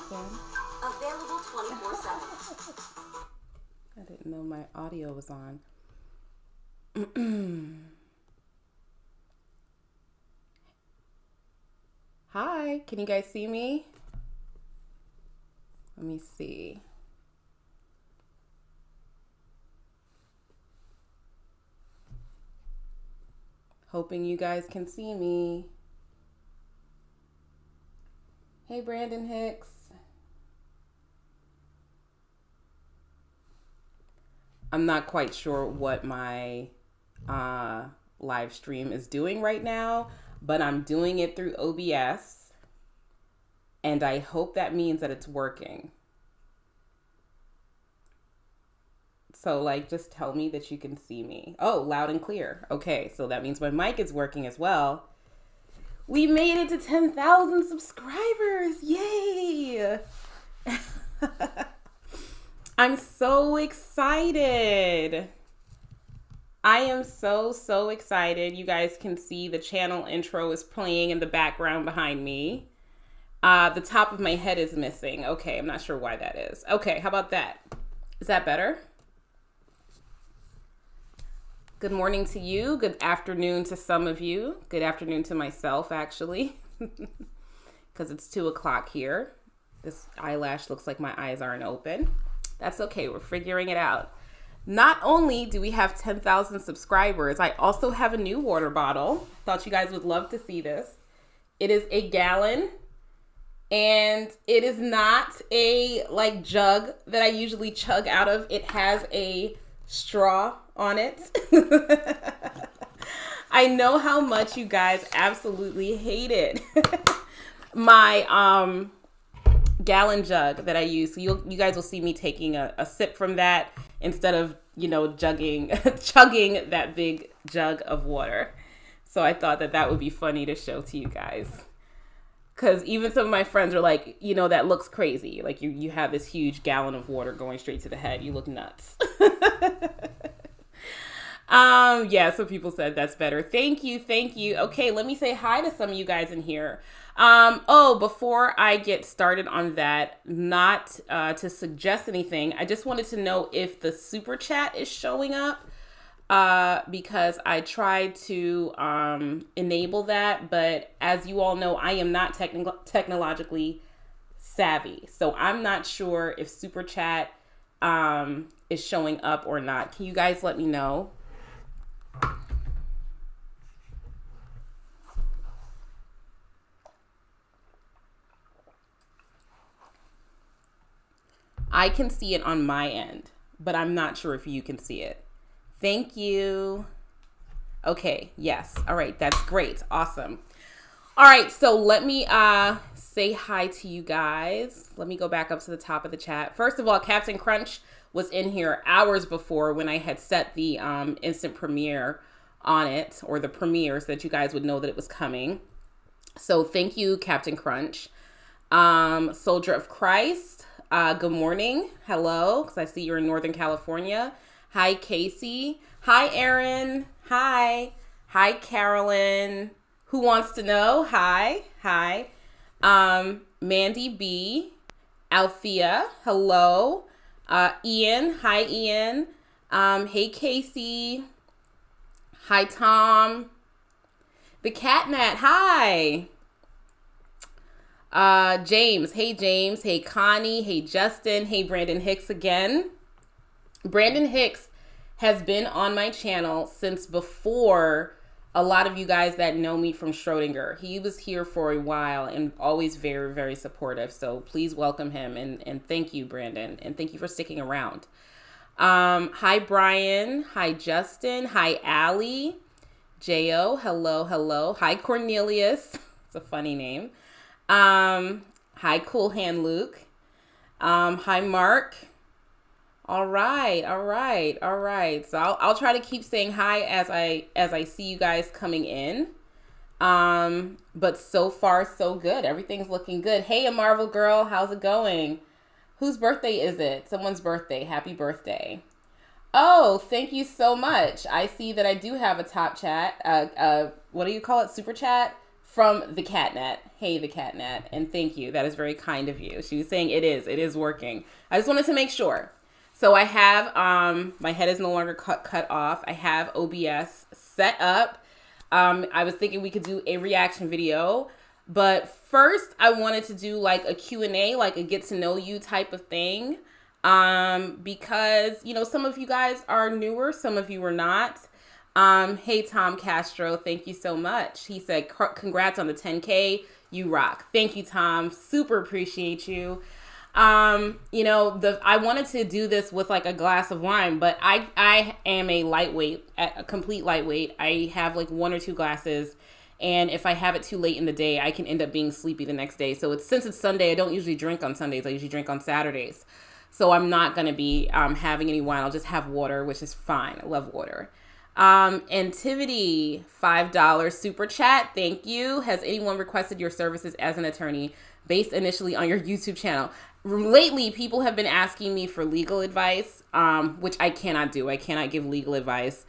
again? Available 24/7. I didn't know my audio was on. Hi, can you guys see me? Let me see. Hoping you guys can see me. Hey, Brandon Hicks. I'm not quite sure what my live stream is doing right now, but I'm doing it through OBS, and I hope that means that it's working. So, like, just tell me that you can see me. Oh, loud and clear. Okay, so that means my mic is working as well. We made it to 10,000 subscribers. Yay! I'm so excited. I am so excited. You guys can see the channel intro is playing in the background behind me. The top of my head is missing. Okay, I'm not sure why that is. Okay, how about that? Is that better? Good morning to you. Good afternoon to some of you. Good afternoon to myself, actually, because it's 2 o'clock here. This eyelash looks like my eyes aren't open. That's okay. We're figuring it out. Not only do we have 10,000 subscribers, I also have a new water bottle. Thought you guys would love to see this. It is a gallon, and it is not a like jug that I usually chug out of. It has a straw on it. I know how much you guys absolutely hated my gallon jug that I use. So you guys will see me taking a sip from that instead of, chugging that big jug of water. So I thought that would be funny to show to you guys. Because even some of my friends are like, that looks crazy. Like you have this huge gallon of water going straight to the head. You look nuts. Yeah, some people said that's better. Thank you. Okay, let me say hi to some of you guys in here. Before I get started on that, not to suggest anything, I just wanted to know if the super chat is showing up, because I tried to enable that, but as you all know, I am not technologically savvy, so I'm not sure if super chat is showing up or not. Can you guys let me know? I can see it on my end, but I'm not sure if you can see it. Thank you. Okay, yes. All right, that's great. Awesome. All right, so let me say hi to you guys. Let me go back up to the top of the chat. First of all, Captain Crunch was in here hours before when I had set the instant premiere on it, or the premiere, so that you guys would know that it was coming. So thank you, Captain Crunch. Soldier of Christ. Good morning. Hello, because I see you're in Northern California. Hi, Casey. Hi, Aaron. Hi. Hi, Carolyn. Who wants to know? Hi. Mandy B. Althea. Hello. Ian. Hi, Ian. Hey, Casey. Hi, Tom. The Catnat. Hi. James. Hey, James. Hey, Connie. Hey, Justin. Hey, Brandon Hicks again. Brandon Hicks has been on my channel since before a lot of you guys that know me from Schrodinger. He was here for a while and always very, very supportive. So please welcome him, and thank you, Brandon. And thank you for sticking around. Hi, Brian. Hi, Justin. Hi, Allie. J.O. Hello. Hi, Cornelius. It's a funny name. Hi, Cool Hand Luke. Hi, Mark. All right. So I'll try to keep saying hi as I see you guys coming in. But so far so good. Everything's looking good. Hey, a Marvel girl, how's it going? Whose birthday is it? Someone's birthday. Happy birthday. Oh, thank you so much. I see that I do have a top chat. What do you call it? Super chat from the Catnet. Hey, the Catnet. And thank you. That is very kind of you. She was saying it is working. I just wanted to make sure. So I have, my head is no longer cut off. I have OBS set up. I was thinking we could do a reaction video, but first I wanted to do like a Q&A, like a get to know you type of thing. Because, you know, some of you guys are newer, some of you are not. Hey, Tom Castro, thank you so much. He said, congrats on the 10K. You rock. Thank you, Tom. Super appreciate you. You know, I wanted to do this with like a glass of wine, but I am a lightweight, a complete lightweight. I have like 1 or 2 glasses, and if I have it too late in the day, I can end up being sleepy the next day. So since it's Sunday, I don't usually drink on Sundays. I usually drink on Saturdays. So I'm not going to be having any wine. I'll just have water, which is fine. I love water. Antivity, $5 super chat. Thank you. Has anyone requested your services as an attorney based initially on your YouTube channel? Lately, people have been asking me for legal advice, which I cannot do. I cannot give legal advice.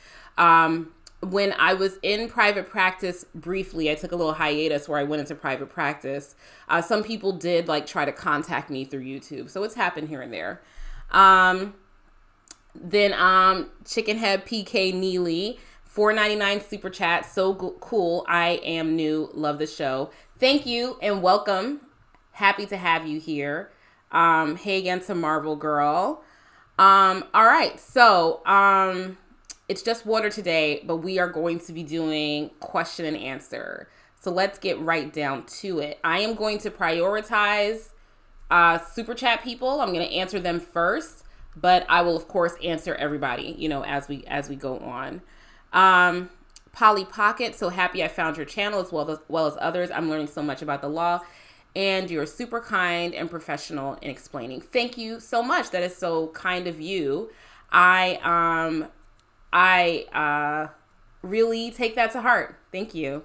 When I was in private practice briefly, I took a little hiatus where I went into private practice. Some people did like try to contact me through YouTube. So it's happened here and there. Then Chickenhead PK Neely, $4.99 super chat. So cool. I am new. Love the show. Thank you and welcome. Happy to have you here. Hey again to Marvel Girl. All right. So, it's just water today, but we are going to be doing question and answer. So let's get right down to it. I am going to prioritize, super chat people. I'm going to answer them first, but I will of course answer everybody, you know, as we go on. Polly Pocket. So happy I found your channel as well as others. I'm learning so much about the law. And you're super kind and professional in explaining. Thank you so much. That is so kind of you. I really take that to heart. Thank you.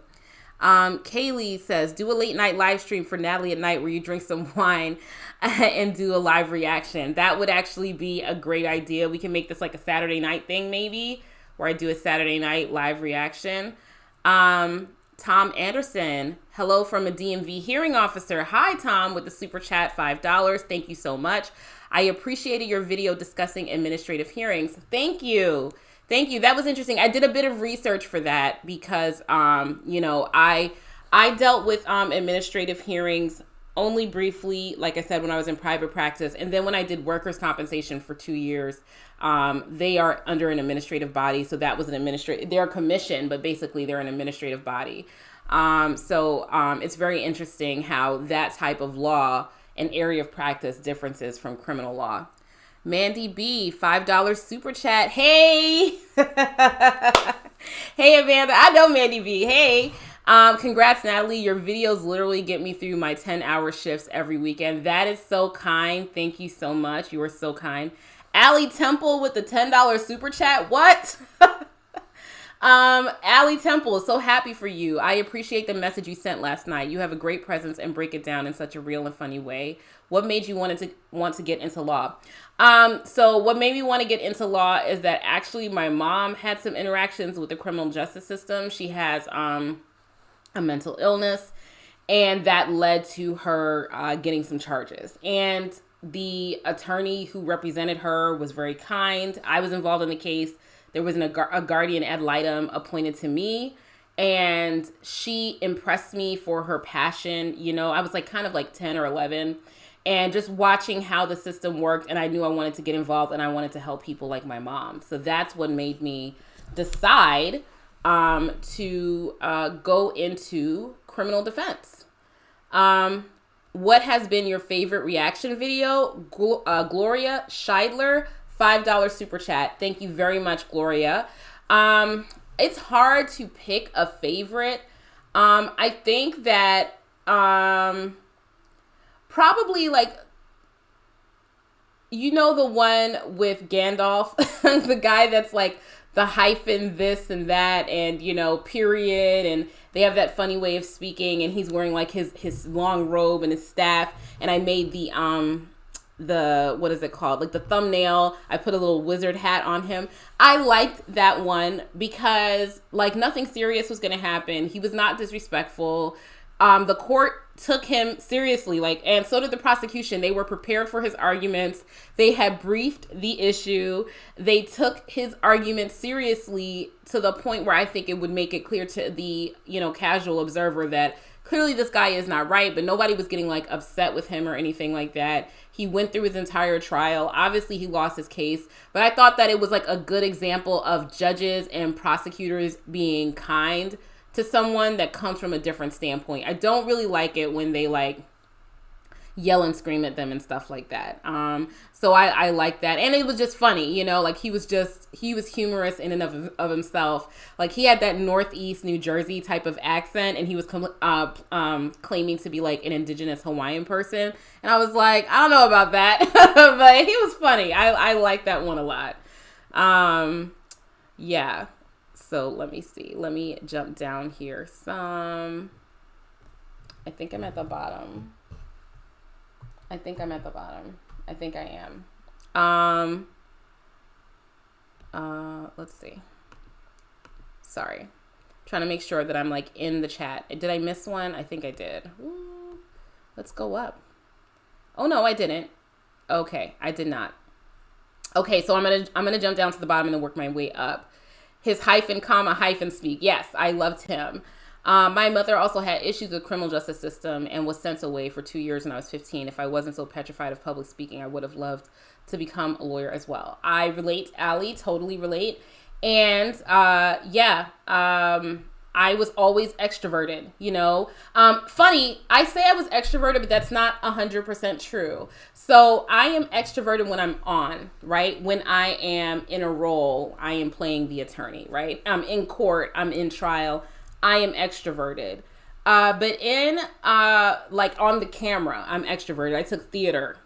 Kaylee says, do a late night live stream for Natalie at night where you drink some wine and do a live reaction. That would actually be a great idea. We can make this like a Saturday night thing maybe, where I do a Saturday night live reaction. Tom Anderson, hello from a DMV hearing officer. Hi, Tom, with the super chat, $5. Thank you so much. I appreciated your video discussing administrative hearings. Thank you. Thank you. That was interesting. I did a bit of research for that because, you know, I dealt with administrative hearings only briefly, like I said, when I was in private practice. And then when I did workers' compensation for 2 years, they are under an administrative body. So that was they're a commission, but basically they're an administrative body. So it's very interesting how that type of law and area of practice differences from criminal law. Mandy B, $5 super chat. Hey! Hey, Amanda. I know Mandy B. Hey. Congrats, Natalie. Your videos literally get me through my 10-hour shifts every weekend. That is so kind. Thank you so much. You are so kind. Allie Temple with the $10 super chat. What? Allie Temple, so happy for you. I appreciate the message you sent last night. You have a great presence and break it down in such a real and funny way. What made you want to get into law? So what made me want to get into law is that actually my mom had some interactions with the criminal justice system. She has a mental illness, and that led to her getting some charges. And the attorney who represented her was very kind. I was involved in the case. There was a guardian ad litem appointed to me, and she impressed me for her passion. You know, I was like kind of like 10 or 11, and just watching how the system worked, and I knew I wanted to get involved and I wanted to help people like my mom. So that's what made me decide to go into criminal defense. What has been your favorite reaction video? Gloria Scheidler, $5 super chat. Thank you very much, Gloria. It's hard to pick a favorite. I think that probably like, you know, the one with Gandalf, the guy that's like the hyphen this and that and, you know, period. And they have that funny way of speaking, and he's wearing like his long robe and his staff. And I made the what is it called? Like the thumbnail. I put a little wizard hat on him. I liked that one because like nothing serious was going to happen. He was not disrespectful. The court took him seriously, and so did the prosecution. They were prepared for his arguments. They had briefed the issue. They took his arguments seriously to the point where I think it would make it clear to the, casual observer that clearly this guy is not right, but nobody was getting upset with him or anything like that. He went through his entire trial. Obviously he lost his case, but I thought that it was a good example of judges and prosecutors being kind to someone that comes from a different standpoint. I don't really like it when they yell and scream at them and stuff like that. So I like that. And it was just funny, he was humorous in and of himself. He had that Northeast New Jersey type of accent, and he was claiming to be an indigenous Hawaiian person. And I was like, I don't know about that, but he was funny. I like that one a lot. Yeah. So let me see. Let me jump down here some. I think I'm at the bottom. I think I am. Let's see. Sorry. Trying to make sure that I'm in the chat. Did I miss one? I think I did. Ooh, let's go up. Oh no, I didn't. Okay, I did not. Okay, so I'm gonna jump down to the bottom and then work my way up. His hyphen, comma, hyphen speak. Yes, I loved him. My mother also had issues with criminal justice system and was sent away for 2 years when I was 15. If I wasn't so petrified of public speaking, I would have loved to become a lawyer as well. I relate, Allie, totally relate. And I was always extroverted, Funny, I say I was extroverted, but that's not 100% true. So I am extroverted when I'm on, right? When I am in a role, I am playing the attorney, right? I'm in court, I'm in trial, I am extroverted. But in, on the camera, I'm extroverted. I took theater,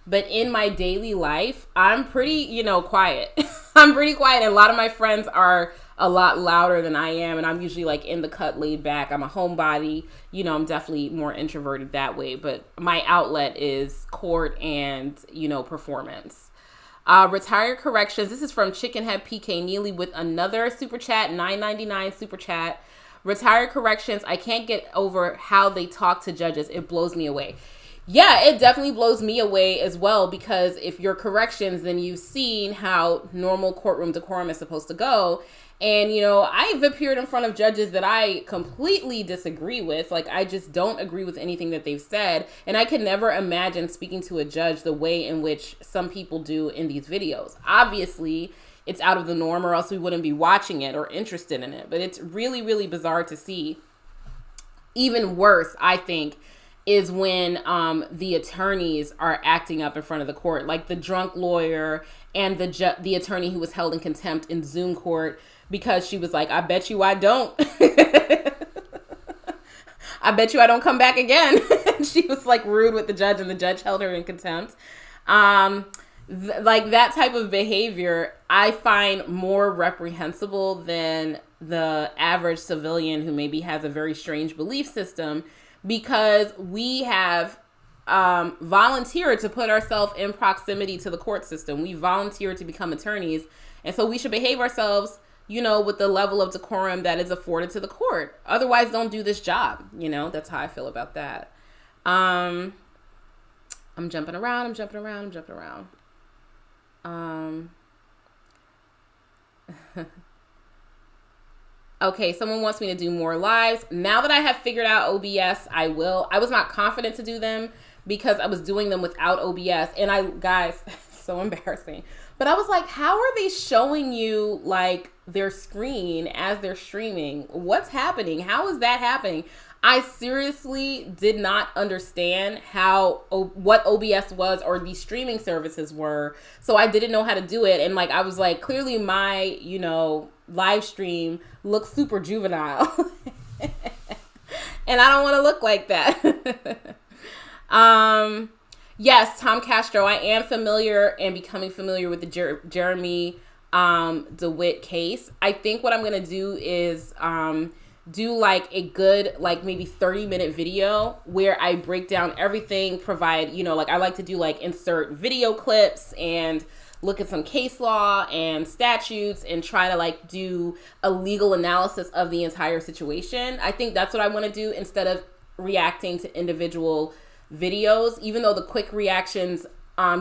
but in my daily life, I'm pretty, quiet. I'm pretty quiet. And a lot of my friends are a lot louder than I am. And I'm usually in the cut, laid back. I'm a homebody. I'm definitely more introverted that way. But my outlet is court and, performance. Retired corrections. This is from Chickenhead PK Neely with another super chat, $9.99 super chat. Retired corrections, I can't get over how they talk to judges. It blows me away. Yeah, it definitely blows me away as well, because if you're corrections, then you've seen how normal courtroom decorum is supposed to go. And, I've appeared in front of judges that I completely disagree with. I just don't agree with anything that they've said. And I can never imagine speaking to a judge the way in which some people do in these videos. Obviously, it's out of the norm, or else we wouldn't be watching it or interested in it. But it's really, really bizarre to see. Even worse, I think, is when the attorneys are acting up in front of the court, like the drunk lawyer and the attorney who was held in contempt in Zoom court because she was like, I bet you I don't. I bet you I don't come back again. She was rude with the judge, and the judge held her in contempt. That type of behavior I find more reprehensible than the average civilian who maybe has a very strange belief system, because we have volunteered to put ourselves in proximity to the court system. We volunteered to become attorneys, and so we should behave ourselves, with the level of decorum that is afforded to the court. Otherwise, don't do this job. That's how I feel about that. I'm jumping around. Okay, someone wants me to do more lives. Now that I have figured out OBS, I will. I was not confident to do them because I was doing them without OBS. And guys, so embarrassing. But I was like, how are they showing you their screen as they're streaming? What's happening? How is that happening? I seriously did not understand what OBS was or these streaming services were. So I didn't know how to do it. And I was like, clearly my, live stream looks super juvenile. And I don't want to look like that. Yes, Tom Castro, I am familiar and becoming familiar with the Jeremy DeWitt case. I think what I'm going to do is do a good maybe 30-minute video where I break down everything, provide, I like to do insert video clips and look at some case law and statutes and try to do a legal analysis of the entire situation. I think that's what I want to do instead of reacting to individual videos, even though the quick reactions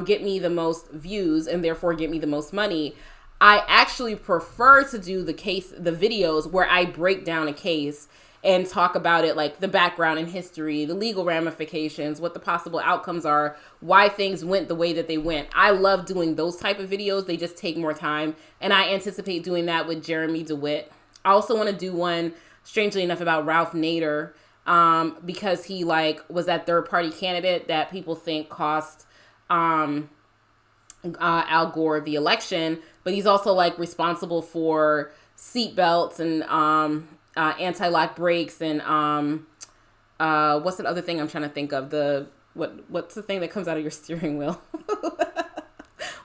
get me the most views and therefore get me the most money. I actually prefer to do the videos where I break down a case and talk about it, like the background and history, the legal ramifications, what the possible outcomes are, why things went the way that they went. I love doing those type of videos. They just take more time. And I anticipate doing that with Jeremy DeWitt. I also want to do one, strangely enough, about Ralph Nader, because he was that third party candidate that people think cost Al Gore the election, but he's also responsible for seatbelts and anti-lock brakes and what's the other thing I'm trying to think of? What's the thing that comes out of your steering wheel?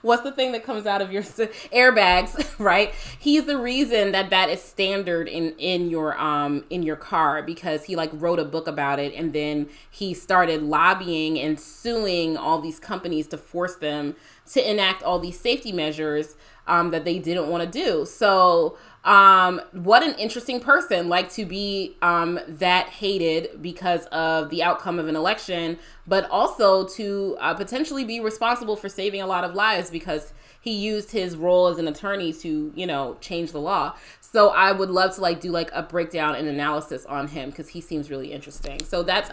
What's the thing that comes out of your airbags, right? He's the reason that is standard in your car, because he wrote a book about it, and then he started lobbying and suing all these companies to force them to enact all these safety measures that they didn't want to do. So what an interesting person, to be that hated because of the outcome of an election, but also to potentially be responsible for saving a lot of lives because he used his role as an attorney to, change the law. So I would love to do a breakdown and analysis on him, because he seems really interesting. So that's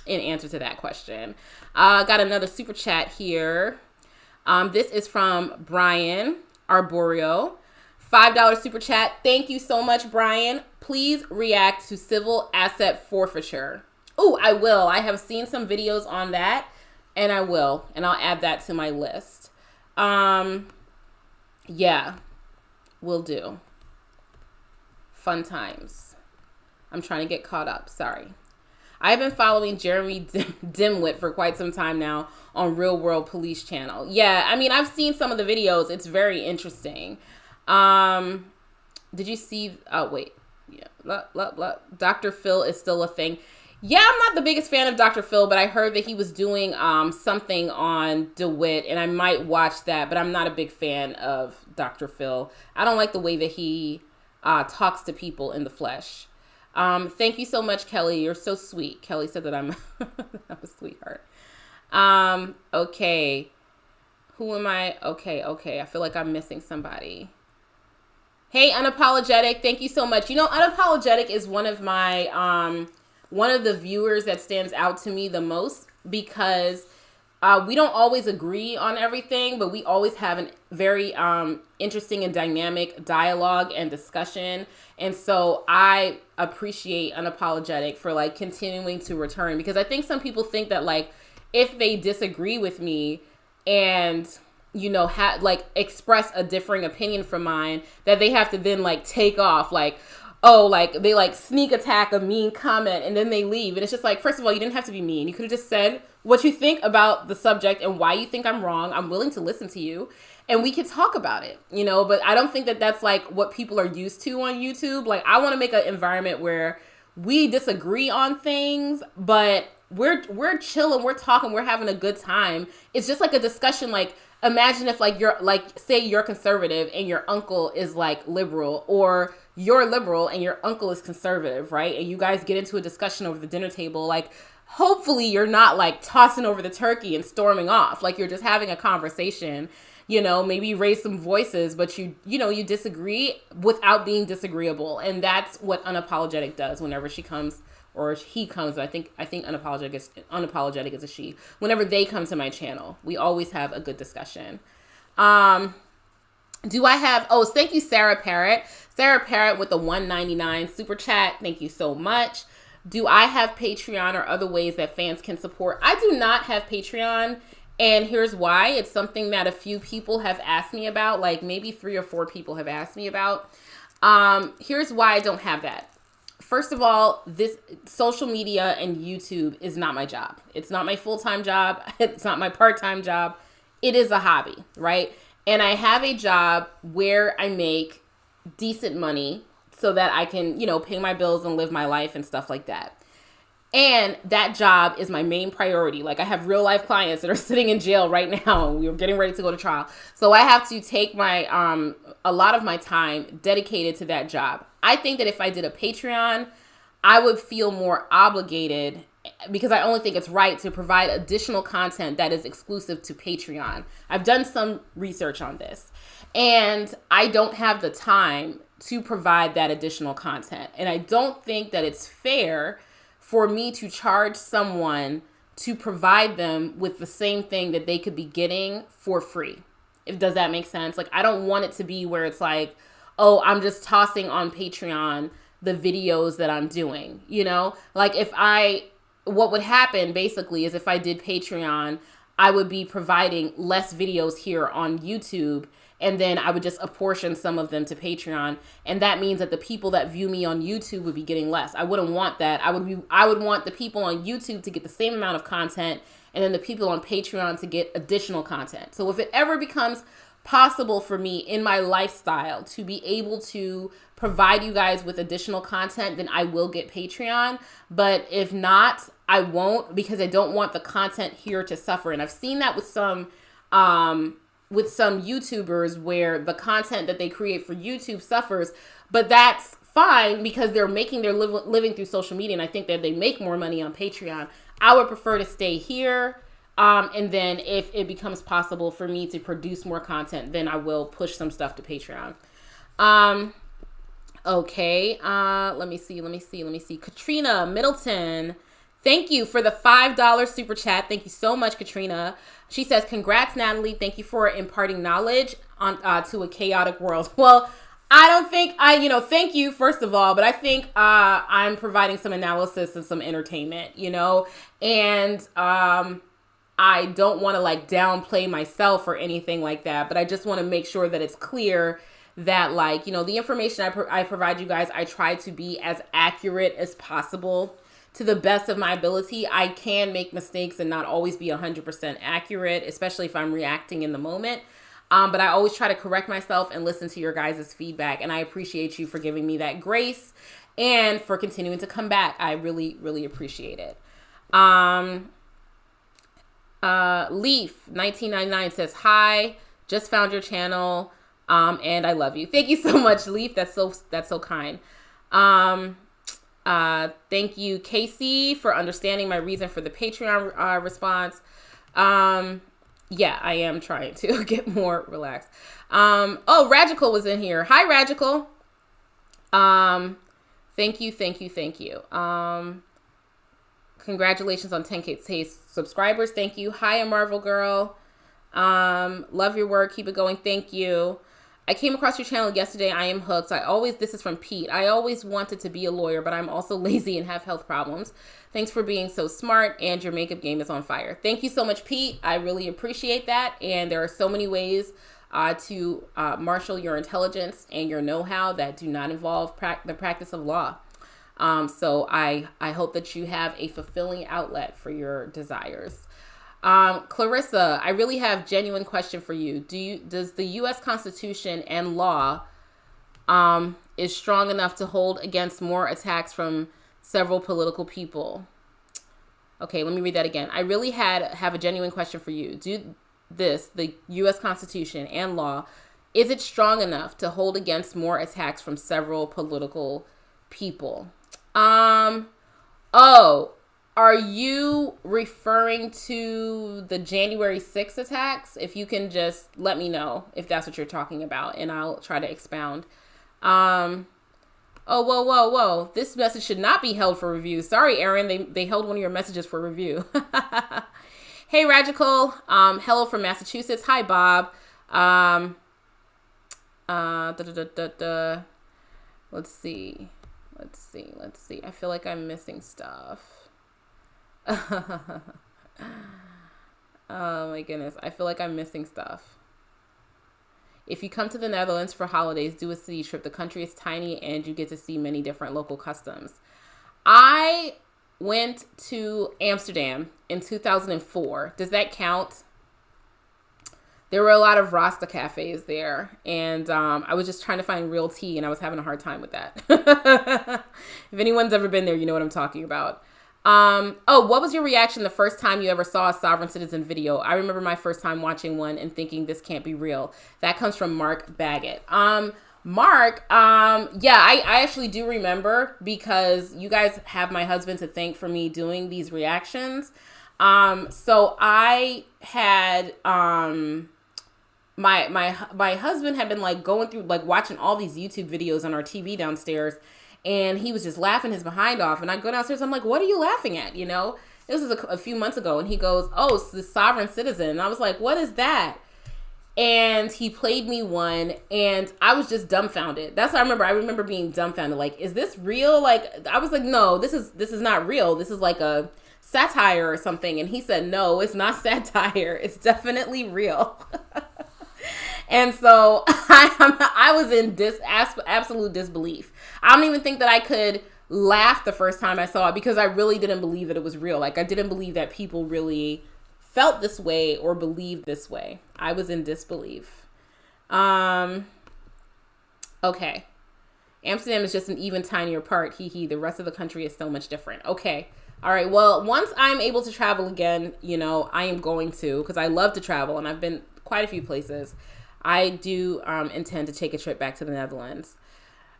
in answer to that question. Got another super chat here. This is from Brian Arborio. $5 super chat. Thank you so much, Brian. Please react to civil asset forfeiture. Oh, I will. I have seen some videos on that, and I will. And I'll add that to my list. Yeah, will do. Fun times. I'm trying to get caught up. Sorry. I've been following Jeremy Dimwit for quite some time now on Real World Police Channel. Yeah, I mean, I've seen some of the videos. It's very interesting. Did you see, oh wait, yeah, Dr. Phil is still a thing. Yeah, I'm not the biggest fan of Dr. Phil, but I heard that he was doing something on DeWitt, and I might watch that, but I'm not a big fan of Dr. Phil. I don't like the way that he talks to people in the flesh. Thank you so much, Kelly. You're so sweet. Kelly said that I'm a sweetheart. Okay. Who am I? Okay. I feel like I'm missing somebody. Hey, Unapologetic. Thank you so much. Unapologetic is one of my, one of the viewers that stands out to me the most, because we don't always agree on everything, but we always have a very interesting and dynamic dialogue and discussion. And so I appreciate Unapologetic for continuing to return, because I think some people think that if they disagree with me and express a differing opinion from mine, that they have to then take off, they sneak attack a mean comment and then they leave. And it's just first of all, you didn't have to be mean. You could have just said what you think about the subject and why you think I'm wrong. I'm willing to listen to you and we can talk about it, but I don't think that that's what people are used to on YouTube. I want to make an environment where we disagree on things, but we're chilling, we're talking, we're having a good time. It's just a discussion. Imagine if you're say you're conservative and your uncle is liberal, or you're liberal and your uncle is conservative, right? And you guys get into a discussion over the dinner table. Hopefully you're not tossing over the turkey and storming off. You're just having a conversation, maybe raise some voices, but you disagree without being disagreeable. And that's what Unapologetic does whenever she comes, or he comes. I think Unapologetic is a she. Whenever they come to my channel, we always have a good discussion. Do I have, thank you, Sarah Parrott. Sarah Parrott with the $1.99 super chat. Thank you so much. Do I have Patreon or other ways that fans can support? I do not have Patreon, and here's why. It's something that a few people have asked me about, maybe 3 or 4 people have asked me about. Here's why I don't have that. First of all, this social media and YouTube is not my job. It's not my full-time job. It's not my part-time job. It is a hobby, right? And I have a job where I make decent money so that I can, pay my bills and live my life and stuff like that. And that job is my main priority. I have real life clients that are sitting in jail right now. We're getting ready to go to trial. So I have to take my, a lot of my time dedicated to that job. I think that if I did a Patreon, I would feel more obligated, because I only think it's right to provide additional content that is exclusive to Patreon. I've done some research on this, and I don't have the time to provide that additional content. And I don't think that it's fair for me to charge someone to provide them with the same thing that they could be getting for free. Does that make sense? Like, I don't want it to be where it's like, oh, I'm just tossing on Patreon the videos that I'm doing, you know? Like, what would happen basically is if I did Patreon, I would be providing less videos here on YouTube, and then I would just apportion some of them to Patreon. And that means that the people that view me on YouTube would be getting less. I wouldn't want that. I would want the people on YouTube to get the same amount of content, and then the people on Patreon to get additional content. So if it ever becomes possible for me in my lifestyle to be able to provide you guys with additional content, then I will get Patreon. But if not, I won't, because I don't want the content here to suffer. And I've seen that with some YouTubers, where the content that they create for YouTube suffers, but that's fine because they're making their living through social media. And I think that they make more money on Patreon. I would prefer to stay here. And then if it becomes possible for me to produce more content, then I will push some stuff to Patreon. Okay. Let me see. Katrina Middleton, thank you for the $5 super chat. Thank you so much, Katrina. She says, congrats, Natalie. Thank you for imparting knowledge on to a chaotic world. Well, I don't think thank you, first of all, but I think I'm providing some analysis and some entertainment, and I don't want to like downplay myself or anything like that, but I just want to make sure that it's clear that the information I provide you guys, I try to be as accurate as possible to the best of my ability. I can make mistakes and not always be 100% accurate, especially if I'm reacting in the moment. But I always try to correct myself and listen to your guys' feedback. And I appreciate you for giving me that grace and for continuing to come back. I really, really appreciate it. Leaf 1999 says, hi, just found your channel. And I love you. Thank you so much, Leaf. That's so kind. Thank you, Casey, for understanding my reason for the Patreon response. Yeah, I am trying to get more relaxed. Oh, Radical was in here. Hi, Radical. Thank you. Congratulations on 10K subscribers. Thank you. Hi, a Marvel girl. Love your work. Keep it going. Thank you. I came across your channel yesterday. I am hooked. This is from Pete. I always wanted to be a lawyer, but I'm also lazy and have health problems. Thanks for being so smart, and your makeup game is on fire. Thank you so much, Pete. I really appreciate that. And there are so many ways to marshal your intelligence and your know-how that do not involve the practice of law. So I hope that you have a fulfilling outlet for your desires. Clarissa, I really have a genuine question for you. Does the U.S. Constitution and law is strong enough to hold against more attacks from several political people? Okay, let me read that again. I really have a genuine question for you. The U.S. Constitution and law, is it strong enough to hold against more attacks from several political people? Are you referring to the January 6th attacks? If you can just let me know if that's what you're talking about, and I'll try to expound. Oh, whoa. This message should not be held for review. Sorry, Aaron, they held one of your messages for review. Hey, Radical. Hello from Massachusetts. Hi, Bob. Let's see. I feel like I'm missing stuff. Oh my goodness. I feel like I'm missing stuff. If you come to the Netherlands for holidays, do a city trip. The country is tiny and you get to see many different local customs. I went to Amsterdam in 2004. Does that count? There were a lot of Rasta cafes there, and I was just trying to find real tea, and I was having a hard time with that. If anyone's ever been there, you know what I'm talking about. What was your reaction the first time you ever saw a sovereign citizen video? I remember my first time watching one and thinking this can't be real. That comes from Mark Baggett. Mark, yeah, I actually do remember because you guys have my husband to thank for me doing these reactions. So I had, my husband had been like going through, like watching all these YouTube videos on our TV downstairs, and he was just laughing his behind off. And I go downstairs, I'm like, what are you laughing at? You know, this was a few months ago, and he goes, oh, it's the sovereign citizen. And I was like, what is that? And he played me one, and I was just dumbfounded. That's what I remember. I remember being dumbfounded. Like, is this real? Like, I was like, no, this is not real. This is like a satire or something. And he said, no, it's not satire. It's definitely real. And so I was in absolute disbelief. I don't even think that I could laugh the first time I saw it because I really didn't believe that it was real. Like, I didn't believe that people really felt this way or believed this way. I was in disbelief. Okay. Amsterdam is just an even tinier part. Hee hee. The rest of the country is so much different. Okay. All right. Well, once I'm able to travel again, you know, I am going to, because I love to travel and I've been quite a few places. I do intend to take a trip back to the Netherlands.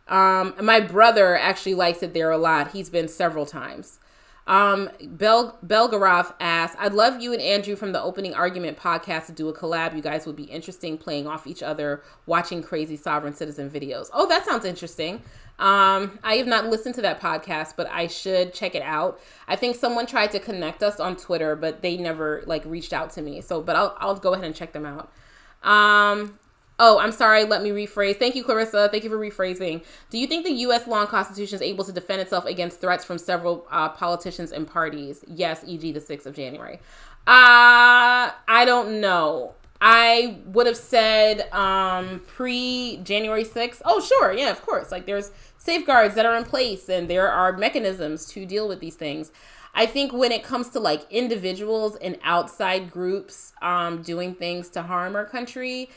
My brother actually likes it there a lot. He's been several times. Belgaroth asks, I'd love you and Andrew from the Opening Argument podcast to do a collab. You guys would be interesting playing off each other, watching crazy sovereign citizen videos. Oh, that sounds interesting. I have not listened to that podcast, but I should check it out. I think someone tried to connect us on Twitter, but they never like reached out to me. So, but I'll go ahead and check them out. Oh, I'm sorry. Let me rephrase. Thank you, Clarissa. Thank you for rephrasing. Do you think the U.S. law and constitution is able to defend itself against threats from several politicians and parties? Yes, e.g. the 6th of January. I don't know. I would have said pre-January 6th. Oh, sure. Yeah, of course. Like, there's safeguards that are in place and there are mechanisms to deal with these things. I think when it comes to like individuals and outside groups doing things to harm our country,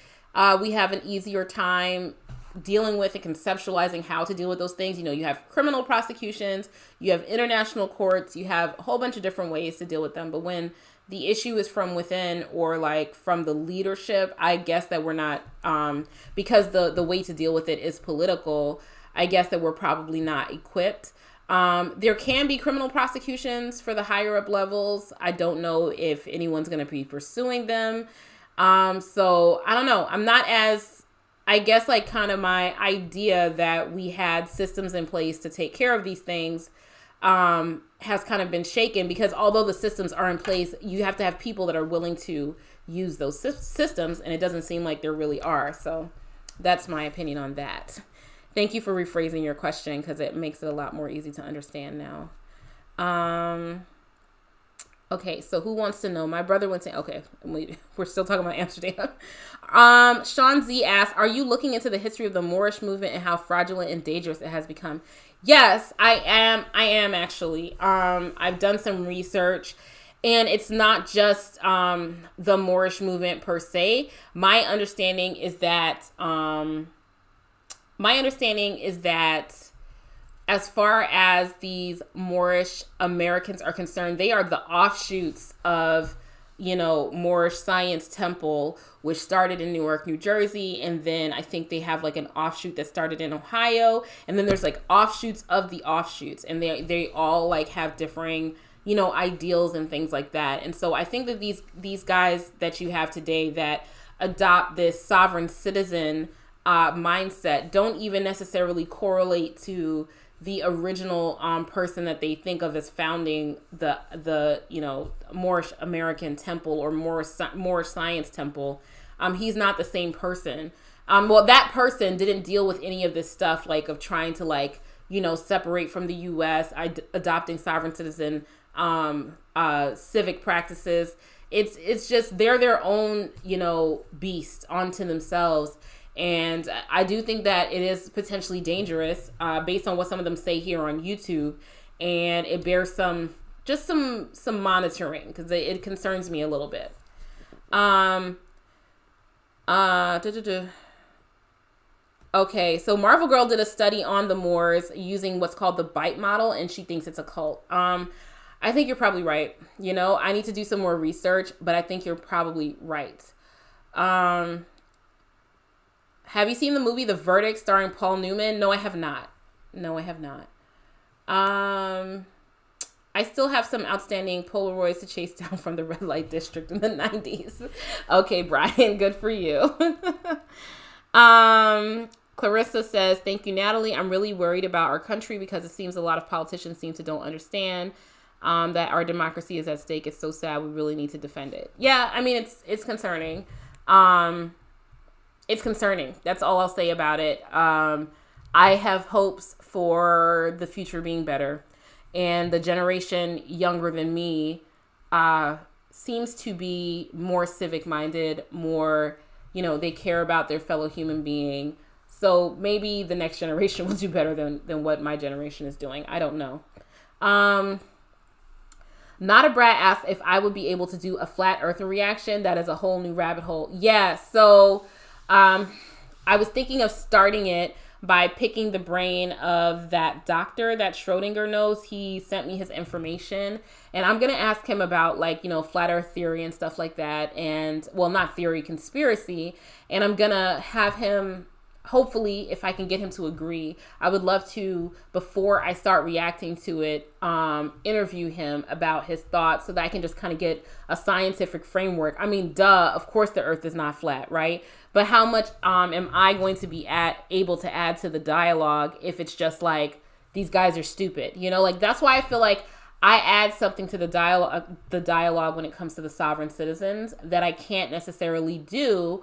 we have an easier time dealing with and conceptualizing how to deal with those things. You know, you have criminal prosecutions, you have international courts, you have a whole bunch of different ways to deal with them. But when the issue is from within or like from the leadership, I guess that we're not, because the way to deal with it is political, I guess that we're probably not equipped. There can be criminal prosecutions for the higher up levels. I don't know if anyone's going to be pursuing them. So I don't know. I'm not as, I guess like kind of my idea that we had systems in place to take care of these things, has kind of been shaken because although the systems are in place, you have to have people that are willing to use those systems. And it doesn't seem like there really are. So that's my opinion on that. Thank you for rephrasing your question because it makes it a lot more easy to understand now. Okay, so who wants to know? My brother went to, okay, we're still talking about Amsterdam. Sean Z asks, are you looking into the history of the Moorish movement and how fraudulent and dangerous it has become? Yes, I am actually. I've done some research and it's not just the Moorish movement per se. My understanding is that as far as these Moorish Americans are concerned, they are the offshoots of, you know, Moorish Science Temple, which started in Newark, New Jersey. And then I think they have like an offshoot that started in Ohio. And then there's like offshoots of the offshoots. And they all like have differing, you know, ideals and things like that. And so I think that these guys that you have today that adopt this sovereign citizen mindset don't even necessarily correlate to the original person that they think of as founding the you know, Moorish American temple or Moorish Science Temple. He's not the same person. Well, that person didn't deal with any of this stuff, like of trying to like, you know, separate from the U.S., adopting sovereign citizen civic practices. It's just they're their own, you know, beast onto themselves. And I do think that it is potentially dangerous based on what some of them say here on YouTube. And it bears some monitoring because it concerns me a little bit. Okay, so Marvel Girl did a study on the Moors using what's called the bite model, and she thinks it's a cult. I think you're probably right. You know, I need to do some more research, but I think you're probably right. Have you seen the movie The Verdict starring Paul Newman? No, I have not. I still have some outstanding Polaroids to chase down from the red light district in the 90s. Okay, Brian, good for you. Clarissa says, thank you, Natalie. I'm really worried about our country because it seems a lot of politicians seem to don't understand that our democracy is at stake. It's so sad. We really need to defend it. Yeah, I mean, it's concerning. It's concerning. That's all I'll say about it. I have hopes for the future being better. And the generation younger than me seems to be more civic-minded, more, they care about their fellow human being. So maybe the next generation will do better than what my generation is doing. I don't know. Not a Brat asked if I would be able to do a flat earther reaction. That is a whole new rabbit hole. Yeah, so I was thinking of starting it by picking the brain of that doctor that Schrodinger knows. He sent me his information, and I'm going to ask him about flat earth theory and stuff like that. And not theory, conspiracy. And I'm going to have him, hopefully, if I can get him to agree, I would love to, before I start reacting to it, interview him about his thoughts so that I can just kind of get a scientific framework. I mean, of course the earth is not flat, right? But how much am I going to be able to add to the dialogue if it's just like, these guys are stupid? That's why I feel like I add something to the dialogue when it comes to the sovereign citizens that I can't necessarily do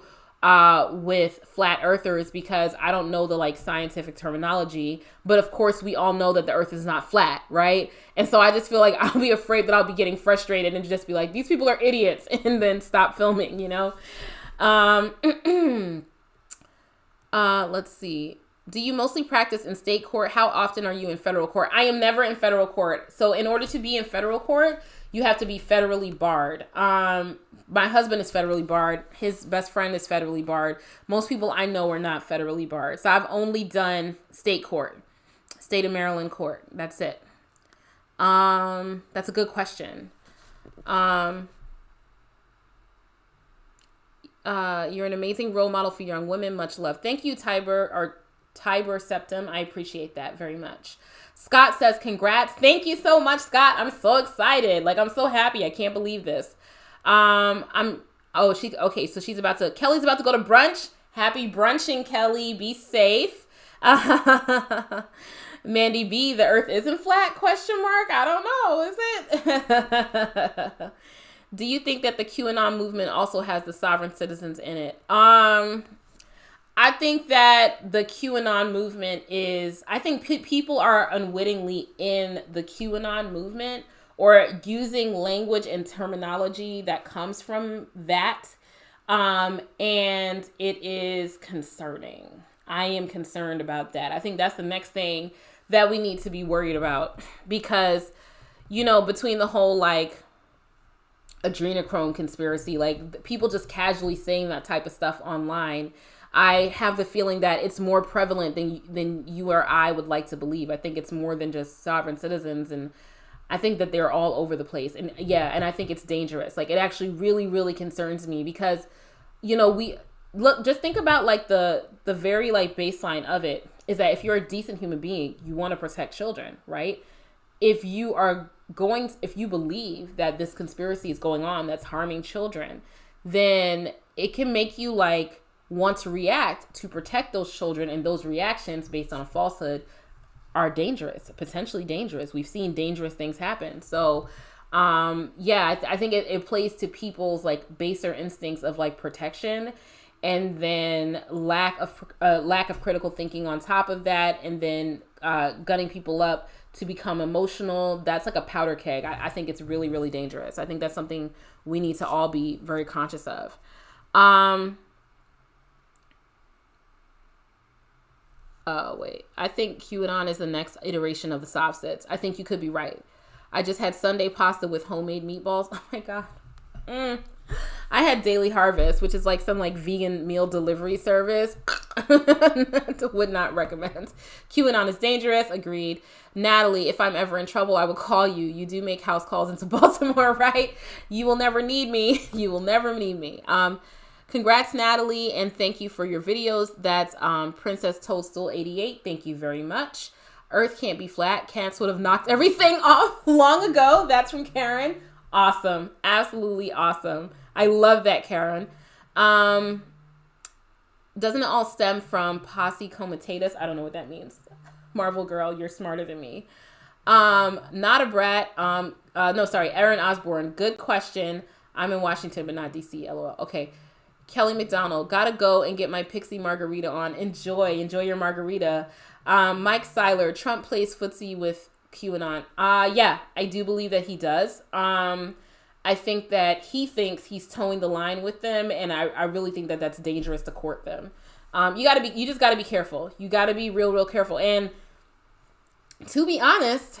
with flat earthers, because I don't know the scientific terminology. But of course we all know that the earth is not flat, right? And so I just feel like I'll be afraid that I'll be getting frustrated and just be like, these people are idiots, and then stop filming, let's see. Do you mostly practice in state court? How often are you in federal court? I am never in federal court. So in order to be in federal court, you have to be federally barred. My husband is federally barred. His best friend is federally barred. Most people I know are not federally barred. So I've only done state court, state of Maryland court. That's it. That's a good question. You're an amazing role model for young women. Much love. Thank you, Tiber Septum. I appreciate that very much. Scott says, congrats. Thank you so much, Scott. I'm so excited. I'm so happy. I can't believe this. So Kelly's about to go to brunch. Happy brunching, Kelly. Be safe. Mandy B, the earth isn't flat? ? I don't know. Is it? Do you think that the QAnon movement also has the sovereign citizens in it? I think that the QAnon movement I think people are unwittingly in the QAnon movement, or using language and terminology that comes from that. And it is concerning. I am concerned about that. I think that's the next thing that we need to be worried about, because, between the whole adrenochrome conspiracy, people just casually saying that type of stuff online, I have the feeling that it's more prevalent than you or I would like to believe. I think it's more than just sovereign citizens, and I think that they're all over the place. And and I think it's dangerous. It actually really, really concerns me, because, just think about the very baseline of it is that if you're a decent human being, you want to protect children, right? If you believe that this conspiracy is going on that's harming children, then it can make you want to react to protect those children, and those reactions based on a falsehood are dangerous, potentially dangerous. We've seen dangerous things happen. So, I think it plays to people's baser instincts of protection, and then lack of critical thinking on top of that, and then gunning people up to become emotional. That's like a powder keg. I think it's really, really dangerous. I think that's something we need to all be very conscious of. I think QAnon is the next iteration of the soft sits. I think you could be right. I just had Sunday pasta with homemade meatballs. Oh my God. I had Daily Harvest, which is some vegan meal delivery service. Would not recommend. QAnon is dangerous. Agreed. Natalie, if I'm ever in trouble, I will call you. You do make house calls into Baltimore, right? You will never need me. You will never need me. Congrats, Natalie, and thank you for your videos. That's Princess Toadstool 88. Thank you very much. Earth can't be flat. Cats would have knocked everything off long ago. That's from Karen. Awesome. Absolutely awesome. I love that, Karen. Doesn't it all stem from posse comitatus? I don't know what that means. Marvel girl, you're smarter than me. Not a brat. Aaron Osborne. Good question. I'm in Washington, but not DC. LOL. Okay. Kelly McDonald. Gotta go and get my pixie margarita on. Enjoy your margarita. Mike Seiler. Trump plays footsie with QAnon. Yeah, I do believe that he does. I think that he thinks he's towing the line with them, and I really think that that's dangerous to court them. You just gotta be careful. You gotta be real careful. And to be honest,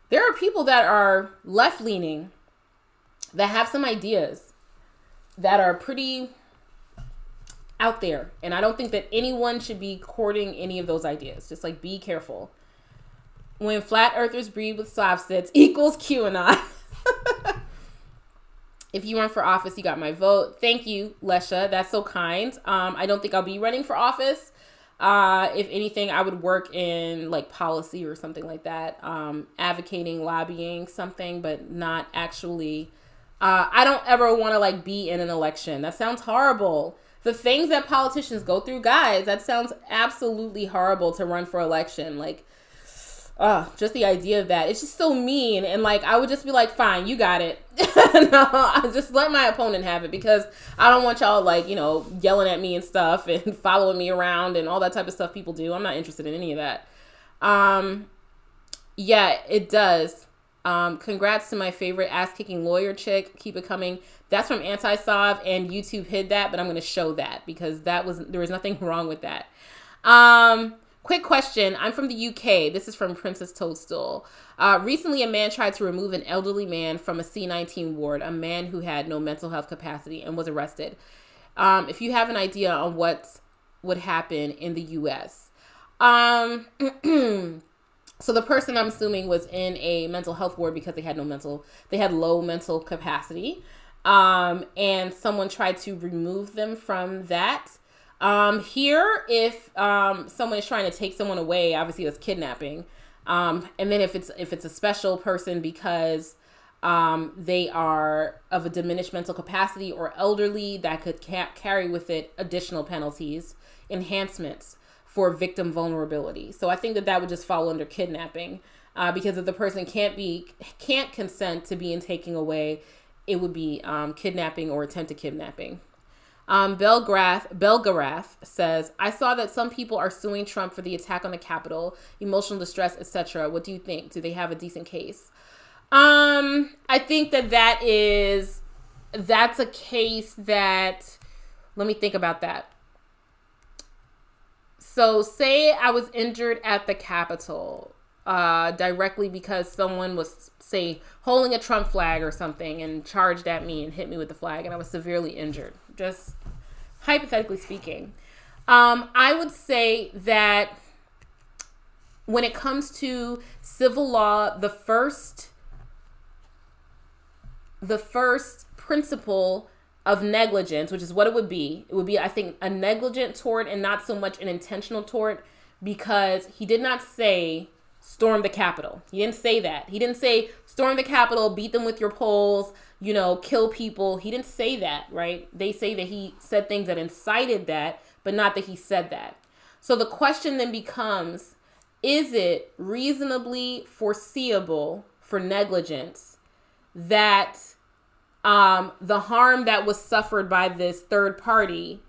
there are people that are left-leaning that have some ideas that are pretty out there. And I don't think that anyone should be courting any of those ideas. Just like, be careful. When flat earthers breed with Slavsits equals QAnon. If you run for office, you got my vote. Thank you, Lesha. That's so kind. I don't think I'll be running for office. If anything, I would work in like policy or something like that. Advocating, lobbying, something, but not actually. I don't ever want to like be in an election. That sounds horrible. The things that politicians go through, guys, that sounds absolutely horrible to run for election. Like, just the idea of that. It's just so mean. And like, I would just be like, fine, you got it. No, I'll just let my opponent have it, because I don't want y'all like, yelling at me and stuff and following me around and all that type of stuff people do. I'm not interested in any of that. Yeah, it does. Congrats to my favorite ass-kicking lawyer chick. Keep it coming. That's from Anti-Sov, and YouTube hid that, but I'm going to show that because there was nothing wrong with that. Quick question. I'm from the UK. This is from Princess Toadstool. Recently, a man tried to remove an elderly man from a C-19 ward, a man who had no mental health capacity, and was arrested. If you have an idea on what would happen in the U.S. So the person, I'm assuming, was in a mental health ward because they had low mental capacity. And someone tried to remove them from that. Here, if someone is trying to take someone away, obviously that's kidnapping. And then if it's a special person because they are of a diminished mental capacity or elderly, that could carry with it additional penalties, enhancements for victim vulnerability. So I think that would just fall under kidnapping, because if the person can't consent to being taken away, it would be kidnapping or attempted kidnapping. Belgarath says, I saw that some people are suing Trump for the attack on the Capitol, emotional distress, etc. What do you think? Do they have a decent case? I think that's a case that, let me think about that. So say I was injured at the Capitol directly because someone was, say, holding a Trump flag or something and charged at me and hit me with the flag, and I was severely injured. Just hypothetically speaking. I would say that when it comes to civil law, the first principle of negligence, which is what it would be, I think, a negligent tort and not so much an intentional tort, because he did not say storm the Capitol. He didn't say that. He didn't say storm the Capitol, beat them with your poles, kill people. He didn't say that, right? They say that he said things that incited that, but not that he said that. So the question then becomes, is it reasonably foreseeable for negligence that the harm that was suffered by this third party,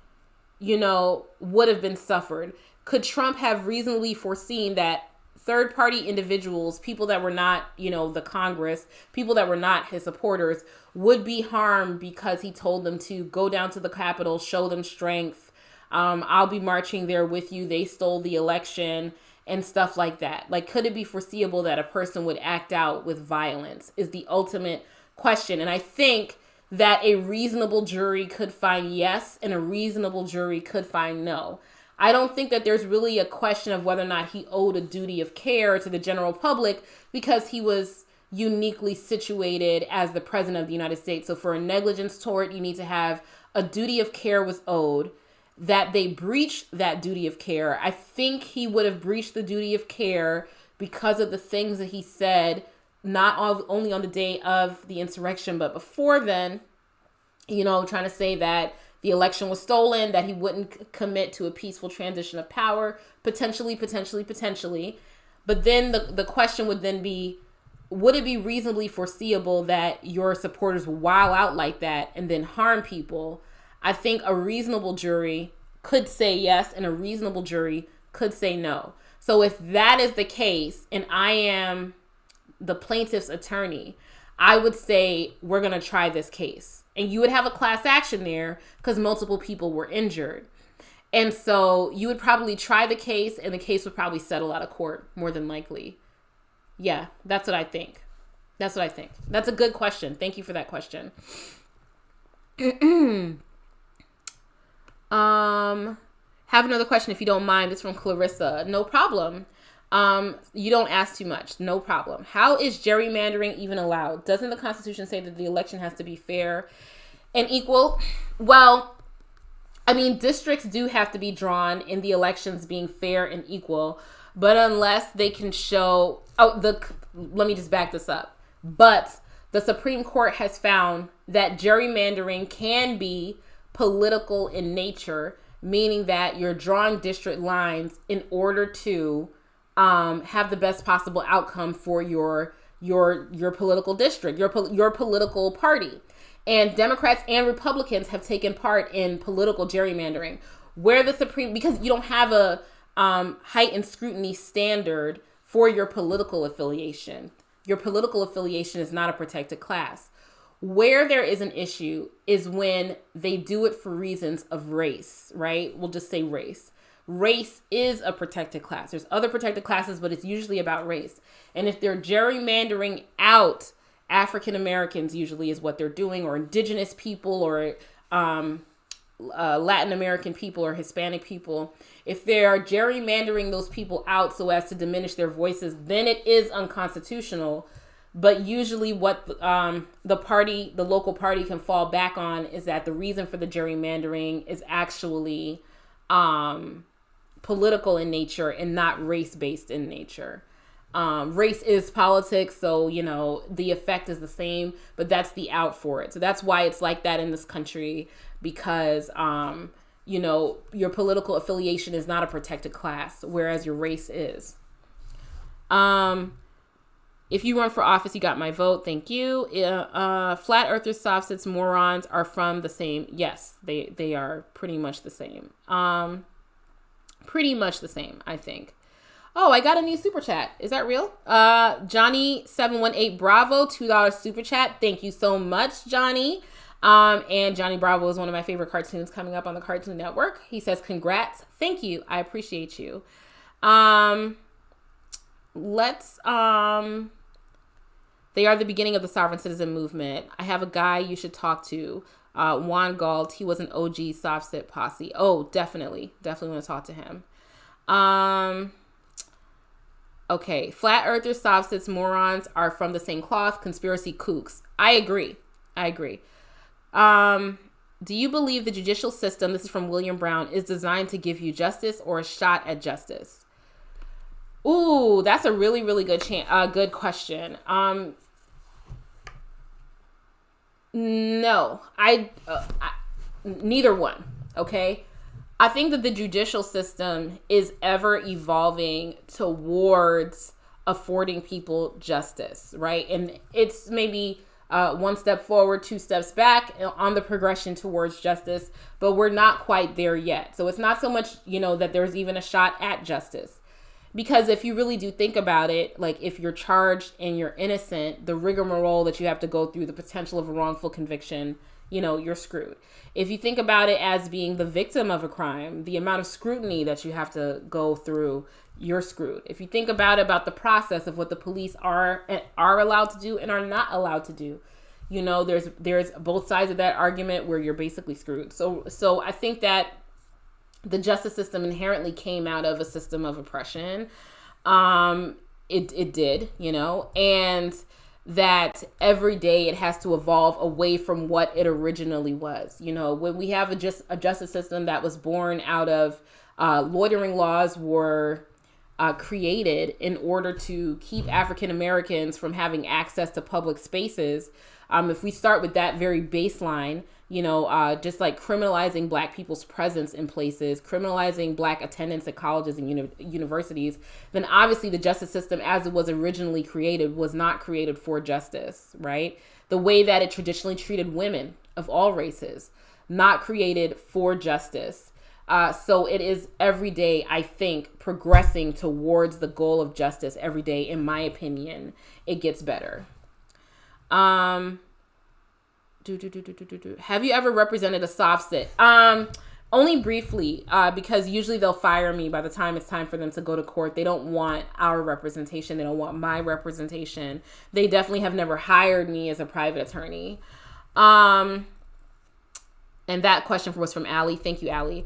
would have been suffered? Could Trump have reasonably foreseen that third party individuals, people that were not, the Congress, people that were not his supporters, would be harmed because he told them to go down to the Capitol, show them strength. I'll be marching there with you. They stole the election and stuff like that. Like, could it be foreseeable that a person would act out with violence is the ultimate question. And I think that a reasonable jury could find yes, and a reasonable jury could find no. I don't think that there's really a question of whether or not he owed a duty of care to the general public, because he was uniquely situated as the president of the United States. So for a negligence tort, you need to have a duty of care was owed, that they breached that duty of care. I think he would have breached the duty of care because of the things that he said, not only on the day of the insurrection, but before then, trying to say that the election was stolen, that he wouldn't commit to a peaceful transition of power, potentially. But then the question would then be, would it be reasonably foreseeable that your supporters will wild out like that and then harm people? I think a reasonable jury could say yes, and a reasonable jury could say no. So if that is the case, and I am the plaintiff's attorney, I would say we're going to try this case. And you would have a class action there because multiple people were injured. And so you would probably try the case, and the case would probably settle out of court, more than likely. Yeah, that's what I think. That's a good question. Thank you for that question. Have another question if you don't mind. It's from Clarissa. No problem. You don't ask too much. No problem. How is gerrymandering even allowed? Doesn't the Constitution say that the election has to be fair and equal? Well, I mean, districts do have to be drawn in the elections being fair and equal, but unless they can show, let me just back this up. But the Supreme Court has found that gerrymandering can be political in nature, meaning that you're drawing district lines in order to have the best possible outcome for your political district, your political party. And Democrats and Republicans have taken part in political gerrymandering, where the because you don't have a heightened scrutiny standard for your political affiliation. Your political affiliation is not a protected class. Where there is an issue is when they do it for reasons of race, right? We'll just say race. Race is a protected class. There's other protected classes, but it's usually about race. And if they're gerrymandering out African Americans, usually is what they're doing, or indigenous people, or Latin American people, or Hispanic people, if they are gerrymandering those people out so as to diminish their voices, then it is unconstitutional. But usually what the local party can fall back on is that the reason for the gerrymandering is actually political in nature and not race-based in nature. Race is politics, so, the effect is the same, but that's the out for it. So that's why it's like that in this country, because, your political affiliation is not a protected class, whereas your race is. If you run for office, you got my vote. Thank you. Flat earthers, sophists, morons are from the same. Yes, they are pretty much the same. Pretty much the same, I think. Oh, I got a new super chat. Is that real? Johnny718 Bravo, $2 super chat. Thank you so much, Johnny. And Johnny Bravo is one of my favorite cartoons coming up on the Cartoon Network. He says, congrats. Thank you. I appreciate you. They are the beginning of the sovereign citizen movement. I have a guy you should talk to, Juan Galt. He was an OG soft sit posse. Oh, definitely want to talk to him. Okay, flat earthers, soft sits, morons are from the same cloth. Conspiracy kooks. I agree. Do you believe the judicial system, this is from William Brown, is designed to give you justice or a shot at justice? Ooh, that's a really, really good good question. No, neither one. Okay. I think that the judicial system is ever evolving towards affording people justice, right? And it's maybe one step forward, two steps back on the progression towards justice, but we're not quite there yet. So it's not so much, that there's even a shot at justice. Because if you really do think about it, like if you're charged and you're innocent, the rigmarole that you have to go through, the potential of a wrongful conviction, you're screwed. If you think about it as being the victim of a crime, the amount of scrutiny that you have to go through, you're screwed. If you think about the process of what the police are allowed to do and are not allowed to do, there's both sides of that argument where you're basically screwed. So I think that the justice system inherently came out of a system of oppression. It did, and that every day it has to evolve away from what it originally was. You know, when we have a justice system that was born out of loitering laws were created in order to keep African Americans from having access to public spaces. If we start with that very baseline, you know, just like criminalizing Black people's presence in places, criminalizing Black attendance at colleges and universities, then obviously the justice system as it was originally created was not created for justice, right? The way that it traditionally treated women of all races, not created for justice. So it is every day, I think, progressing towards the goal of justice every day. In my opinion, it gets better. Have you ever represented a soft sit? Only briefly, because usually they'll fire me by the time it's time for them to go to court. They don't want our representation. They don't want my representation. They definitely have never hired me as a private attorney. And that question was from Allie. Thank you, Allie.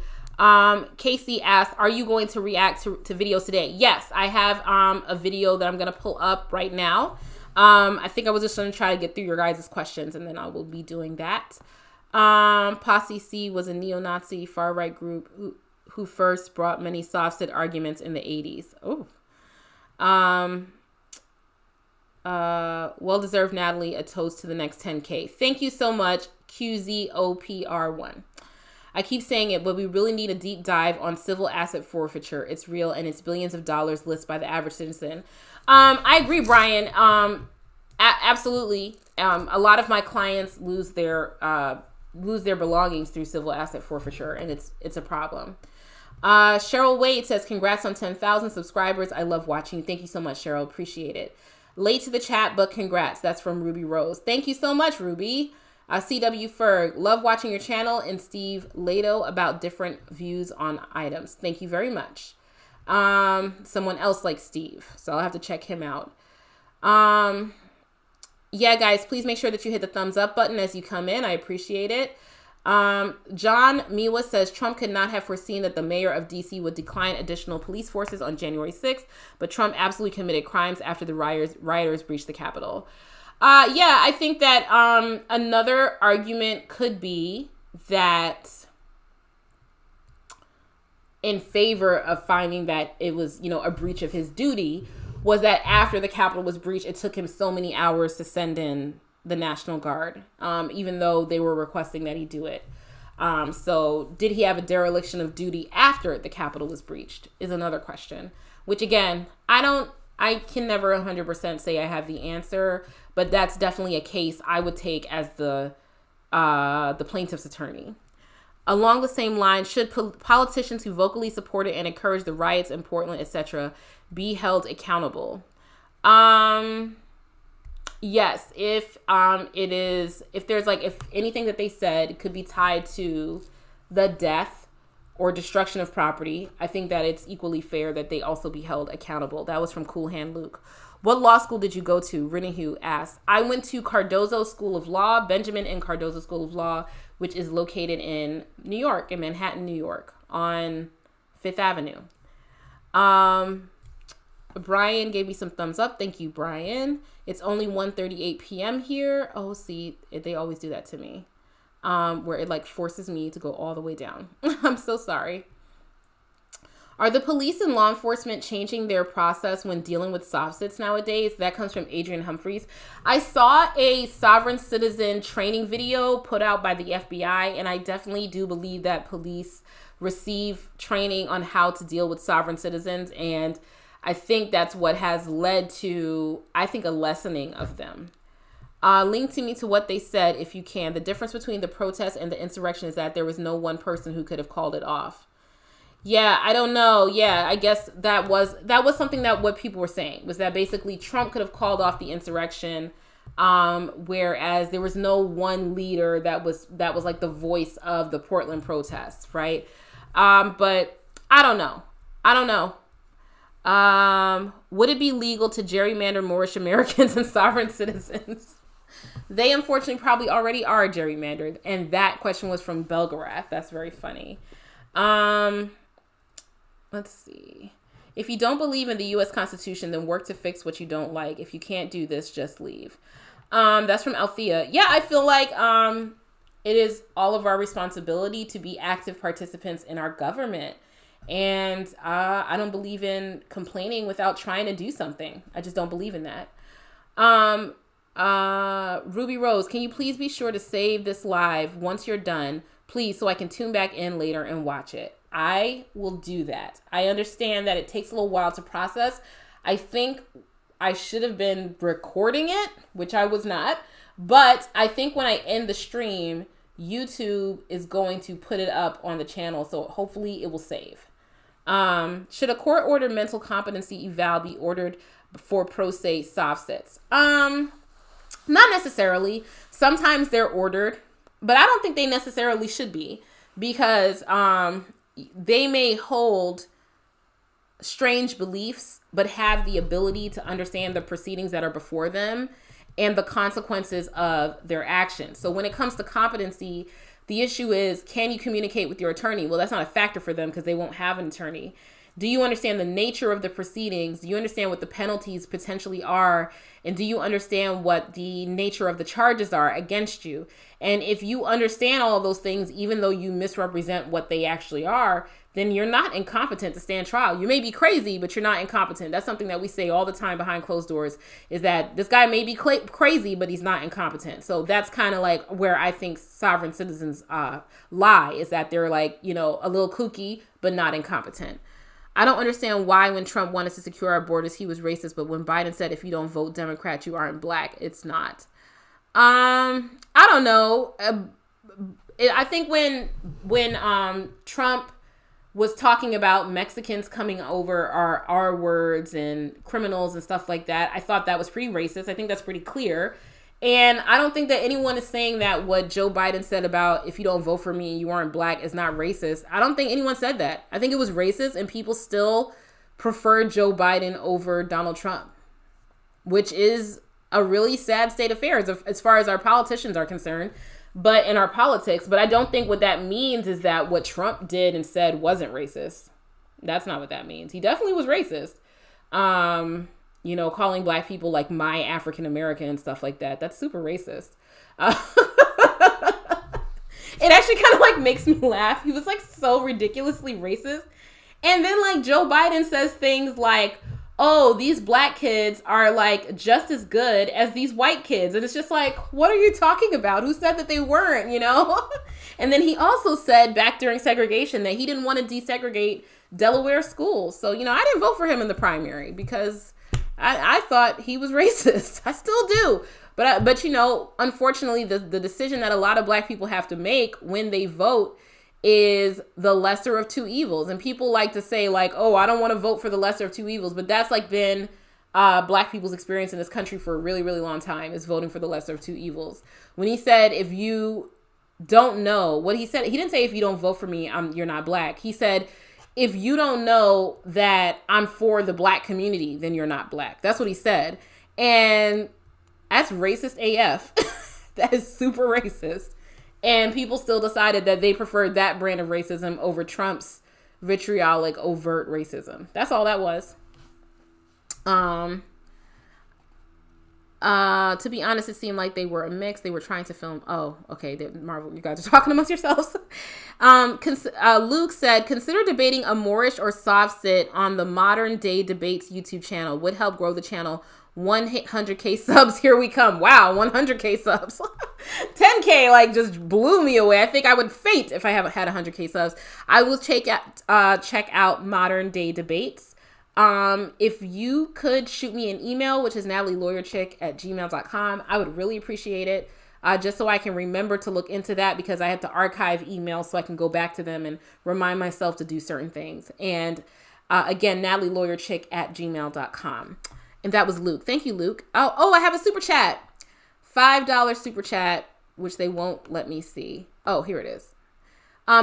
Casey asked, are you going to react to videos today? Yes, I have a video that I'm going to pull up right now. I think I was just going to try to get through your guys' questions, and then I will be doing that. Posse C was a neo-Nazi far-right group who first brought many soft-sit arguments in the 80s. Oh. Well-deserved, Natalie. A toast to the next 10K. Thank you so much, QZOPR1. I keep saying it, but we really need a deep dive on civil asset forfeiture. It's real, and it's billions of dollars listed by the average citizen. I agree, Brian. Absolutely. A lot of my clients lose their belongings through civil asset forfeiture, and it's a problem. Cheryl Wade says, congrats on 10,000 subscribers. I love watching you. Thank you so much, Cheryl. Appreciate it. Late to the chat, but congrats. That's from Ruby Rose. Thank you so much, Ruby. CW Ferg, love watching your channel, and Steve Lato about different views on items. Thank you very much. Someone else like Steve, so I'll have to check him out. Yeah, guys, please make sure that you hit the thumbs up button as you come in. I appreciate it. John Miwa says Trump could not have foreseen that the mayor of DC would decline additional police forces on January 6th, but Trump absolutely committed crimes after the rioters breached the Capitol. Yeah, I think that another argument could be that in favor of finding that it was, a breach of his duty was that after the Capitol was breached, it took him so many hours to send in the National Guard, even though they were requesting that he do it. So did he have a dereliction of duty after the Capitol was breached is another question, which again, I can never 100% say I have the answer, but that's definitely a case I would take as the plaintiff's attorney. Along the same line, should politicians who vocally supported and encouraged the riots in Portland, etc., be held accountable? Yes, if anything that they said could be tied to the death or destruction of property, I think that it's equally fair that they also be held accountable. That was from Cool Hand Luke. What law school did you go to? Renahu asked. I went to Cardozo School of Law, Benjamin and Cardozo School of Law, which is located in New York, in Manhattan, New York, on 5th Avenue. Brian gave me some thumbs up. Thank you, Brian. It's only 1:38 p.m. here. Oh, see, they always do that to me, where it forces me to go all the way down. I'm so sorry. Are the police and law enforcement changing their process when dealing with soft sits nowadays? That comes from Adrian Humphreys. I saw a sovereign citizen training video put out by the FBI, and I definitely do believe that police receive training on how to deal with sovereign citizens, and I think that's what has led to, a lessening of them. Link to me to what they said, if you can. The difference between the protest and the insurrection is that there was no one person who could have called it off. Yeah, I don't know. Yeah, I guess that was something that what people were saying was that basically Trump could have called off the insurrection, whereas there was no one leader that was like the voice of the Portland protests, right? But I don't know. Would it be legal to gerrymander Moorish Americans and sovereign citizens? They unfortunately probably already are gerrymandered. And that question was from Belgarath. That's very funny. Let's see. If you don't believe in the U.S. Constitution, then work to fix what you don't like. If you can't do this, just leave. That's from Althea. Yeah, I feel like it is all of our responsibility to be active participants in our government. And I don't believe in complaining without trying to do something. I just don't believe in that. Ruby Rose, can you please be sure to save this live once you're done, please, so I can tune back in later and watch it. I will do that. I understand that it takes a little while to process. I think I should have been recording it, which I was not. But I think when I end the stream, YouTube is going to put it up on the channel. So hopefully it will save. Should a court-ordered mental competency eval be ordered for pro se soft sits? Not necessarily. Sometimes they're ordered, but I don't think they necessarily should be, because they may hold strange beliefs, but have the ability to understand the proceedings that are before them and the consequences of their actions. So when it comes to competency, the issue is, can you communicate with your attorney? Well, that's not a factor for them because they won't have an attorney. Do you understand the nature of the proceedings? Do you understand what the penalties potentially are? And do you understand what the nature of the charges are against you? And if you understand all of those things, even though you misrepresent what they actually are, then you're not incompetent to stand trial. You may be crazy, but you're not incompetent. That's something that we say all the time behind closed doors, is that this guy may be crazy, but he's not incompetent. So that's kind of like where I think sovereign citizens lie, is that they're like, you know, a little kooky, but not incompetent. I don't understand why when Trump wanted to secure our borders, he was racist. But when Biden said, if you don't vote Democrat, you aren't black, it's not. I don't know. I think when Trump was talking about Mexicans coming over our words and criminals and stuff like that, I thought that was pretty racist. I think that's pretty clear. And I don't think that anyone is saying that what Joe Biden said about, if you don't vote for me, you aren't black, is not racist. I don't think anyone said that. I think it was racist, and people still prefer Joe Biden over Donald Trump, which is a really sad state of affairs as far as our politicians are concerned, but in our politics. But I don't think what that means is that what Trump did and said wasn't racist. That's not what that means. He definitely was racist. You know, calling black people like my African American and stuff like that. That's super racist. It actually kind of like makes me laugh. He was like so ridiculously racist. And then like Joe Biden says things like, oh, these black kids are like just as good as these white kids. And it's just like, what are you talking about? Who said that they weren't, you know? And then he also said back during segregation that he didn't want to desegregate Delaware schools. So, you know, I didn't vote for him in the primary because I thought he was racist. I still do. But you know, unfortunately, the decision that a lot of black people have to make when they vote is the lesser of two evils. And people like to say like, oh, I don't want to vote for the lesser of two evils. But that's like been black people's experience in this country for a really, really long time, is voting for the lesser of two evils. When he said, if you don't know what he said, he didn't say, if you don't vote for me, you're not black. He said, if you don't know that I'm for the black community, then you're not black. That's what he said. And that's racist AF. That is super racist. And people still decided that they preferred that brand of racism over Trump's vitriolic, overt racism. That's all that was. To be honest, it seemed like they were a mix. They were trying to film. Oh, okay. Marvel, you guys are talking amongst yourselves. Luke said, consider debating a Moorish or soft sit on the Modern Day Debates YouTube channel. Would help grow the channel. 100K subs. Here we come. Wow. 100K subs. 10K like just blew me away. I think I would faint if I haven't had 100K subs. I will check out Modern Day Debates. If you could shoot me an email, which is NatalieLawyerChick@gmail.com, I would really appreciate it. Just so I can remember to look into that, because I had to archive emails so I can go back to them and remind myself to do certain things. And again, NatalieLawyerChick@gmail.com. And that was Luke. Thank you, Luke. Oh, I have a super chat. $5 super chat, which they won't let me see. Oh, here it is.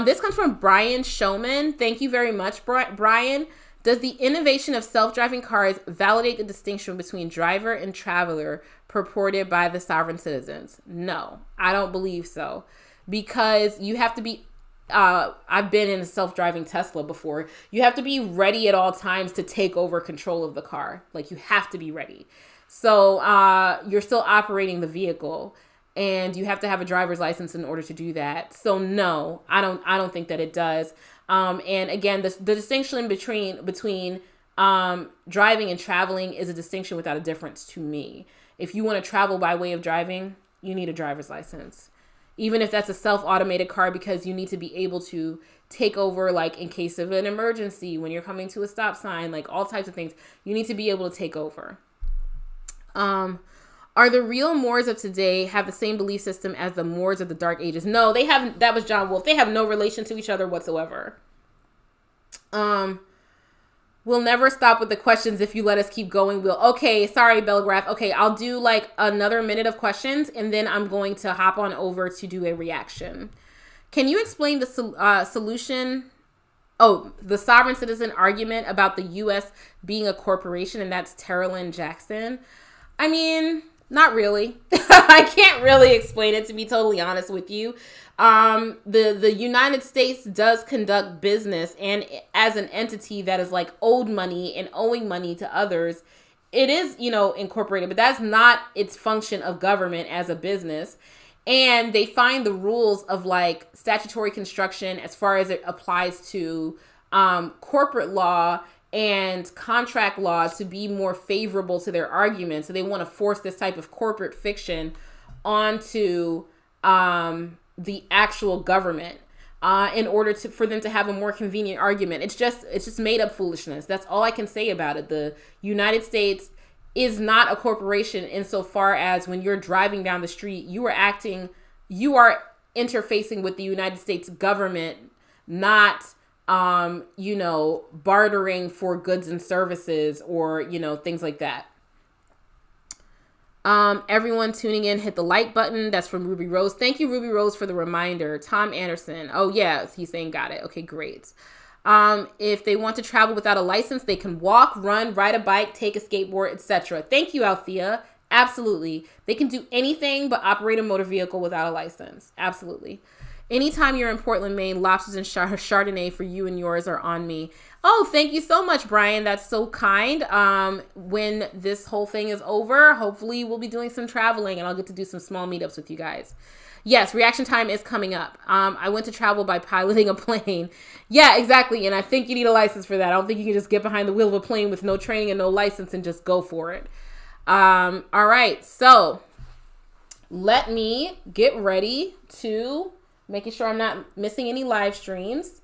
This comes from Brian Showman. Thank you very much, Brian. Does the innovation of self-driving cars validate the distinction between driver and traveler purported by the sovereign citizens? No, I don't believe so. Because you have to be I've been in a self-driving Tesla before. You have to be ready at all times to take over control of the car. Like, you have to be ready. So you're still operating the vehicle, and you have to have a driver's license in order to do that. So no, I don't think that it does. And again, the distinction between driving and traveling is a distinction without a difference to me. If you want to travel by way of driving, you need a driver's license. Even if that's a self-automated car, because you need to be able to take over, like in case of an emergency, when you're coming to a stop sign, like all types of things, you need to be able to take over. Are the real Moors of today have the same belief system as the Moors of the Dark Ages? No, they haven't. That was John Wolfe. They have no relation to each other whatsoever. We'll never stop with the questions if you let us keep going. Okay, sorry, Belgraph. Okay, I'll do like another minute of questions, and then I'm going to hop on over to do a reaction. Can you explain the solution? Oh, the sovereign citizen argument about the U.S. being a corporation, and that's Tara Lynn Jackson. I mean, not really. I can't really explain it, to be totally honest with you. The United States does conduct business, and as an entity that is like owed money and owing money to others, it is, incorporated, but that's not its function of government as a business. And they find the rules of like statutory construction as far as it applies to corporate law and contract law to be more favorable to their argument. So they want to force this type of corporate fiction onto the actual government in order for them to have a more convenient argument. It's just made up foolishness. That's all I can say about it. The United States is not a corporation insofar as when you're driving down the street, you are interfacing with the United States government, not bartering for goods and services or, things like that. Everyone tuning in, hit the like button. That's from Ruby Rose. Thank you, Ruby Rose, for the reminder. Tom Anderson. Oh, yeah. He's saying got it. Okay, great. If they want to travel without a license, they can walk, run, ride a bike, take a skateboard, etc. Thank you, Althea. Absolutely. They can do anything but operate a motor vehicle without a license. Absolutely. Anytime you're in Portland, Maine, lobsters and Chardonnay for you and yours are on me. Oh, thank you so much, Brian. That's so kind. When this whole thing is over, hopefully we'll be doing some traveling and I'll get to do some small meetups with you guys. Yes, reaction time is coming up. I went to travel by piloting a plane. Yeah, exactly. And I think you need a license for that. I don't think you can just get behind the wheel of a plane with no training and no license and just go for it. All right. So let me get ready to making sure I'm not missing any live streams.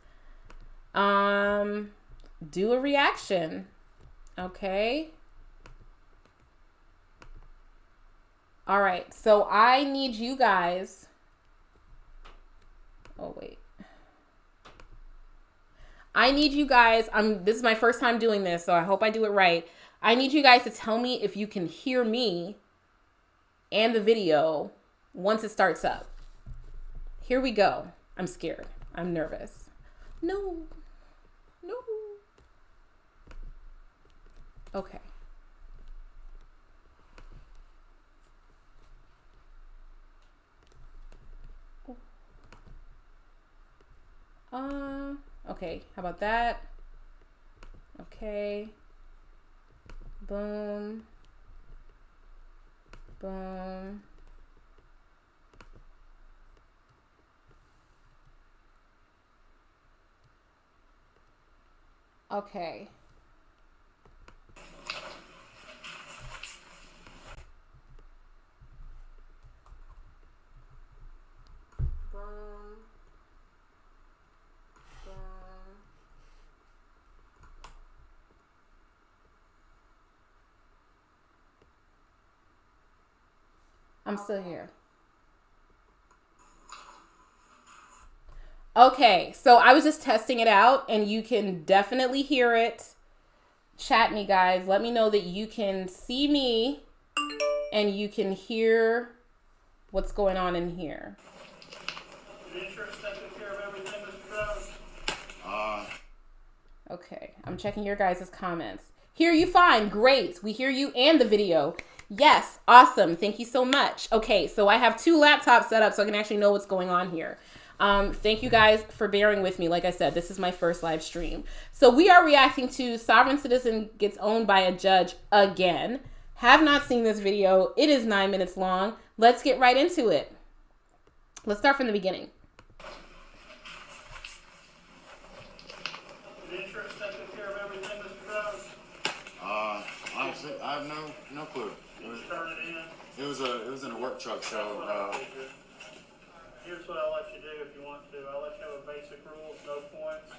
Do a reaction. Okay. All right. So I need you guys. Oh, wait. I need you guys. This is my first time doing this, so I hope I do it right. I need you guys to tell me if you can hear me and the video once it starts up. Here we go. I'm scared. I'm nervous. No. Okay. Okay. How about that? Okay. Boom. Boom. Okay. Boom. Boom. I'm still here. Okay, so I was just testing it out, and you can definitely hear it. Chat me, guys. Let me know that you can see me and you can hear what's going on in here. Okay, I'm checking your guys' comments. Hear you fine. Great. We hear you and the video. Yes, awesome. Thank you so much. Okay, so I have two laptops set up so I can actually know what's going on here. Thank you guys for bearing with me. Like I said, this is my first live stream. So we are reacting to Sovereign Citizen Gets Owned by a Judge again. Have not seen this video. It is 9 minutes long. Let's get right into it. Let's start from the beginning. Honestly, I have no clue. It was in a work truck, so here's what I'll let you do if you want to. I'll let you have a basic rules, no points.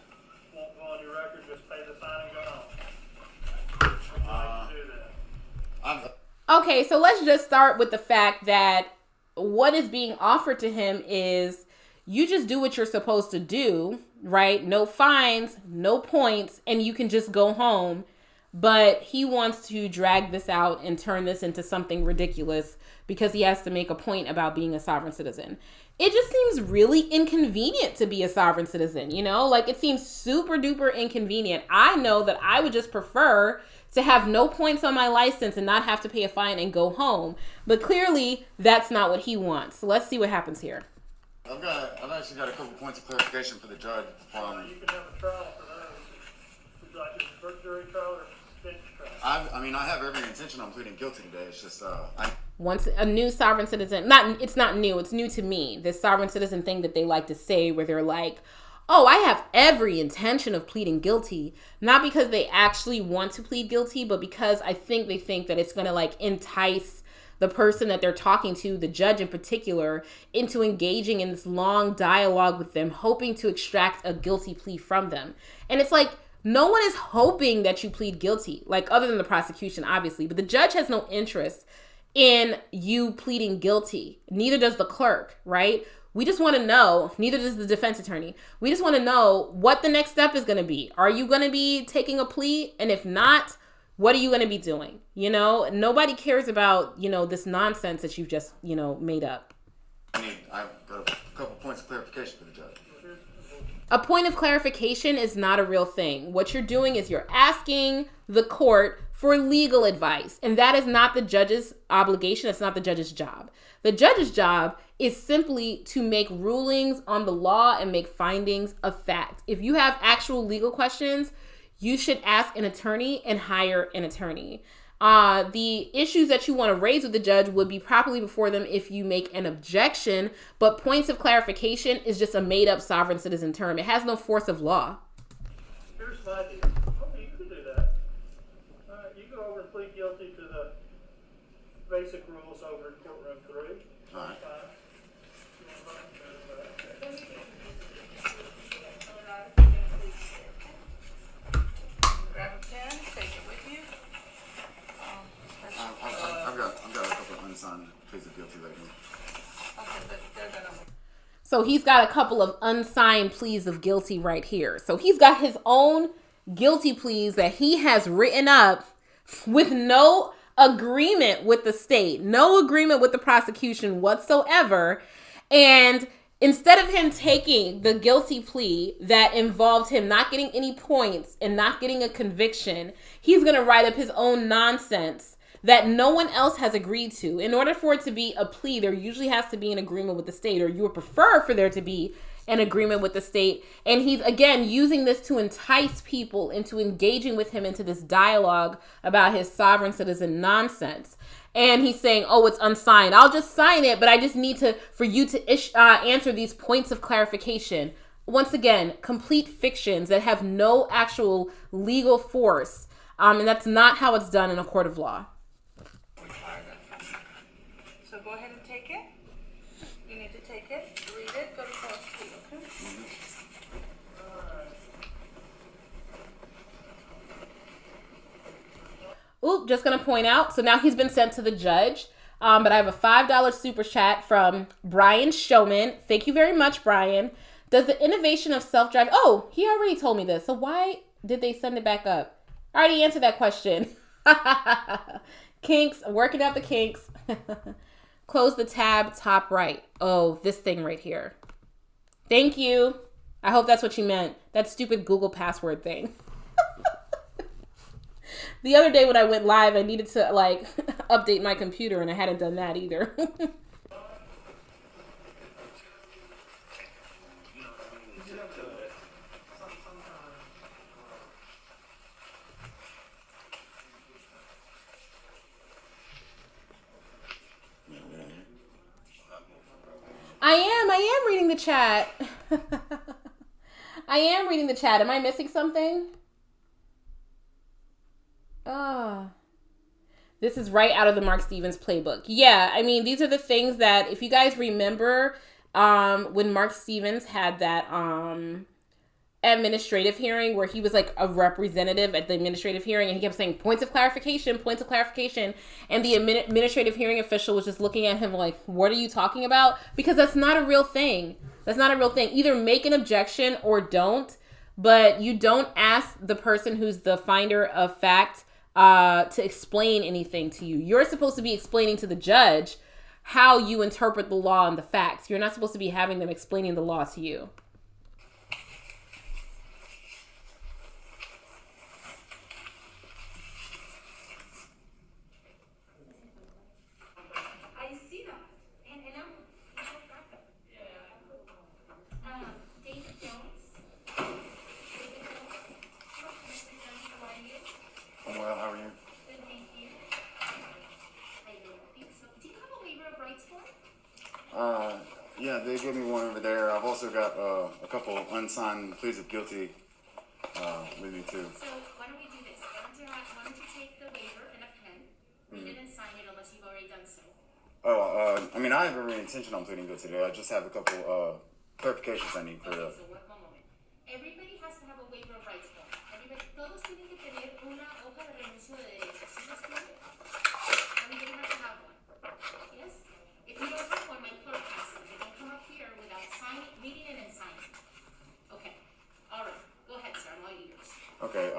Won't go on your record, just pay the fine and go home. Would you like to do that? Okay, so let's just start with the fact that what is being offered to him is you just do what you're supposed to do, right? No fines, no points, and you can just go home. But he wants to drag this out and turn this into something ridiculous because he has to make a point about being a sovereign citizen. It just seems really inconvenient to be a sovereign citizen, you know? Like, it seems super duper inconvenient. I know that I would just prefer to have no points on my license and not have to pay a fine and go home. But clearly, that's not what he wants. So let's see what happens here. I've actually got a couple points of clarification for the judge. You can have a trial for those. Would you like a first jury trial or bench trial? I have every intention on pleading guilty today. It's just Once a new sovereign citizen, it's not new, it's new to me. This sovereign citizen thing that they like to say where they're like, oh, I have every intention of pleading guilty. Not because they actually want to plead guilty, but because they think that it's going to like entice the person that they're talking to, the judge in particular, into engaging in this long dialogue with them, hoping to extract a guilty plea from them. And it's like, no one is hoping that you plead guilty, like other than the prosecution, obviously, but the judge has no interest in you pleading guilty. Neither does the clerk, right? We just want to know, neither does the defense attorney. We just want to know what the next step is going to be. Are you going to be taking a plea? And if not, what are you going to be doing? You know, nobody cares about, you know, this nonsense that you've just, you know, made up. I've got a couple points of clarification for the judge. A point of clarification is not a real thing. What you're doing is you're asking the court for legal advice. And that is not the judge's obligation. It's not the judge's job. The judge's job is simply to make rulings on the law and make findings of fact. If you have actual legal questions, you should ask an attorney and hire an attorney. The issues that you want to raise with the judge would be properly before them if you make an objection, but points of clarification is just a made-up sovereign citizen term. It has no force of law. Here's my deal. Okay, you can do that. You go over and plead guilty to the basic rules over in courtroom 3. All right. Grab a pen, take it with you. I've got a couple of unsigned pleas of guilty lately. Okay, but they're gonna. So he's got a couple of unsigned pleas of guilty right here. So he's got his own guilty pleas that he has written up with no agreement with the state, no agreement with the prosecution whatsoever. And instead of him taking the guilty plea that involved him not getting any points and not getting a conviction, he's going to write up his own nonsense that no one else has agreed to. In order for it to be a plea, there usually has to be an agreement with the state, or you would prefer for there to be an agreement with the state. And he's, again, using this to entice people into engaging with him into this dialogue about his sovereign citizen nonsense. And he's saying, oh, it's unsigned. I'll just sign it, but I just need for you to answer these points of clarification. Once again, complete fictions that have no actual legal force. And that's not how it's done in a court of law. So go ahead and take it. You need to take it, read it, go to court, okay? Ooh, just going to point out, so now he's been sent to the judge. But I have a $5 super chat from Brian Showman. Thank you very much, Brian. Does the innovation of self-drive... Oh, he already told me this. So why did they send it back up? I already answered that question. Kinks, working out the kinks. Close the tab, top right. Oh, this thing right here. Thank you. I hope that's what you meant. That stupid Google password thing. The other day when I went live, I needed to like update my computer and I hadn't done that either. reading the chat. I am reading the chat. Am I missing something? Oh. This is right out of the Mark Stevens playbook. Yeah, I mean, these are the things that, if you guys remember, when Mark Stevens had that administrative hearing where he was like a representative at the administrative hearing, and he kept saying points of clarification, and the administrative hearing official was just looking at him like, what are you talking about? Because that's not a real thing. That's not a real thing. Either make an objection or don't, but you don't ask the person who's the finder of fact to explain anything to you. You're supposed to be explaining to the judge how you interpret the law and the facts. You're not supposed to be having them explaining the law to you. Yeah, they gave me one over there. I've also got a couple unsigned pleas of guilty with me too. So why don't we do this? Why don't you take the waiver and a pen, read it and sign it unless you've already done so. I mean, I have every intention on pleading guilty today. I just have a couple clarifications I need for Okay, so one moment. Everybody has to have a waiver of rights form. Todos tienen que tener una hoja de renuncio de derechos. ¿Sí los tienen? Everybody has to have one. Yes? If you don't have one, my clerk has it. They don't come up here without reading it and signing it. Okay. All right. Go ahead, sir. I'm all ears. Okay,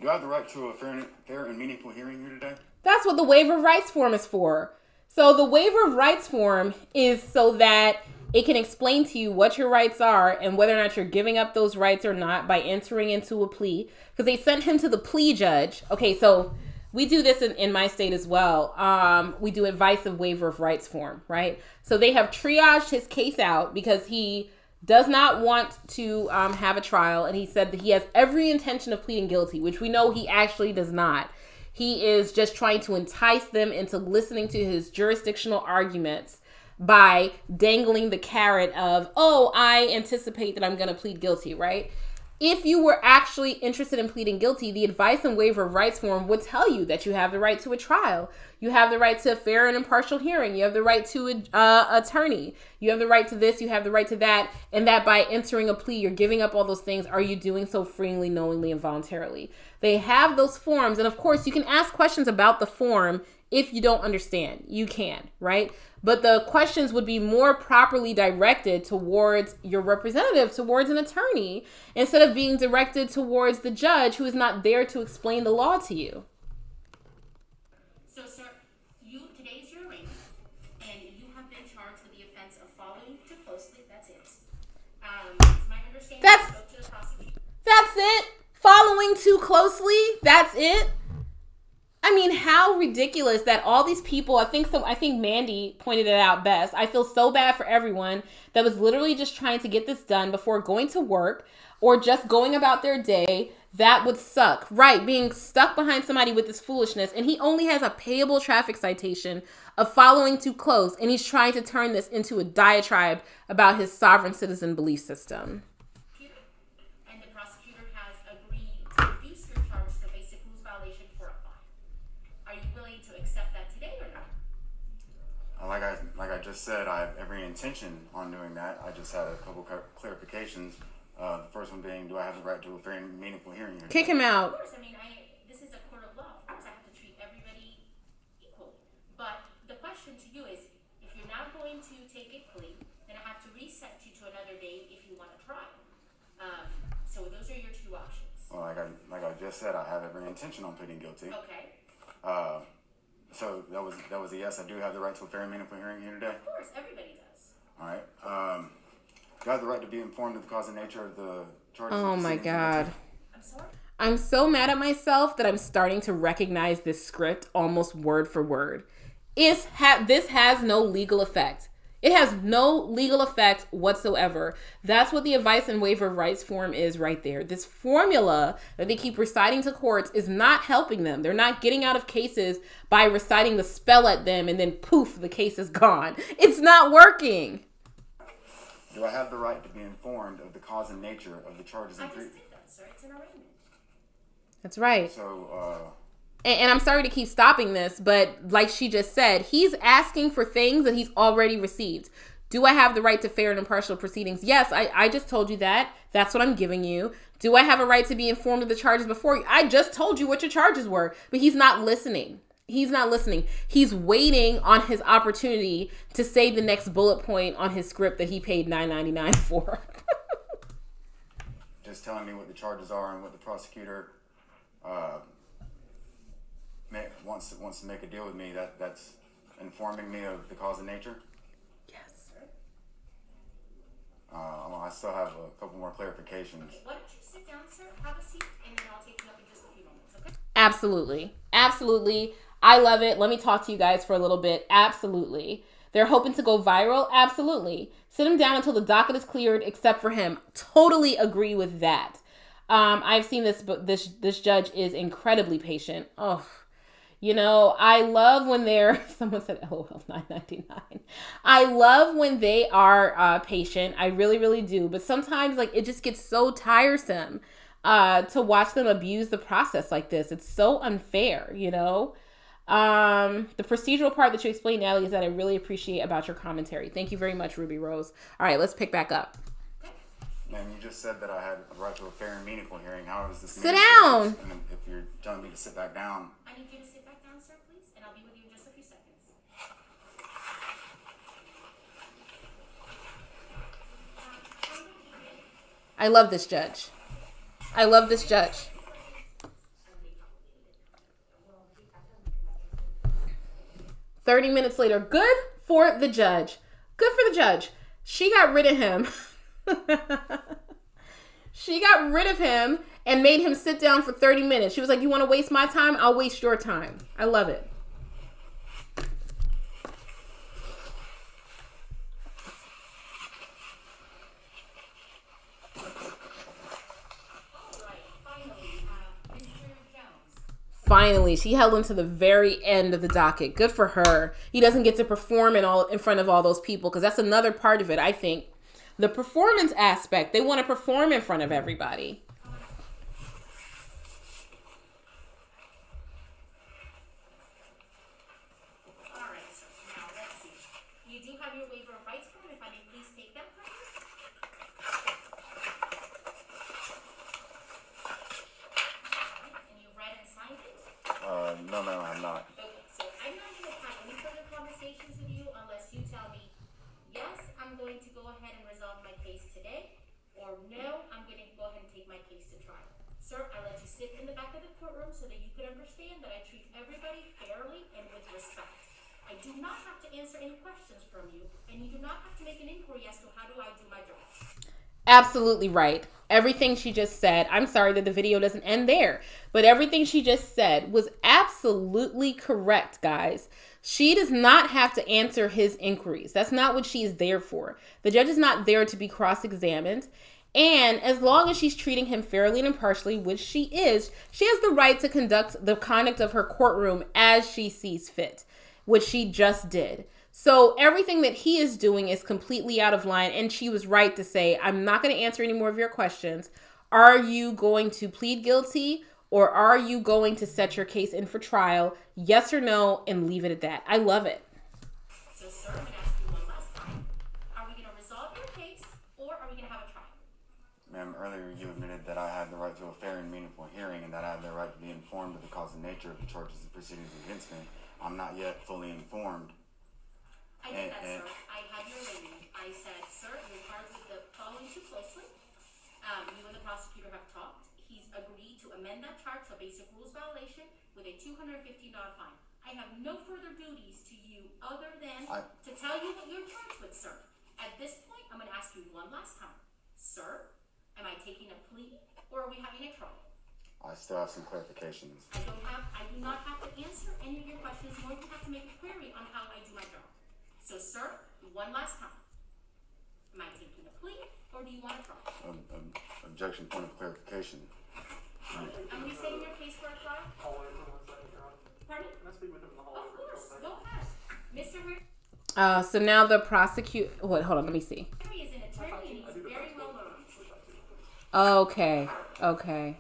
do I have the right to a fair and meaningful hearing here today? That's what the waiver of rights form is for. So the waiver of rights form is so that it can explain to you what your rights are and whether or not you're giving up those rights or not by entering into a plea. Because they sent him to the plea judge. Okay, so we do this in my state as well. We do advice of waiver of rights form, right? So they have triaged his case out because he does not want to have a trial. And he said that he has every intention of pleading guilty, which we know he actually does not. He is just trying to entice them into listening to his jurisdictional arguments by dangling the carrot of, oh, I anticipate that I'm going to plead guilty, right? If you were actually interested in pleading guilty, the advice and waiver of rights form would tell you that you have the right to a trial. You have the right to a fair and impartial hearing. You have the right to an attorney. You have the right to this. You have the right to that. And that by entering a plea, you're giving up all those things. Are you doing so freely, knowingly, and voluntarily? They have those forms. And of course, you can ask questions about the form if you don't understand. You can, right? But the questions would be more properly directed towards your representative, towards an attorney, instead of being directed towards the judge who is not there to explain the law to you. So, sir, today is your arraignment, and you have been charged with the offense of following too closely. That's it. It's my understanding. That's to the prosecution. That's it? Following too closely? That's it? I mean, how ridiculous that all these people, I think Mandy pointed it out best. I feel so bad for everyone that was literally just trying to get this done before going to work or just going about their day. That would suck, right? Being stuck behind somebody with this foolishness. And he only has a payable traffic citation of following too close. And he's trying to turn this into a diatribe about his sovereign citizen belief system. And the prosecutor has agreed to reduce your charge to basic rules violation for a fine. Are you willing to accept that today or not? Like I just said, I have every intention on doing that. I just had a couple clarifications. The first one being, do I have the right to a fair and meaningful hearing here? Kick him out. Of course, I mean, this is a court of law. Of course, I have to treat everybody equally. But the question to you is, if you're not going to take a plea, then I have to reset you to another day if you want to try. So those are your two options. Well, like I just said, I have every intention on pleading guilty. Okay. So that was a yes. I do have the right to a fair and meaningful hearing here today. Of course, everybody does. All right. Do I have the right to be informed of the cause and nature of the charges? Oh my God. I'm sorry? I'm so mad at myself that I'm starting to recognize this script almost word for word. This has no legal effect. It has no legal effect whatsoever. That's what the advice and waiver of rights form is right there. This formula that they keep reciting to courts is not helping them. They're not getting out of cases by reciting the spell at them and then poof, the case is gone. It's not working. Do I have the right to be informed of the cause and nature of the charges I and just did that, sir. It's an arraignment. That's right. So, And I'm sorry to keep stopping this, but like she just said, he's asking for things that he's already received. Do I have the right to fair and impartial proceedings? Yes, I just told you that. That's what I'm giving you. Do I have a right to be informed of the charges before you? I just told you what your charges were, but he's not listening. He's not listening. He's waiting on his opportunity to say the next bullet point on his script that he paid $9.99 for. just telling me what the charges are and what the prosecutor wants to make a deal with me, that's informing me of the cause and nature? Yes. I still have a couple more clarifications. Why don't you sit down, sir, have a seat, and then I'll take you up in just a few moments, okay? Absolutely. Absolutely. I love it. Let me talk to you guys for a little bit. Absolutely. They're hoping to go viral. Absolutely. Sit him down until the docket is cleared, except for him. Totally agree with that. I've seen this, but this judge is incredibly patient. Oh, you know, I love when they're, someone said, LOL, $9.99. I love when they are patient. I really, really do. But sometimes, like, it just gets so tiresome to watch them abuse the process like this. It's so unfair, you know? The procedural part that you explained, Natalie, is that I really appreciate about your commentary. Thank you very much, Ruby Rose. All right, let's pick back up. Ma'am, you just said that I had a right to a fair and meaningful hearing. How is this? Sit down. And if you're telling me to sit back down. I need you to sit back down, sir, please, and I'll be with you in just a few seconds. I love this judge. I love this judge. $30 later. Good for the judge. Good for the judge. She got rid of him. She got rid of him and made him sit down for 30 minutes. She was like, you want to waste my time? I'll waste your time. I love it. Finally, she held him to the very end of the docket. Good for her. He doesn't get to perform in front of all those people, because that's another part of it, I think. The performance aspect. They want to perform in front of everybody. All right, sir. Now, let's see. You do have your waiver of rights form. If I may please take that from you. And you read and signed it? No, I'm not. Okay, so I'm not going to have any further conversations with you unless you tell me, yes, I'm going to go ahead and resolve my case today, or no, I'm going to go ahead and take my case to trial. Sir, I let you sit in the back of the courtroom so that you could understand that I treat everybody fairly and with respect. I do not have to answer any questions from you, and you do not have to make an inquiry as to how do I do my job. Absolutely right. Everything she just said, I'm sorry that the video doesn't end there, but everything she just said was absolutely correct, guys. She does not have to answer his inquiries. That's not what she is there for. The judge is not there to be cross-examined. And as long as she's treating him fairly and impartially, which she is, she has the right to conduct the conduct of her courtroom as she sees fit, which she just did. So everything that he is doing is completely out of line. And she was right to say, I'm not going to answer any more of your questions. Are you going to plead guilty, or are you going to set your case in for trial? Yes or no, and leave it at that. I love it. So, sir, I'm going to ask you one last time. Are we going to resolve your case, or are we going to have a trial? Ma'am, earlier you admitted that I had the right to a fair and meaningful hearing and that I had the right to be informed of the cause and nature of the charges and proceedings against me. I'm not yet fully informed. I did that, sir. I had your rating. I said, sir, you're charged with the following too closely. You and the prosecutor have talked. He's agreed to amend that charge to a basic rules violation with a $215 fine. I have no further duties to you other than to tell you what you're charged with, sir. At this point, I'm going to ask you one last time. Sir, am I taking a plea, or are we having a trial? I still have some clarifications. I do not have to answer any of your questions, nor do you have to make a query on how I do my job. So, sir, one last time. Am I taking a plea, or do you want a trial? Objection, point of clarification. Are we setting your case for a trial? Hold on for 1 second, Your Honor. Pardon? Can I speak with him in the hallway? Of course, go ahead. Mr. So now the hold on, let me see. Harry is an attorney. Okay. Okay.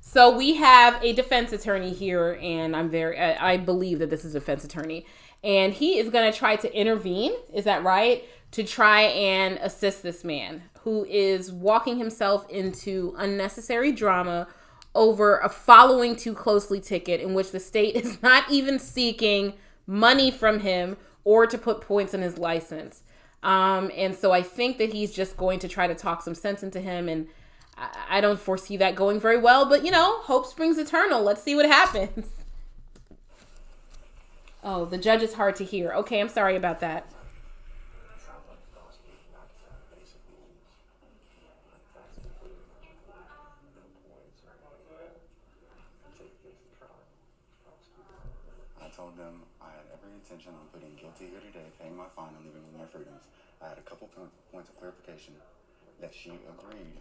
So we have a defense attorney here, and I believe that this is a defense attorney, and he is going to try to intervene. Is that right? To try and assist this man who is walking himself into unnecessary drama over a following too closely ticket in which the state is not even seeking money from him or to put points in his license. And so I think that he's just going to try to talk some sense into him, and I don't foresee that going very well, but hope springs eternal. Let's see what happens. Oh, the judge is hard to hear. Okay, I'm sorry about that. I told them I had every intention on putting guilty here today, paying my fine, and leaving with my freedoms. I had a couple points of clarification that she agreed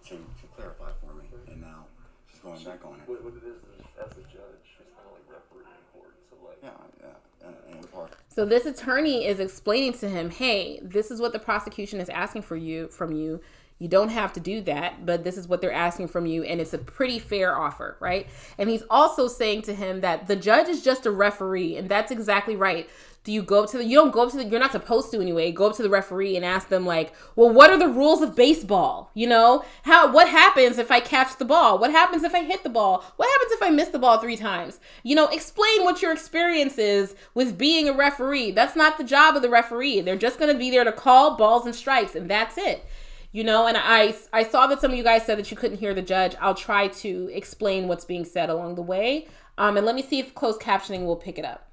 to clarify for me, and now she's going back on it. What it is, as a judge, she's kind of like refereeing court, so like... Yeah, in part. So this attorney is explaining to him, hey, this is what the prosecution is asking from you. You don't have to do that, but this is what they're asking from you, and it's a pretty fair offer, right? And he's also saying to him that the judge is just a referee, and that's exactly right. You don't go up to you're not supposed to anyway, go up to the referee and ask them like, well, what are the rules of baseball? What happens if I catch the ball? What happens if I hit the ball? What happens if I miss the ball 3 times? Explain what your experience is with being a referee. That's not the job of the referee. They're just going to be there to call balls and strikes, and that's it. And I saw that some of you guys said that you couldn't hear the judge. I'll try to explain what's being said along the way. And let me see if closed captioning will pick it up.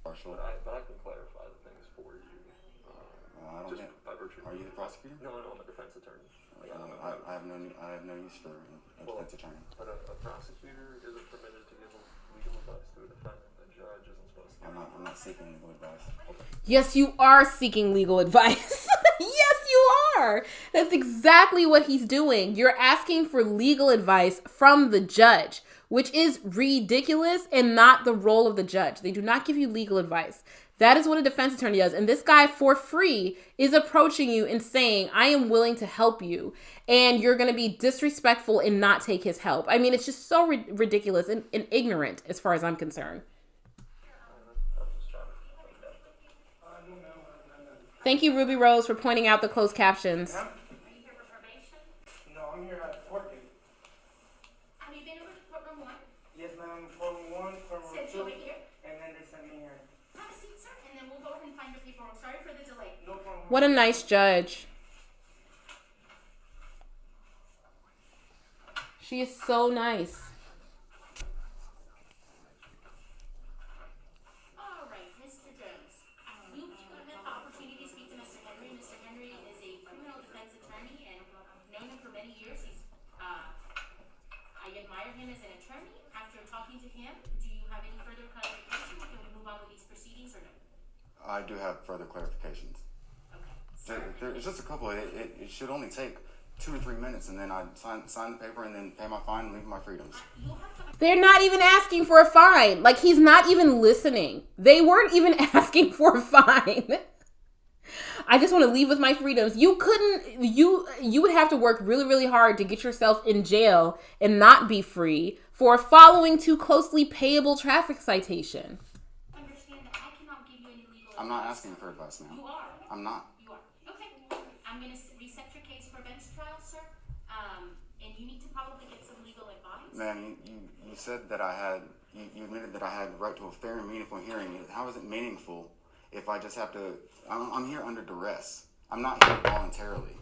But I can clarify the things for you. By virtue. Are you the prosecutor? No, I'm a defense attorney. I have no use for a defense attorney. But a prosecutor isn't permitted to give legal advice to a defendant. The judge isn't supposed to. I'm not seeking legal advice. Okay. Yes, you are seeking legal advice. Yes, you are. That's exactly what he's doing. You're asking for legal advice from the judge, which is ridiculous and not the role of the judge. They do not give you legal advice. That is what a defense attorney does. And this guy, for free, is approaching you and saying, I am willing to help you. And you're going to be disrespectful and not take his help. I mean, it's just so ridiculous and ignorant as far as I'm concerned. Thank you, Ruby Rose, for pointing out the closed captions. Are you here for probation? No, I'm here at court date. Have you been over to courtroom 1? Yes, ma'am. Courtroom 1, courtroom Sent 2, you over here? and then they sent me here. Have a seat, sir, and then we'll go ahead and find your paperwork. Sorry for the delay. No problem. What a nice judge. She is so nice. All right, Mr. Jones. You have had the opportunity to speak to Mr. Henry. Mr. Henry is a criminal defense attorney and known him for many years. I admire him as an attorney. After talking to him, do you have any further clarification? Can we move on with these proceedings or no? I do have further clarifications. Okay. There's just a couple. It should only take 2 or 3 minutes, and then I sign the paper and then pay my fine and leave my freedoms. They're not even asking for a fine. Like, he's not even listening. They weren't even asking for a fine. I just want to leave with my freedoms. You would have to work really, really hard to get yourself in jail and not be free for following too closely payable traffic citation. Understand that I cannot give you any legal advice. I'm not asking for advice, ma'am. You are. I'm not. You are. Okay. I'm going to reset your case for bench trial, sir. And you need to probably get some legal advice. Ma'am, you said that you admitted that I had the right to a fair and meaningful hearing. How is it meaningful if I just have to, I'm here under duress. I'm not here voluntarily.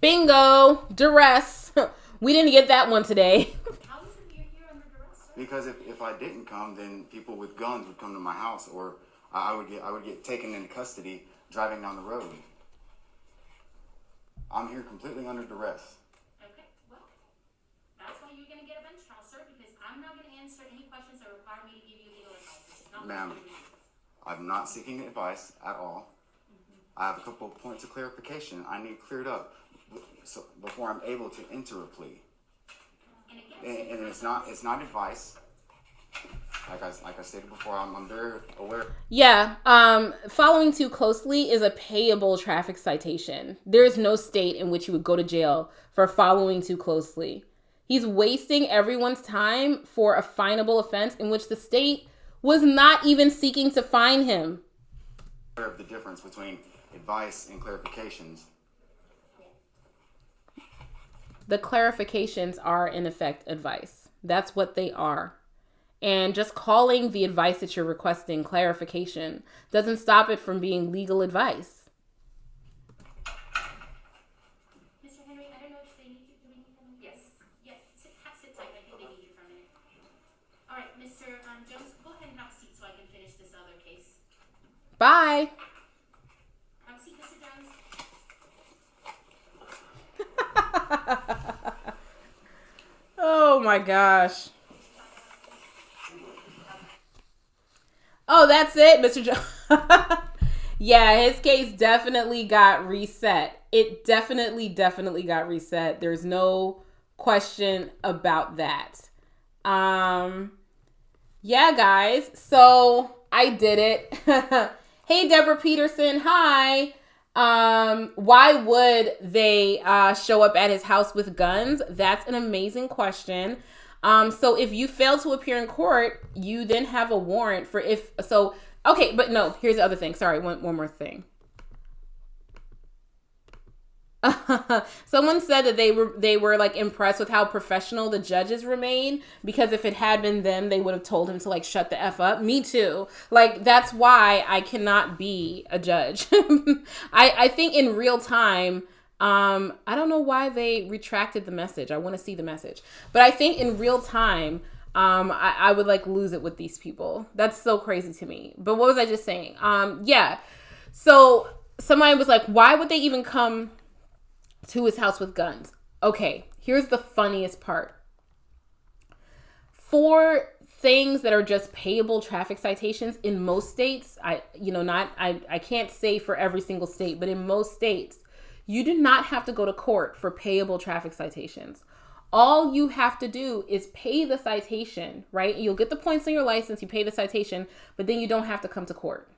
Bingo! Duress. We didn't get that one today. How is it you're here under duress, sir? Because if I didn't come, then people with guns would come to my house, or I would get taken into custody driving down the road. I'm here completely under duress. Okay, well, that's why you're going to get a bench trial, sir, because I'm not going to answer any questions that require me to give you legal advice. This is not what I'm Ma'am, going to do. I'm not seeking advice at all. I have a couple of points of clarification I need cleared up before I'm able to enter a plea. And again, And it's not advice. Like I stated before, I'm very aware. Yeah, following too closely is a payable traffic citation. There is no state in which you would go to jail for following too closely. He's wasting everyone's time for a finable offense in which the state was not even seeking to fine him. Of the difference between advice and clarifications. The clarifications are, in effect, advice. That's what they are. And just calling the advice that you're requesting clarification doesn't stop it from being legal advice. Mr. Henry, I don't know if they need you. Do we need them? Yes. Yes. Sit tight. I think they need you for a minute. All right, Mr. Jones, go ahead and have a seat so I can finish this other case. Bye. Have a seat, Mr. Jones. Oh my gosh. Oh, that's it, Mr. Jones. Yeah, his case definitely got reset. It definitely got reset. There's no question about that. Yeah, guys. So I did it. Hey, Deborah Peterson. Hi. Why would they show up at his house with guns? That's an amazing question. So if you fail to appear in court, you then have a warrant for okay, but no, here's the other thing. Sorry, one more thing. Someone said that they were like impressed with how professional the judges remain, because if it had been them, they would have told him to like shut the F up. Me too. Like, that's why I cannot be a judge. I think in real time, I don't know why they retracted the message. I want to see the message. But I think in real time, I would like lose it with these people. That's so crazy to me. But what was I just saying? Yeah. So somebody was like, why would they even come to his house with guns? Okay, here's the funniest part. For things that are just payable traffic citations in most states, I can't say for every single state, but in most states, you do not have to go to court for payable traffic citations. All you have to do is pay the citation, right? You'll get the points on your license, you pay the citation, but then you don't have to come to court.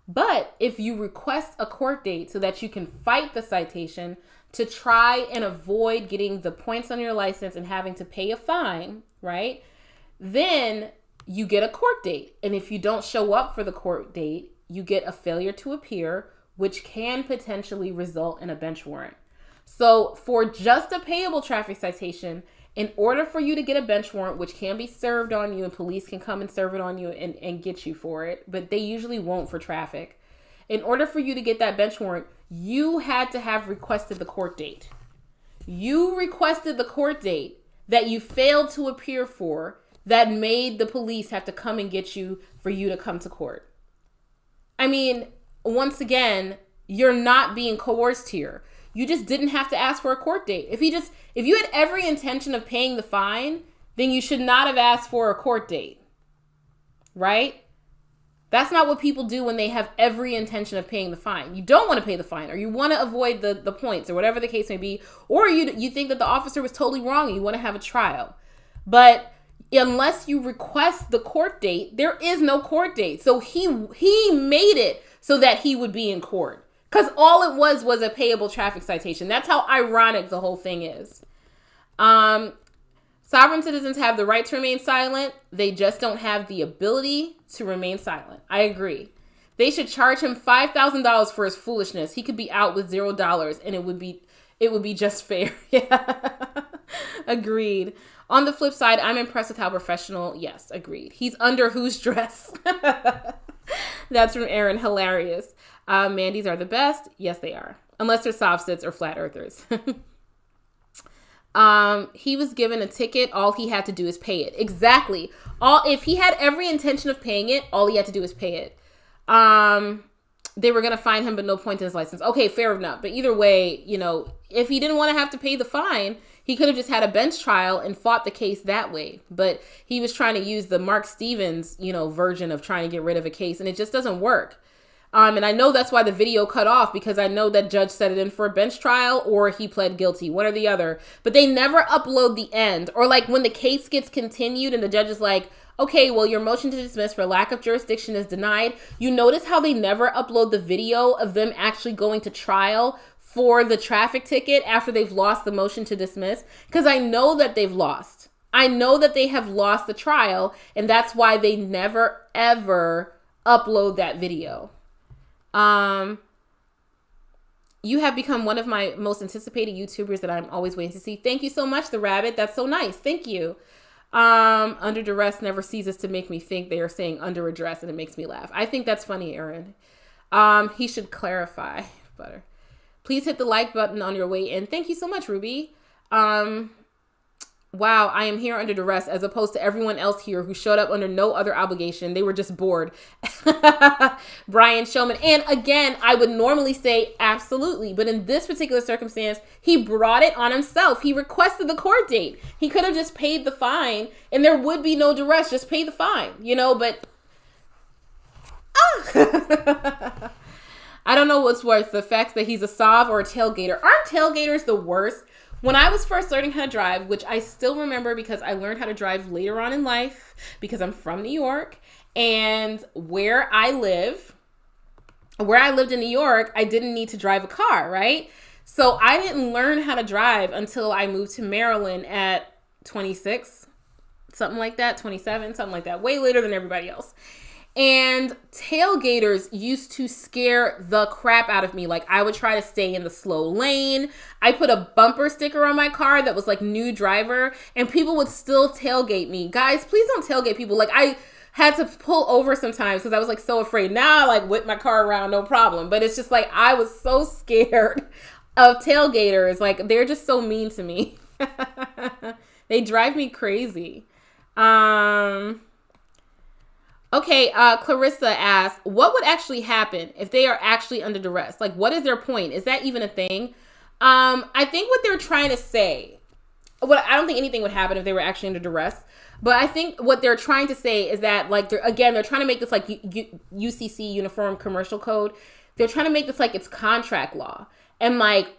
But if you request a court date so that you can fight the citation to try and avoid getting the points on your license and having to pay a fine, right? Then you get a court date. And if you don't show up for the court date, you get a failure to appear, which can potentially result in a bench warrant. So for just a payable traffic citation, in order for you to get a bench warrant, which can be served on you and police can come and serve it on you and get you for it, but they usually won't for traffic. In order for you to get that bench warrant, you had to have requested the court date. You requested the court date that you failed to appear for that made the police have to come and get you for you to come to court. I mean, once again, you're not being coerced here. You just didn't have to ask for a court date. If you had every intention of paying the fine, then you should not have asked for a court date, right? That's not what people do when they have every intention of paying the fine. You don't want to pay the fine, or you want to avoid the points, or whatever the case may be, or you think that the officer was totally wrong and you want to have a trial. But unless you request the court date, there is no court date. So he made it so that he would be in court. Because all it was a payable traffic citation. That's how ironic the whole thing is. Sovereign citizens have the right to remain silent. They just don't have the ability to remain silent. I agree. They should charge him $5,000 for his foolishness. He could be out with $0 and it would be just fair. Yeah. Agreed. On the flip side, I'm impressed with how professional. Yes, agreed. He's under whose dress? That's from Aaron. Hilarious. Mandy's are the best. Yes, they are. Unless they're soft sits or flat earthers. He was given a ticket. All he had to do is pay it. Exactly. If he had every intention of paying it, all he had to do is pay it. They were going to fine him, but no point in his license. Okay, fair enough. But either way, if he didn't want to have to pay the fine, he could have just had a bench trial and fought the case that way. But he was trying to use the Mark Stevens, version of trying to get rid of a case, and it just doesn't work. And I know that's why the video cut off, because I know that judge set it in for a bench trial or he pled guilty, one or the other. But they never upload the end, or like when the case gets continued and the judge is like, Okay, well, your motion to dismiss for lack of jurisdiction is denied. You notice how they never upload the video of them actually going to trial for the traffic ticket after they've lost the motion to dismiss? Because I know that they've lost. I know that they have lost the trial, and that's why they never, ever upload that video. You have become one of my most anticipated YouTubers that I'm always waiting to see. Thank you so much, The Rabbit. That's so nice. Thank you. Under duress never ceases to make me think they are saying under address, and it makes me laugh. I think that's funny, Aaron. He should clarify. Butter. Please hit the like button on your way in. Thank you so much, Ruby. Wow, I am here under duress as opposed to everyone else here who showed up under no other obligation. They were just bored. Brian Showman. And again, I would normally say absolutely. But in this particular circumstance, he brought it on himself. He requested the court date. He could have just paid the fine and there would be no duress. Just pay the fine, you know, but I don't know what's worse, the fact that he's a sov or a tailgater. Aren't tailgaters the worst? When I was first learning how to drive, which I still remember because I learned how to drive later on in life because I'm from New York, and where I lived in New York, I didn't need to drive a car, right? So I didn't learn how to drive until I moved to Maryland at 26, something like that, 27, something like that, way later than everybody else. And tailgaters used to scare the crap out of me. Like, I would try to stay in the slow lane. I put a bumper sticker on my car that was like new driver, and people would still tailgate me. Guys, please don't tailgate people. Like, I had to pull over sometimes because I was like so afraid. Now I like whip my car around, no problem. But it's just like, I was so scared of tailgaters. Like, they're just so mean to me. They drive me crazy. Okay, Clarissa asks, what would actually happen if they are actually under duress? Like, what is their point? Is that even a thing? I think what they're trying to say, I don't think anything would happen if they were actually under duress, but I think what they're trying to say is that, like, they're trying to make this like UCC, Uniform Commercial Code. They're trying to make this like it's contract law. And like,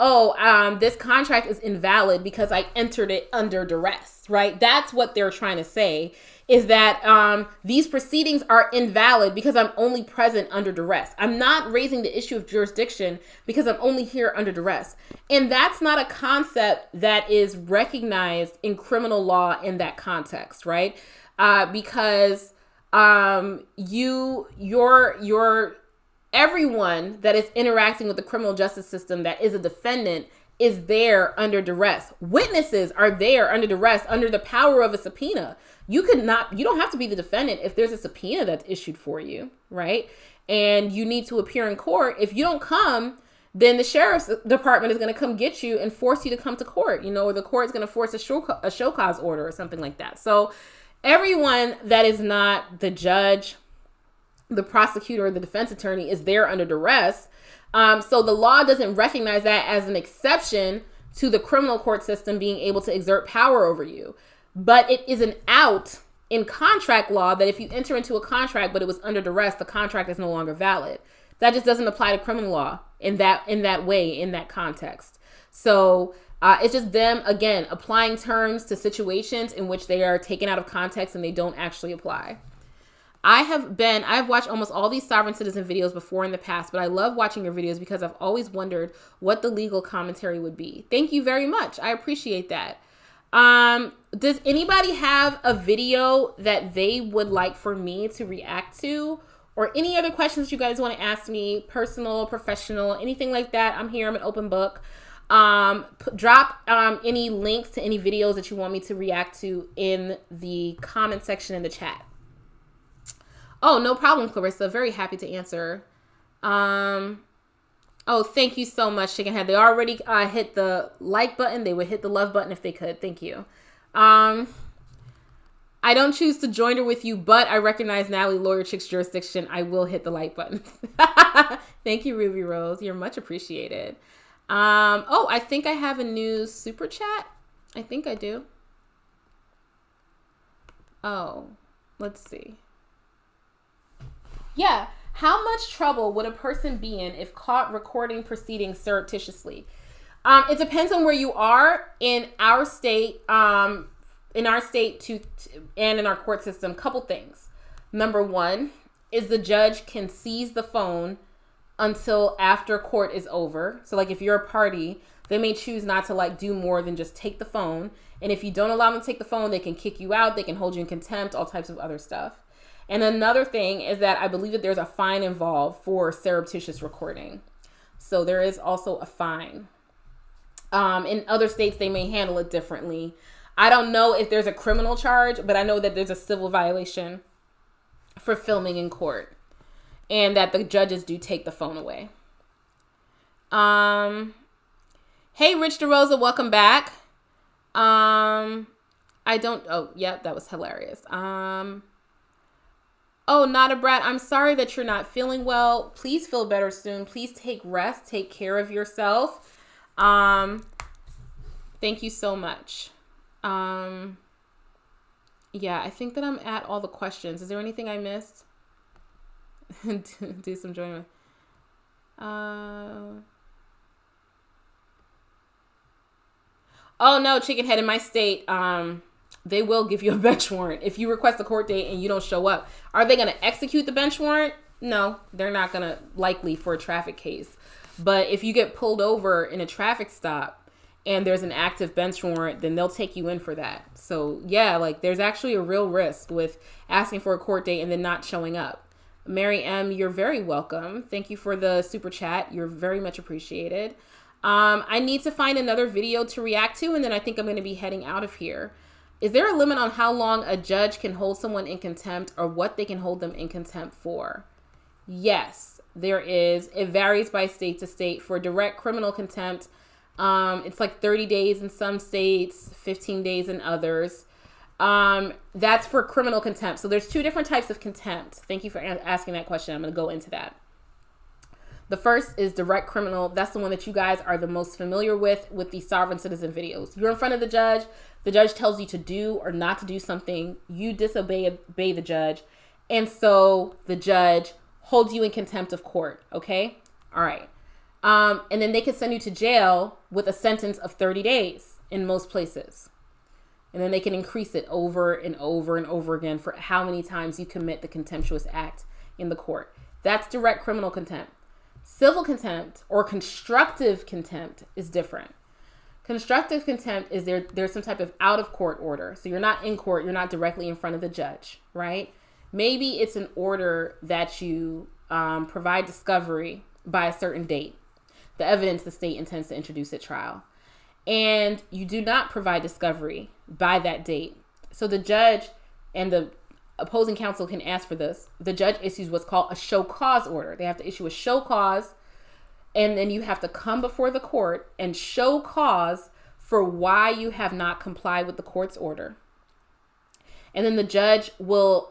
this contract is invalid because I entered it under duress, right? That's what they're trying to say, is that these proceedings are invalid because I'm only present under duress. I'm not raising the issue of jurisdiction because I'm only here under duress. And that's not a concept that is recognized in criminal law in that context, right? Because everyone that is interacting with the criminal justice system that is a defendant is there under duress. Witnesses are there under duress, under the power of a subpoena. You don't have to be the defendant if there's a subpoena that's issued for you, right? And you need to appear in court. If you don't come, then the sheriff's department is going to come get you and force you to come to court, you know, or the court's going to force a show cause order or something like that. So everyone that is not the judge, the prosecutor, or the defense attorney is there under duress. So the law doesn't recognize that as an exception to the criminal court system being able to exert power over you. But it is an out in contract law that if you enter into a contract but it was under duress, the contract is no longer valid. That just doesn't apply to criminal law in that way, in that context. So it's just them, again, applying terms to situations in which they are taken out of context and they don't actually apply. I've watched almost all these sovereign citizen videos before in the past, but I love watching your videos because I've always wondered what the legal commentary would be. Thank you very much. I appreciate that. Does anybody have a video that they would like for me to react to, or any other questions you guys want to ask me, personal, professional, anything like that? I'm here. I'm an open book. Drop any links to any videos that you want me to react to in the comment section in the chat. Oh, no problem, Clarissa. Very happy to answer. Oh, thank you so much, Chicken Head. They already hit the like button. They would hit the love button if they could. Thank you. I don't choose to join her with you, but I recognize NatalieLawyerChick's jurisdiction. I will hit the like button. Thank you, Ruby Rose. You're much appreciated. Oh, I think I have a new super chat. I think I do. Oh, let's see. Yeah. How much trouble would a person be in if caught recording proceedings surreptitiously? It depends on where you are. In our state, in our state and in our court system, couple things. Number one is the judge can seize the phone until after court is over. So like if you're a party, they may choose not to like do more than just take the phone. And if you don't allow them to take the phone, they can kick you out. They can hold you in contempt, all types of other stuff. And another thing is that I believe that there's a fine involved for surreptitious recording. So there is also a fine. In other states, they may handle it differently. I don't know if there's a criminal charge, but I know that there's a civil violation for filming in court, and that the judges do take the phone away. Hey, Rich DeRosa, welcome back. Oh, yeah, that was hilarious. Oh, not a brat. I'm sorry that you're not feeling well. Please feel better soon. Please take rest. Take care of yourself. Thank you so much. Yeah, I think that I'm at all the questions. Is there anything I missed? Do some join. Oh no, chicken head, in my state, they will give you a bench warrant if you request a court date and you don't show up. Are they going to execute the bench warrant? No, they're not going to, likely, for a traffic case. But if you get pulled over in a traffic stop and there's an active bench warrant, then they'll take you in for that. So yeah, like there's actually a real risk with asking for a court date and then not showing up. Mary M., you're very welcome. Thank you for the super chat. You're very much appreciated. I need to find another video to react to, and then I think I'm going to be heading out of here. Is there a limit on how long a judge can hold someone in contempt, or what they can hold them in contempt for? Yes, there is. It varies by state to state. For direct criminal contempt, it's like 30 days in some states, 15 days in others. That's for criminal contempt. So there's two different types of contempt. Thank you for asking that question. I'm going to go into that. The first is direct criminal. That's the one that you guys are the most familiar with the sovereign citizen videos. You're in front of the judge tells you to do or not to do something. You obey the judge. And so the judge holds you in contempt of court. Okay. All right. And then they can send you to jail with a sentence of 30 days in most places. And then they can increase it over and over and over again for how many times you commit the contemptuous act in the court. That's direct criminal contempt. Civil contempt or constructive contempt is different. Constructive contempt is there's some type of out of court order. So you're not in court, you're not directly in front of the judge, right? Maybe it's an order that you provide discovery by a certain date, the evidence the state intends to introduce at trial. And you do not provide discovery by that date. So the judge and the opposing counsel can ask for this. The judge issues what's called a show cause order. They have to issue a show cause, and then you have to come before the court and show cause for why you have not complied with the court's order. And then the judge will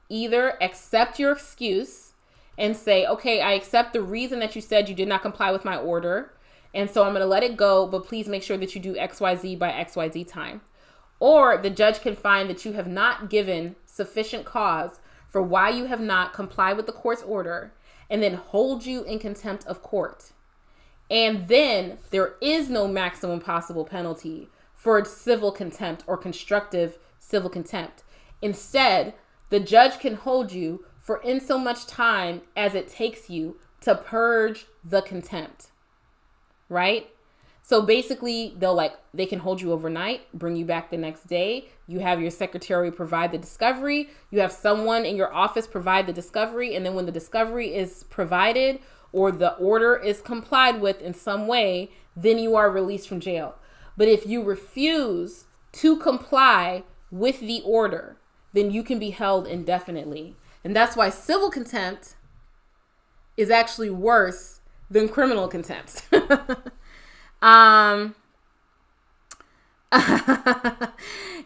either accept your excuse and say, okay, I accept the reason that you said you did not comply with my order, and so I'm going to let it go, but please make sure that you do XYZ by XYZ time. Or the judge can find that you have not given sufficient cause for why you have not complied with the court's order, and then hold you in contempt of court. And then there is no maximum possible penalty for civil contempt or constructive civil contempt. Instead, the judge can hold you for in so much time as it takes you to purge the contempt, right? So basically, they can hold you overnight, bring you back the next day. You have your secretary provide the discovery. You have someone in your office provide the discovery. And then when the discovery is provided or the order is complied with in some way, then you are released from jail. But if you refuse to comply with the order, then you can be held indefinitely. And that's why civil contempt is actually worse than criminal contempt.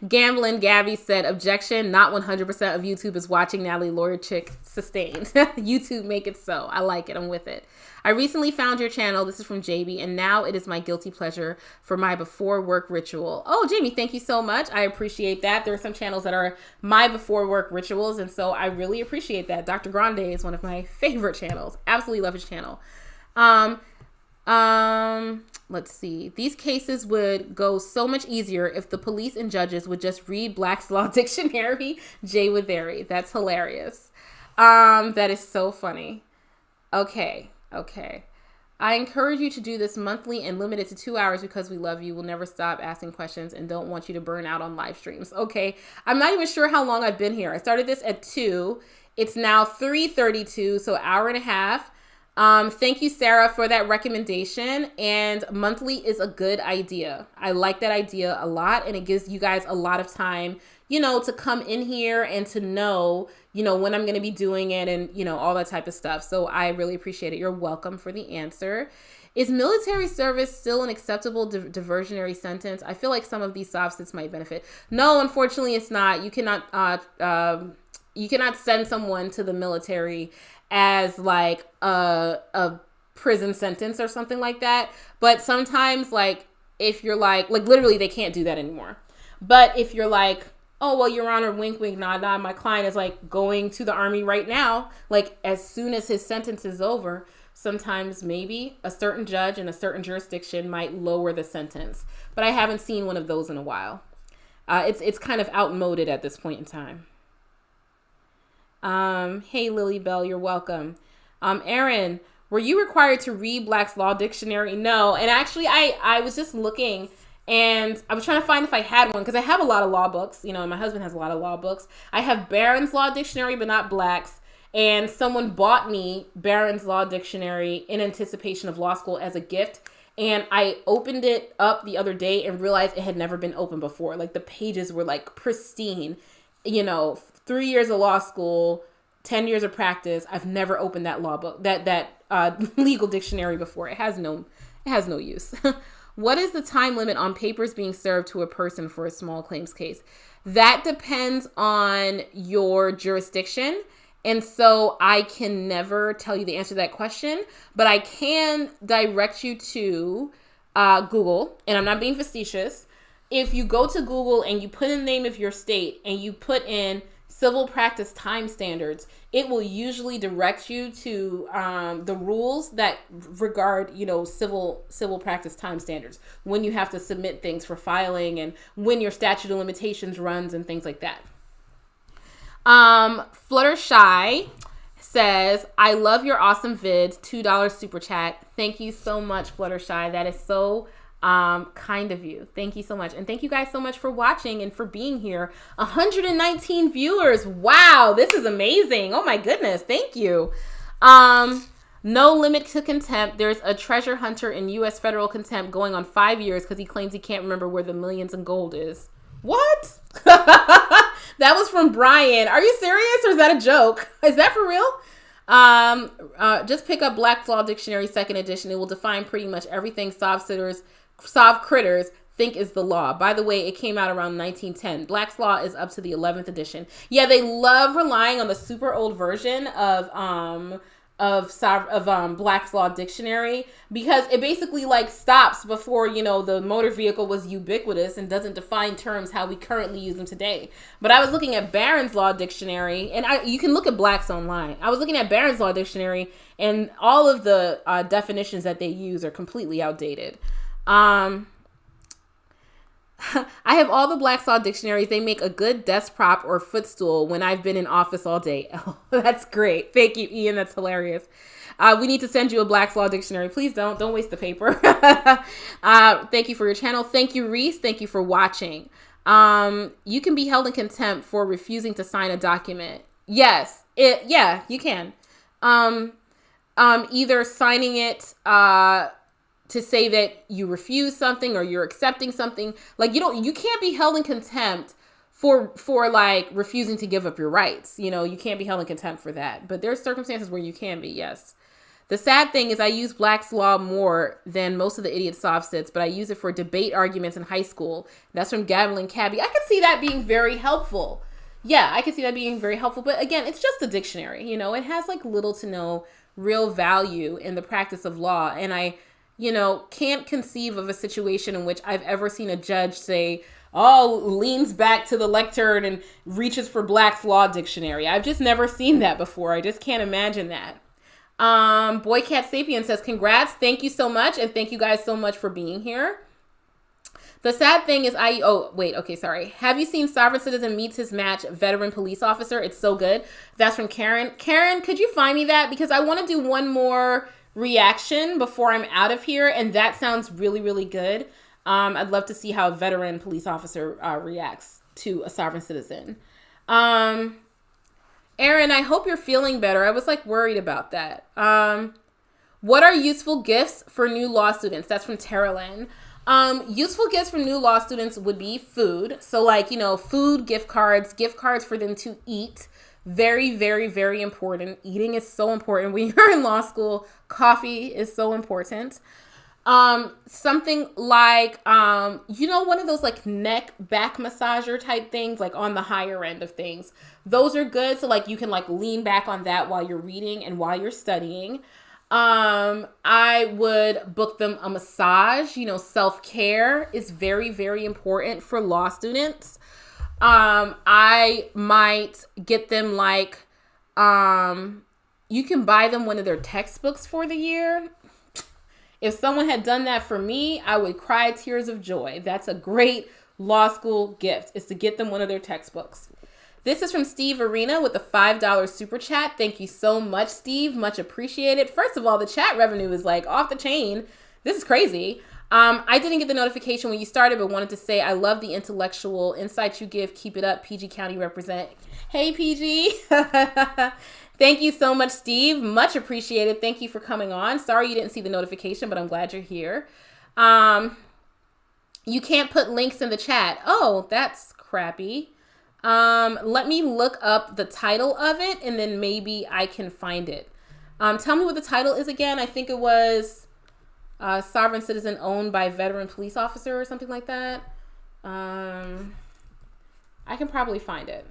Gambling Gabby said, objection, not 100% of YouTube is watching NatalieLawyerChick. Sustained. YouTube make it so. I like it. I'm with it. I recently found your channel. This is from JB, and now it is my guilty pleasure for my before work ritual. Oh, Jamie, thank you so much. I appreciate that. There are some channels that are my before work rituals, and so I really appreciate that. Dr. Grande is one of my favorite channels. Absolutely love his channel. Let's see. These cases would go so much easier if the police and judges would just read Black's Law Dictionary. Jay Witheri. That's hilarious. That is so funny. Okay. I encourage you to do this monthly and limit it to 2 hours because we love you. We'll never stop asking questions and don't want you to burn out on live streams. Okay. I'm not even sure how long I've been here. I started this at 2. It's now 3:32, so an hour and a half. Thank you, Sarah, for that recommendation. And monthly is a good idea. I like that idea a lot. And it gives you guys a lot of time, to come in here and to know, when I'm going to be doing it and, all that type of stuff. So I really appreciate it. You're welcome for the answer. Is military service still an acceptable diversionary sentence? I feel like some of these soft sits might benefit. No, unfortunately, it's not. You cannot send someone to the military as like a prison sentence or something like that. But sometimes like if you're like literally they can't do that anymore. But if you're like, oh, well, Your Honor, wink, wink, nod, nod, my client is like going to the Army right now, like as soon as his sentence is over, sometimes maybe a certain judge in a certain jurisdiction might lower the sentence. But I haven't seen one of those in a while. It's kind of outmoded at this point in time. Hey, Lily Bell, you're welcome. Aaron, were you required to read Black's Law Dictionary? No. And actually, I was just looking and I was trying to find if I had one because I have a lot of law books, and my husband has a lot of law books. I have Barron's Law Dictionary, but not Black's. And someone bought me Barron's Law Dictionary in anticipation of law school as a gift. And I opened it up the other day and realized it had never been opened before. Like the pages were like pristine, 3 years of law school, 10 years of practice. I've never opened that law book, that legal dictionary before. It has no use. What is the time limit on papers being served to a person for a small claims case? That depends on your jurisdiction. And so I can never tell you the answer to that question, but I can direct you to Google, and I'm not being facetious. If you go to Google and you put in the name of your state and you put in civil practice time standards, it will usually direct you to the rules that regard, civil practice time standards, when you have to submit things for filing and when your statute of limitations runs and things like that. Fluttershy says, I love your awesome vids, $2 super chat. Thank you so much, Fluttershy. That is so kind of you. Thank you so much. And thank you guys so much for watching and for being here. 119 viewers. Wow, this is amazing. Oh my goodness. Thank you. No limit to contempt. There's a treasure hunter in U.S. federal contempt going on 5 years because he claims he can't remember where the millions in gold is. What? That was from Brian. Are you serious or is that a joke? Is that for real? Just pick up Black's Law Dictionary 2nd edition. It will define pretty much everything soft critters think is the law. By the way, it came out around 1910. Black's Law is up to the 11th edition. Yeah, they love relying on the super old version of Black's Law Dictionary because it basically like stops before, the motor vehicle was ubiquitous and doesn't define terms how we currently use them today. But I was looking at Barron's Law Dictionary, and you can look at Black's online. I was looking at Barron's Law Dictionary, and all of the definitions that they use are completely outdated. I have all the Black's Law dictionaries. They make a good desk prop or footstool when I've been in office all day. Oh, that's great. Thank you, Ian. That's hilarious. We need to send you a Black's Law dictionary. Please don't waste the paper. Thank you for your channel. Thank you, Reese. Thank you for watching. You can be held in contempt for refusing to sign a document. Yes. You can. Either signing it, to say that you refuse something or you're accepting something. Like you can't be held in contempt for like refusing to give up your rights. You can't be held in contempt for that. But there's circumstances where you can be, yes. The sad thing is I use Black's Law more than most of the idiot soft sits, but I use it for debate arguments in high school. That's from Gavelin Cabby. I can see that being very helpful. Yeah, I can see that being very helpful. But again, it's just a dictionary. It has like little to no real value in the practice of law. And I can't conceive of a situation in which I've ever seen a judge say, leans back to the lectern and reaches for Black's Law Dictionary. I've just never seen that before. I just can't imagine that. Boycat Sapien says, congrats. Thank you so much. And thank you guys so much for being here. The sad thing is Have you seen Sovereign Citizen Meets His Match Veteran Police Officer? It's so good. That's from Karen. Karen, could you find me that? Because I want to do one more reaction before I'm out of here. And that sounds really, really good. I'd love to see how a veteran police officer reacts to a sovereign citizen. Aaron, I hope you're feeling better. I was worried about that. What are useful gifts for new law students? That's from Tara-Lynn. Useful gifts for new law students would be food. So food, gift cards for them to eat. Very, very, very important. Eating is so important. When you're in law school, coffee is so important. Something like, one of those neck back massager type things, on the higher end of things. Those are good. So you can lean back on that while you're reading and while you're studying. I would book them a massage. Self-care is very, very important for law students. I might get them you can buy them one of their textbooks for the year. If someone had done that for me, I would cry tears of joy. That's a great law school gift, is to get them one of their textbooks. This is from Steve Arena with the $5 super chat. Thank you so much, Steve. Much appreciated. First of all, the chat revenue is off the chain. This is crazy. I didn't get the notification when you started, but wanted to say I love the intellectual insights you give. Keep it up. PG County represent. Hey, PG. Thank you so much, Steve. Much appreciated. Thank you for coming on. Sorry you didn't see the notification, but I'm glad you're here. You can't put links in the chat. Oh, that's crappy. Let me look up the title of it, and then maybe I can find it. Tell me what the title is again. I think it was Sovereign Citizen Owned by Veteran Police Officer or something like that. I can probably find it.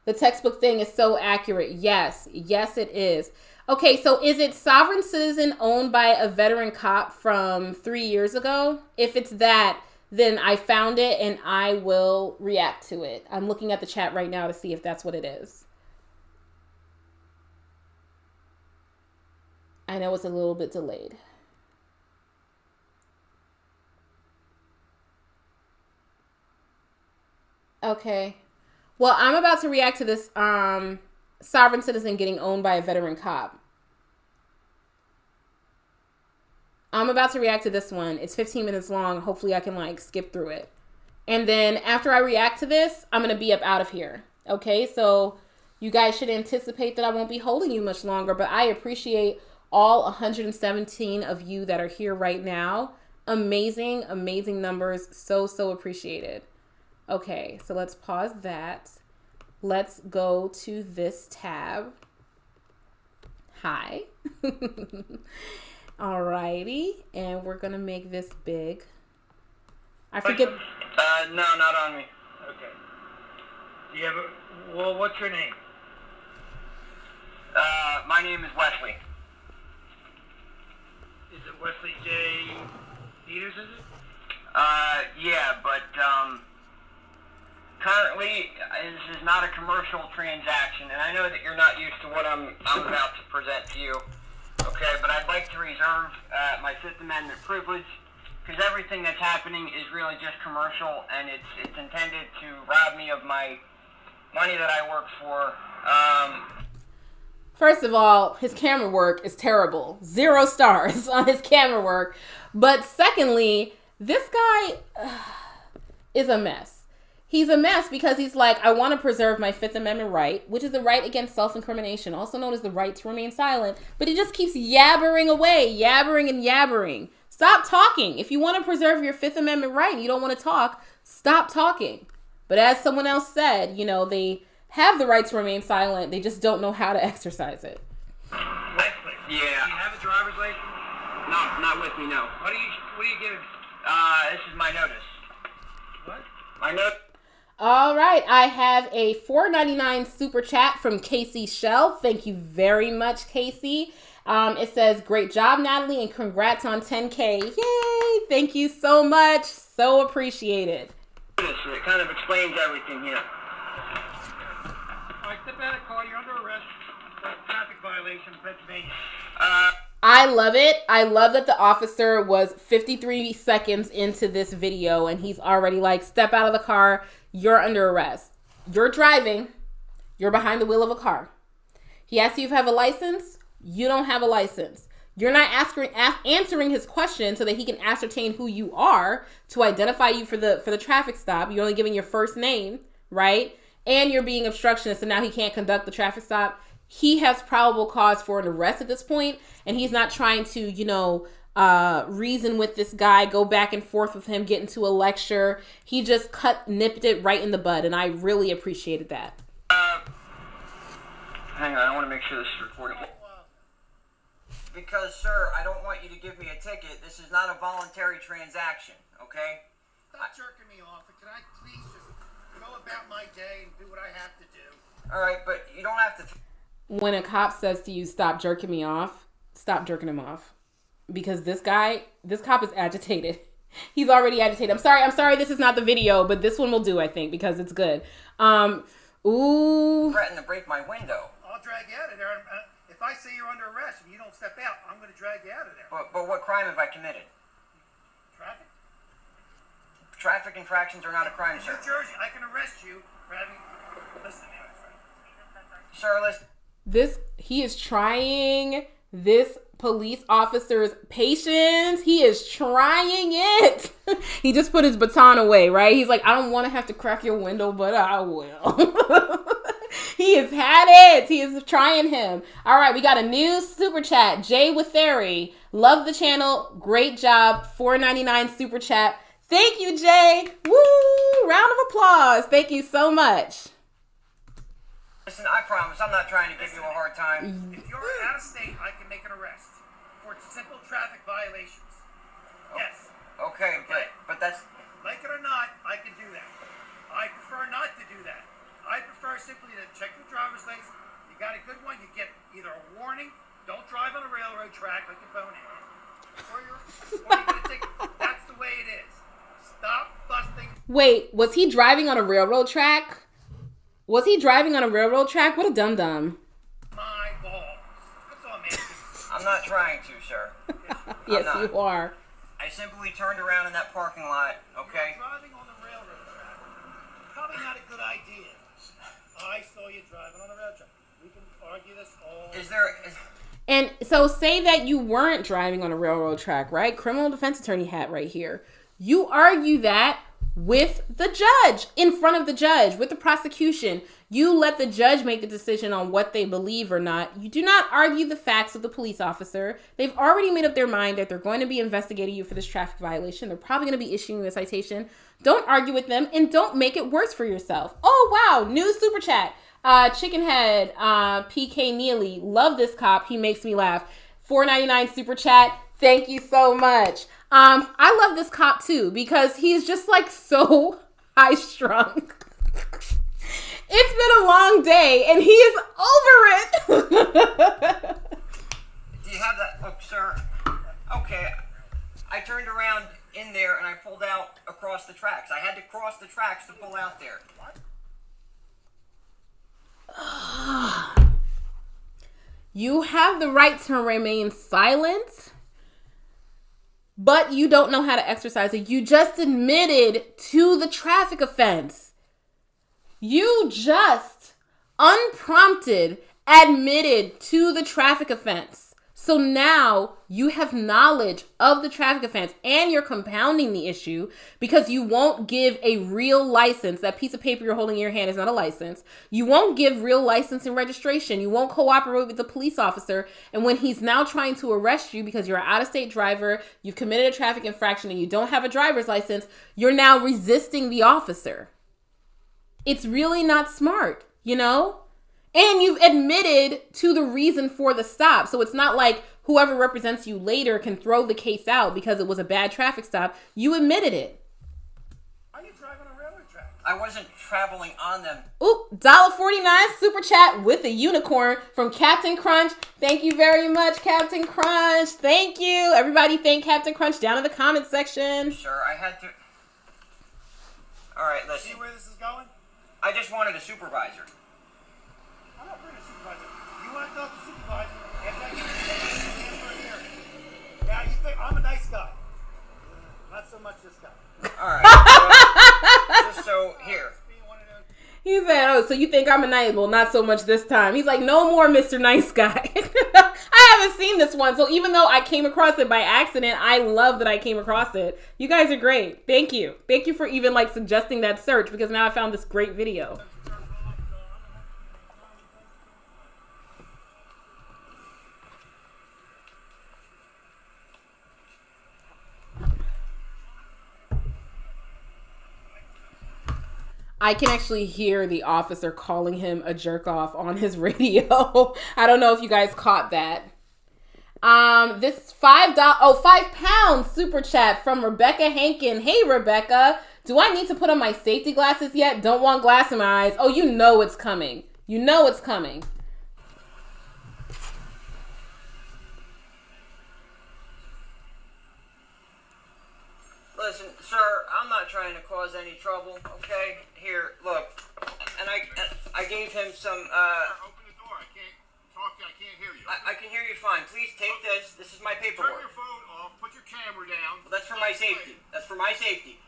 The textbook thing is so accurate. Yes, it is. Okay, so is it Sovereign Citizen Owned by a Veteran Cop from 3 years ago? If it's that, then I found it and I will react to it. I'm looking at the chat right now to see if that's what it is. I know it's a little bit delayed. Okay. Well, I'm about to react to this sovereign citizen getting owned by a veteran cop. I'm about to react to this one. It's 15 minutes long. Hopefully I can skip through it. And then after I react to this, I'm going to be up out of here. Okay, so you guys should anticipate that I won't be holding you much longer, but I appreciate all 117 of you that are here right now. Amazing, amazing numbers. So, so appreciated. Okay, so let's pause that. Let's go to this tab. Hi. Alrighty, and we're gonna make this big. I forget. No, not on me. Okay. Do you have well, what's your name? My name is Wesley. Is it Wesley J. Peters, is it? Yeah, but, currently, this is not a commercial transaction, and I know that you're not used to what I'm about to present to you, okay, but I'd like to reserve my Fifth Amendment privilege, because everything that's happening is really just commercial, and it's intended to rob me of my money that I work for. First of all, his camera work is terrible. 0 stars on his camera work. But secondly, this guy is a mess. He's a mess because he's like, I want to preserve my Fifth Amendment right, which is the right against self-incrimination, also known as the right to remain silent. But he just keeps yabbering away, yabbering and yabbering. Stop talking. If you want to preserve your Fifth Amendment right and you don't want to talk, stop talking. But as someone else said, they have the right to remain silent. They just don't know how to exercise it. Wesley. Yeah. Do you have a driver's license? No, not with me, no. What are you giving? This is my notice. What? My notice. All right, I have a $4.99 super chat from Casey Shell. Thank you very much, Casey. It says, great job, Natalie, and congrats on 10K. Yay! Thank you so much. So appreciated. It kind of explains everything here. All right, step out of the car. You're under arrest for traffic violation, Pennsylvania. I love it. I love that the officer was 53 seconds into this video and he's already like, step out of the car. You're under arrest. You're driving. You're behind the wheel of a car. He asks you if you have a license. You don't have a license. You're not answering his question so that he can ascertain who you are to identify you for the traffic stop. You're only giving your first name, right? And you're being obstructionist, so now he can't conduct the traffic stop. He has probable cause for an arrest at this point, and he's not trying to, reason with this guy, go back and forth with him, get into a lecture. He just nipped it right in the bud, and I really appreciated that. Hang on, I want to make sure this is recorded. Because, sir, I don't want you to give me a ticket. This is not a voluntary transaction, okay? Stop jerking me off, and can I please just go about my day and do what I have to do? All right, but you don't have to... When a cop says to you, stop jerking me off, stop jerking him off. Because this cop is agitated. He's already agitated. I'm sorry, this is not the video, but this one will do, I think, because it's good. Ooh. Threaten to break my window. I'll drag you out of there. If I say you're under arrest and you don't step out, I'm going to drag you out of there. But what crime have I committed? Traffic? Traffic infractions are not a crime, sir. New Jersey, I can arrest you for having... Listen to me, my friend. Sir, listen. He is trying this police officer's patience. He is trying it. He just put his baton away, right? He's like, I don't want to have to crack your window, but I will. He has had it. He is trying him. All right, we got a new super chat. Jay Witheri. Love the channel. Great job. $4.99 super chat. Thank you, Jay. Woo! Round of applause. Thank you so much. Listen, I promise, I'm not trying to give you a hard time. If you're out of state, I can make an arrest for simple traffic violations. Yes. Okay, but that's... Like it or not, I can do that. I prefer not to do that. I prefer simply to check your driver's license. You got a good one, you get either a warning, don't drive on a railroad track like a bonehead, or you get a ticket. That's the way it is. Stop busting. Wait, was he driving on a railroad track? Was he driving on a railroad track? What a dum-dum. My balls. That's all, man. I'm not trying to, sir. Yes, you are. I simply turned around in that parking lot, okay? You're driving on the railroad track. Probably not a good idea. I saw you driving on the railroad track. We can argue this all. And so say that you weren't driving on a railroad track, right? Criminal defense attorney hat right here. You argue that with the judge, in front of the judge, with the prosecution. You let the judge make the decision on what they believe or not. You do not argue the facts with the police officer. They've already made up their mind that they're going to be investigating you for this traffic violation. They're probably going to be issuing you a citation. Don't argue with them and don't make it worse for yourself. Oh, wow. New super chat. Chickenhead, PK Neely. Love this cop. He makes me laugh. $4.99 super chat. Thank you so much. I love this cop too because he's just like so high strung. It's been a long day and he is over it. Do you have that? Oh, sir. Okay. I turned around in there and I pulled out across the tracks. I had to cross the tracks to pull out there. You have the right to remain silent, but you don't know how to exercise it. You just admitted to the traffic offense. You just unprompted admitted to the traffic offense. So now you have knowledge of the traffic offense and you're compounding the issue because you won't give a real license. That piece of paper you're holding in your hand is not a license. You won't give real license and registration. You won't cooperate with the police officer. And when he's now trying to arrest you because you're an out-of-state driver, you've committed a traffic infraction and you don't have a driver's license, you're now resisting the officer. It's really not smart, you know? And you've admitted to the reason for the stop. So it's not like whoever represents you later can throw the case out because it was a bad traffic stop. You admitted it. Are you driving on a railroad track? I wasn't traveling on them. Oop, $1.49 super chat with a unicorn from Captain Crunch. Thank you very much, Captain Crunch. Thank you. Everybody thank Captain Crunch down in the comment section. Sir, I had to... All right, listen. See where this is going? I just wanted a supervisor. I'm not bringing a supervisor. You want to talk to the supervisor? After I give you the ticket, right here. Now you think I'm a nice guy. Not so much this guy. All right. Just so here. He said, oh, so you think I'm a nice? Well, not so much this time. He's like, no more Mr. Nice Guy. I haven't seen this one. So even though I came across it by accident, I love that I came across it. You guys are great. Thank you. Thank you for even like suggesting that search, because now I found this great video. I can actually hear the officer calling him a jerk off on his radio. I don't know if you guys caught that. This £5 super chat from Rebecca Hankin. Hey, Rebecca, do I need to put on my safety glasses yet? Don't want glass in my eyes. Oh, you know it's coming. You know it's coming. Listen, sir, I'm not trying to cause any trouble, okay? Here, look. And I gave him some, Open the door. I can't talk to you. I can't hear you. I can hear you fine. Please take this. This is my Turn paperwork. your phone off. Put your camera down. Well, that's for my safety. That's for my safety.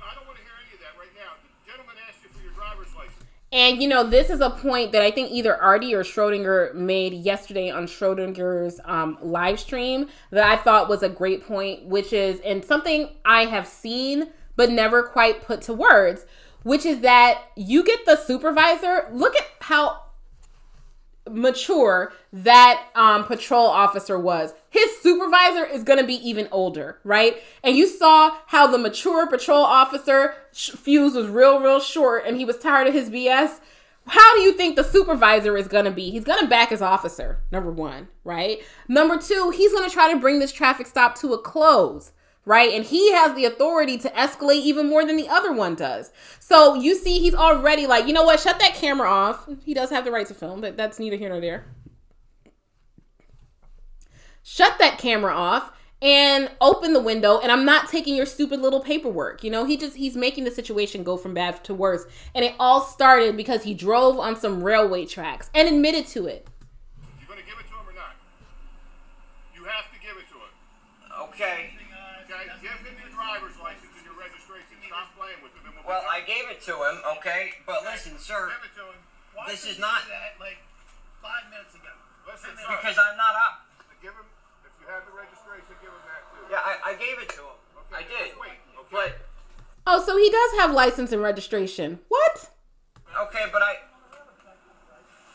I don't want to hear any of that right now. The gentleman asked you for your driver's license. And, you know, this is a point that I think either Artie or Schrodinger made yesterday on Schrodinger's live stream that I thought was a great point, which is, and something I have seen but never quite put to words, which is that you get the supervisor. Look at how mature that patrol officer was. His supervisor is going to be even older, right? And you saw how the mature patrol officer fuse was real short and he was tired of his BS. How do you think the supervisor is going to be? He's going to back his officer, number one, right? Number two, he's going to try to bring this traffic stop to a close, right? And he has the authority to escalate even more than the other one does. So you see, he's already like, you know what? Shut that camera off. He does have the right to film, but that's neither here nor there. Shut that camera off and open the window. And I'm not taking your stupid little paperwork. You know, he's making the situation go from bad to worse. And it all started because he drove on some railway tracks and admitted to it. You going to give it to him or not? You have to give it to him. Okay. Give him your driver's license and your registration. Stop playing with him. Well, I gave it to him, okay? But listen, sir, Give it to him. this is not... That like 5 minutes ago. Listen, sir. Because I'm not up. Give him, if you have the registration, give him that too. Yeah, I gave it to him. Okay, I did. just wait, okay? But, Oh, so he does have license and registration. What? okay, but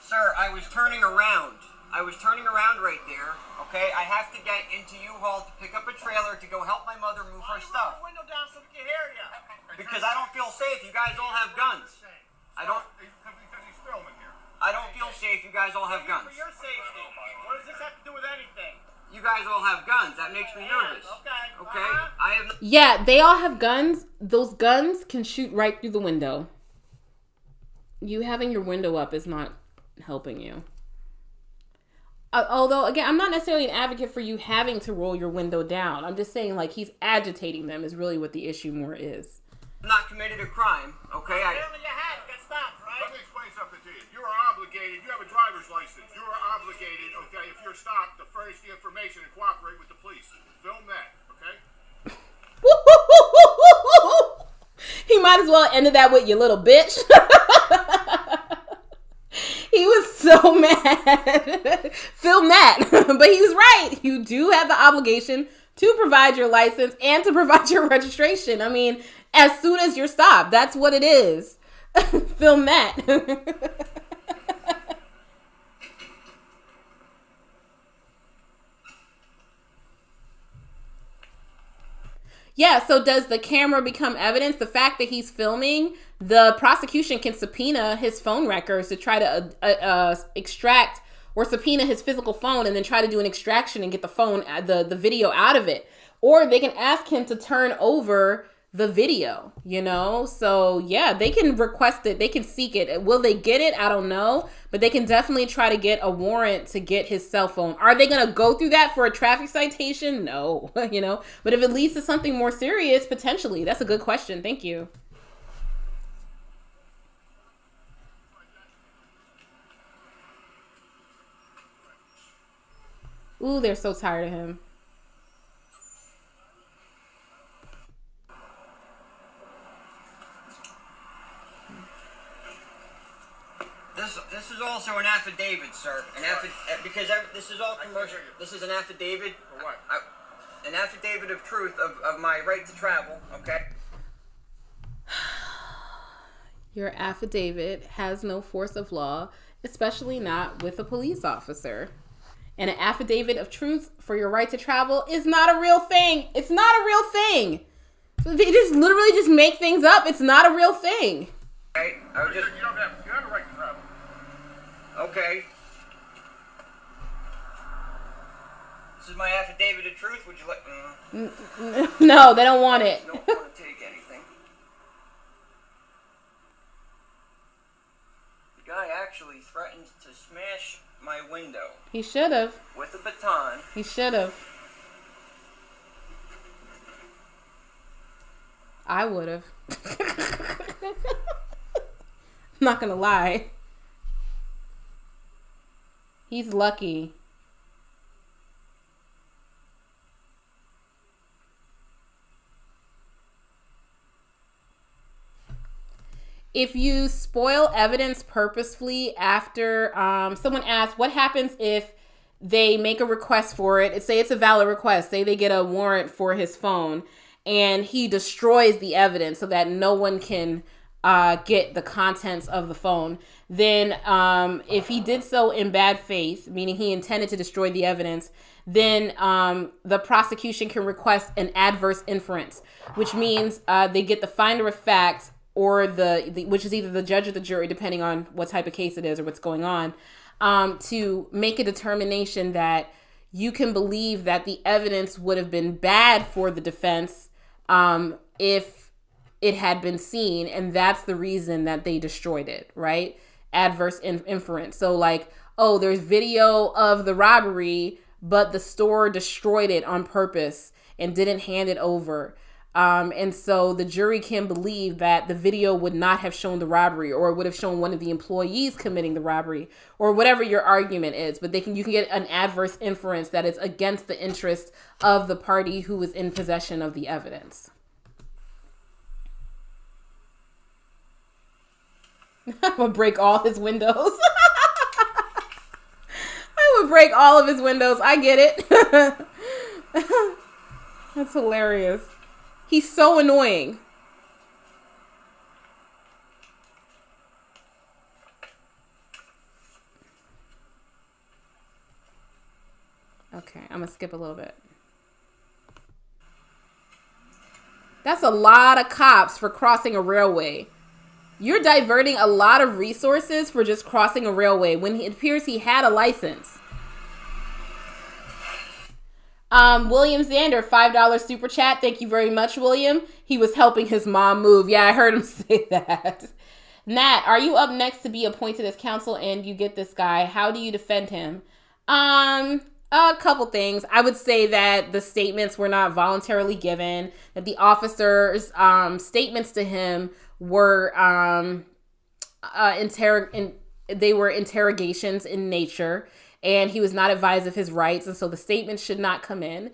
Sir, I was turning around. I was turning around right there, okay? I have to get into U-Haul to pick up a trailer to go help my mother move her stuff. Roll the window down so we can hear you. Because I don't feel safe. You guys all have guns. I don't... Because he's filming here. I don't feel safe. You guys all have guns. For your safety. What does this have to do with anything? You guys all have guns. That makes me nervous. Okay? I have... Yeah, they all have guns. Those guns can shoot right through the window. You having your window up is not helping you. Although, again, I'm not necessarily an advocate for you having to roll your window down. I'm just saying, like, he's agitating them is really what the issue more is. not committed a crime, okay? Apparently you had. Got stopped, right? Let me explain something to you. You are obligated. You have a driver's license. You are obligated, okay, if you're stopped, to furnish the information and cooperate with the police. Film that, okay? He might as well ended that with "you little bitch." He was so mad. Film that. But he was right. You do have the obligation to provide your license and to provide your registration. I mean, as soon as you're stopped, that's what it is. Film that. Yeah, so does the camera become evidence? The fact that he's filming, the prosecution can subpoena his phone records to try to extract or subpoena his physical phone and then try to do an extraction and get the phone, the video out of it. Or they can ask him to turn over the video, you know? So yeah, they can request it. They can seek it. Will they get it? I don't know. But they can definitely try to get a warrant to get his cell phone. Are they going to go through that for a traffic citation? No, you know? But if it leads to something more serious, potentially. That's a good question. Thank you. Ooh, they're so tired of him. This is also an affidavit, sir. Because this is all commercial. This is an affidavit. For what? An affidavit of truth of my right to travel, okay? Your affidavit has no force of law, especially not with a police officer. And an affidavit of truth for your right to travel is not a real thing. It's not a real thing. They just literally just make things up. It's not a real thing. Okay, You have a right to travel. Okay. This is my affidavit of truth. Would you like? No, they don't want it. Don't want to take anything. The guy actually threatened to smash my window. He should have. With a baton. He should have. I would have. I'm not gonna lie. He's lucky. If you spoil evidence purposefully after someone asks, what happens if they make a request for it? Say it's a valid request. Say they get a warrant for his phone and he destroys the evidence so that no one can get the contents of the phone. Then if he did so in bad faith, meaning he intended to destroy the evidence, then the prosecution can request an adverse inference, which means they get the finder of fact or the which is either the judge or the jury, depending on what type of case it is or what's going on, to make a determination that you can believe that the evidence would have been bad for the defense if it had been seen, and that's the reason that they destroyed it, right? Adverse inference. So like, oh, there's video of the robbery, but the store destroyed it on purpose and didn't hand it over. And so the jury can believe that the video would not have shown the robbery, or it would have shown one of the employees committing the robbery, or whatever your argument is. But you can get an adverse inference that it's against the interest of the party who was in possession of the evidence. I would break all his windows. I would break all of his windows. I get it. That's hilarious. He's so annoying. Okay, I'm gonna skip a little bit. That's a lot of cops for crossing a railway. You're diverting a lot of resources for just crossing a railway when it appears he had a license. William Zander, $5 super chat. Thank you very much, William. He was helping his mom move. Yeah, I heard him say that. Nat, are you up next to be appointed as counsel and you get this guy? How do you defend him? A couple things. I would say that the statements were not voluntarily given, that the officers' statements to him were they were interrogations in nature, and he was not advised of his rights, and so the statement should not come in.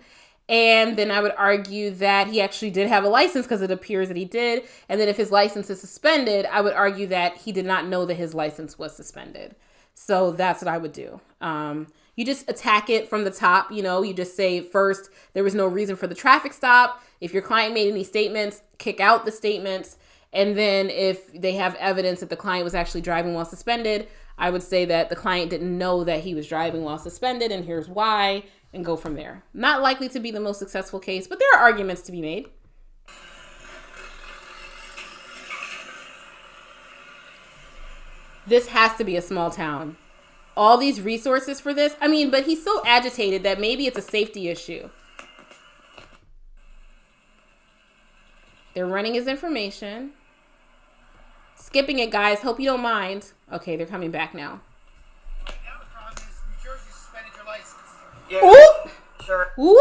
And then I would argue that he actually did have a license because it appears that he did. And then if his license is suspended, I would argue that he did not know that his license was suspended. So that's what I would do. You just attack it from the top. You know, you just say first, there was no reason for the traffic stop. If your client made any statements, kick out the statements. And then if they have evidence that the client was actually driving while suspended, I would say that the client didn't know that he was driving while suspended, and here's why, and go from there. Not likely to be the most successful case, but there are arguments to be made. This has to be a small town. All these resources for this. I mean, but he's so agitated that maybe it's a safety issue. They're running his information. Skipping it, guys. Hope you don't mind. Okay, they're coming back now. Right now the problem is New Jersey suspended your license. Yeah. Whoop! Sure. Whoop!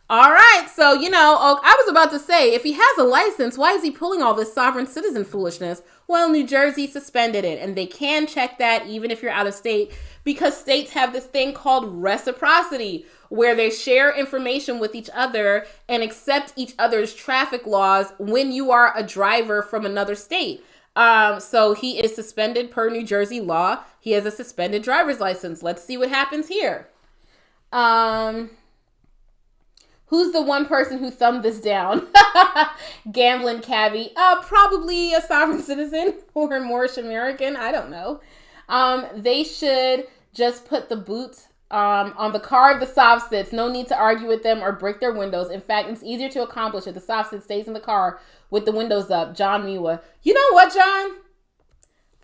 All right, so, I was about to say, if he has a license, why is he pulling all this sovereign citizen foolishness? Well, New Jersey suspended it, and they can check that even if you're out of state, because states have this thing called reciprocity, where they share information with each other and accept each other's traffic laws when you are a driver from another state. So he is suspended per New Jersey law. He has a suspended driver's license. Let's see what happens here. Who's the one person who thumbed this down? Gambling cabbie. Probably a sovereign citizen or a Moorish American. I don't know. They should just put the boot on the car of the soft sits. No need to argue with them or break their windows. In fact, it's easier to accomplish if the soft sit stays in the car with the windows up. John Miwa. You know what, John?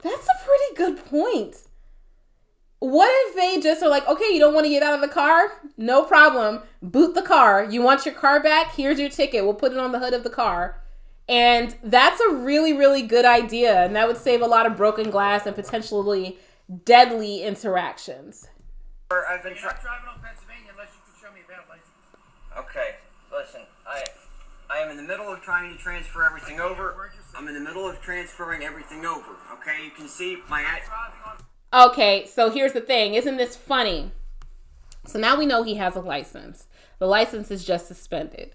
That's a pretty good point. What if they just are like, okay, you don't want to get out of the car? No problem. Boot the car. You want your car back? Here's your ticket. We'll put it on the hood of the car. And that's a really, really good idea. And that would save a lot of broken glass and potentially deadly interactions. I've been You're not driving on Pennsylvania unless you can show me a valid license. Okay, listen, I am in the middle of trying to transfer everything over. I'm in the middle of transferring everything over. Okay, you can see my... Okay, so here's the thing. Isn't this funny? So now we know he has a license. The license is just suspended.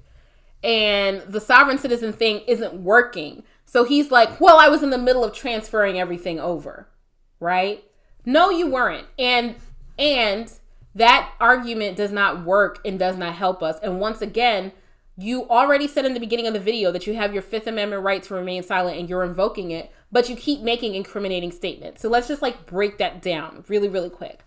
And the sovereign citizen thing isn't working. So he's like, well, I was in the middle of transferring everything over, right? No, you weren't. And that argument does not work and does not help us. And once again, you already said in the beginning of the video that you have your Fifth Amendment right to remain silent and you're invoking it, but you keep making incriminating statements. So let's just break that down really, really quick.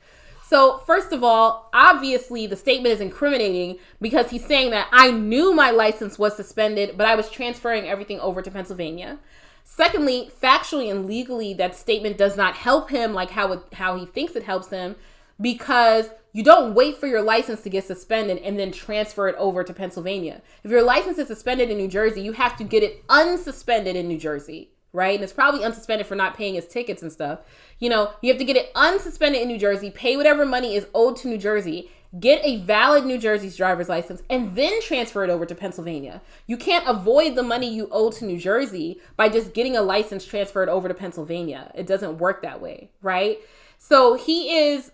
So first of all, obviously the statement is incriminating because he's saying that I knew my license was suspended, but I was transferring everything over to Pennsylvania. Secondly, factually and legally, that statement does not help him like how he thinks it helps him, because you don't wait for your license to get suspended and then transfer it over to Pennsylvania. If your license is suspended in New Jersey, you have to get it unsuspended in New Jersey, right? And it's probably unsuspended for not paying his tickets and stuff. You have to get it unsuspended in New Jersey, pay whatever money is owed to New Jersey, get a valid New Jersey's driver's license, and then transfer it over to Pennsylvania. You can't avoid the money you owe to New Jersey by just getting a license transferred over to Pennsylvania. It doesn't work that way, right? So he is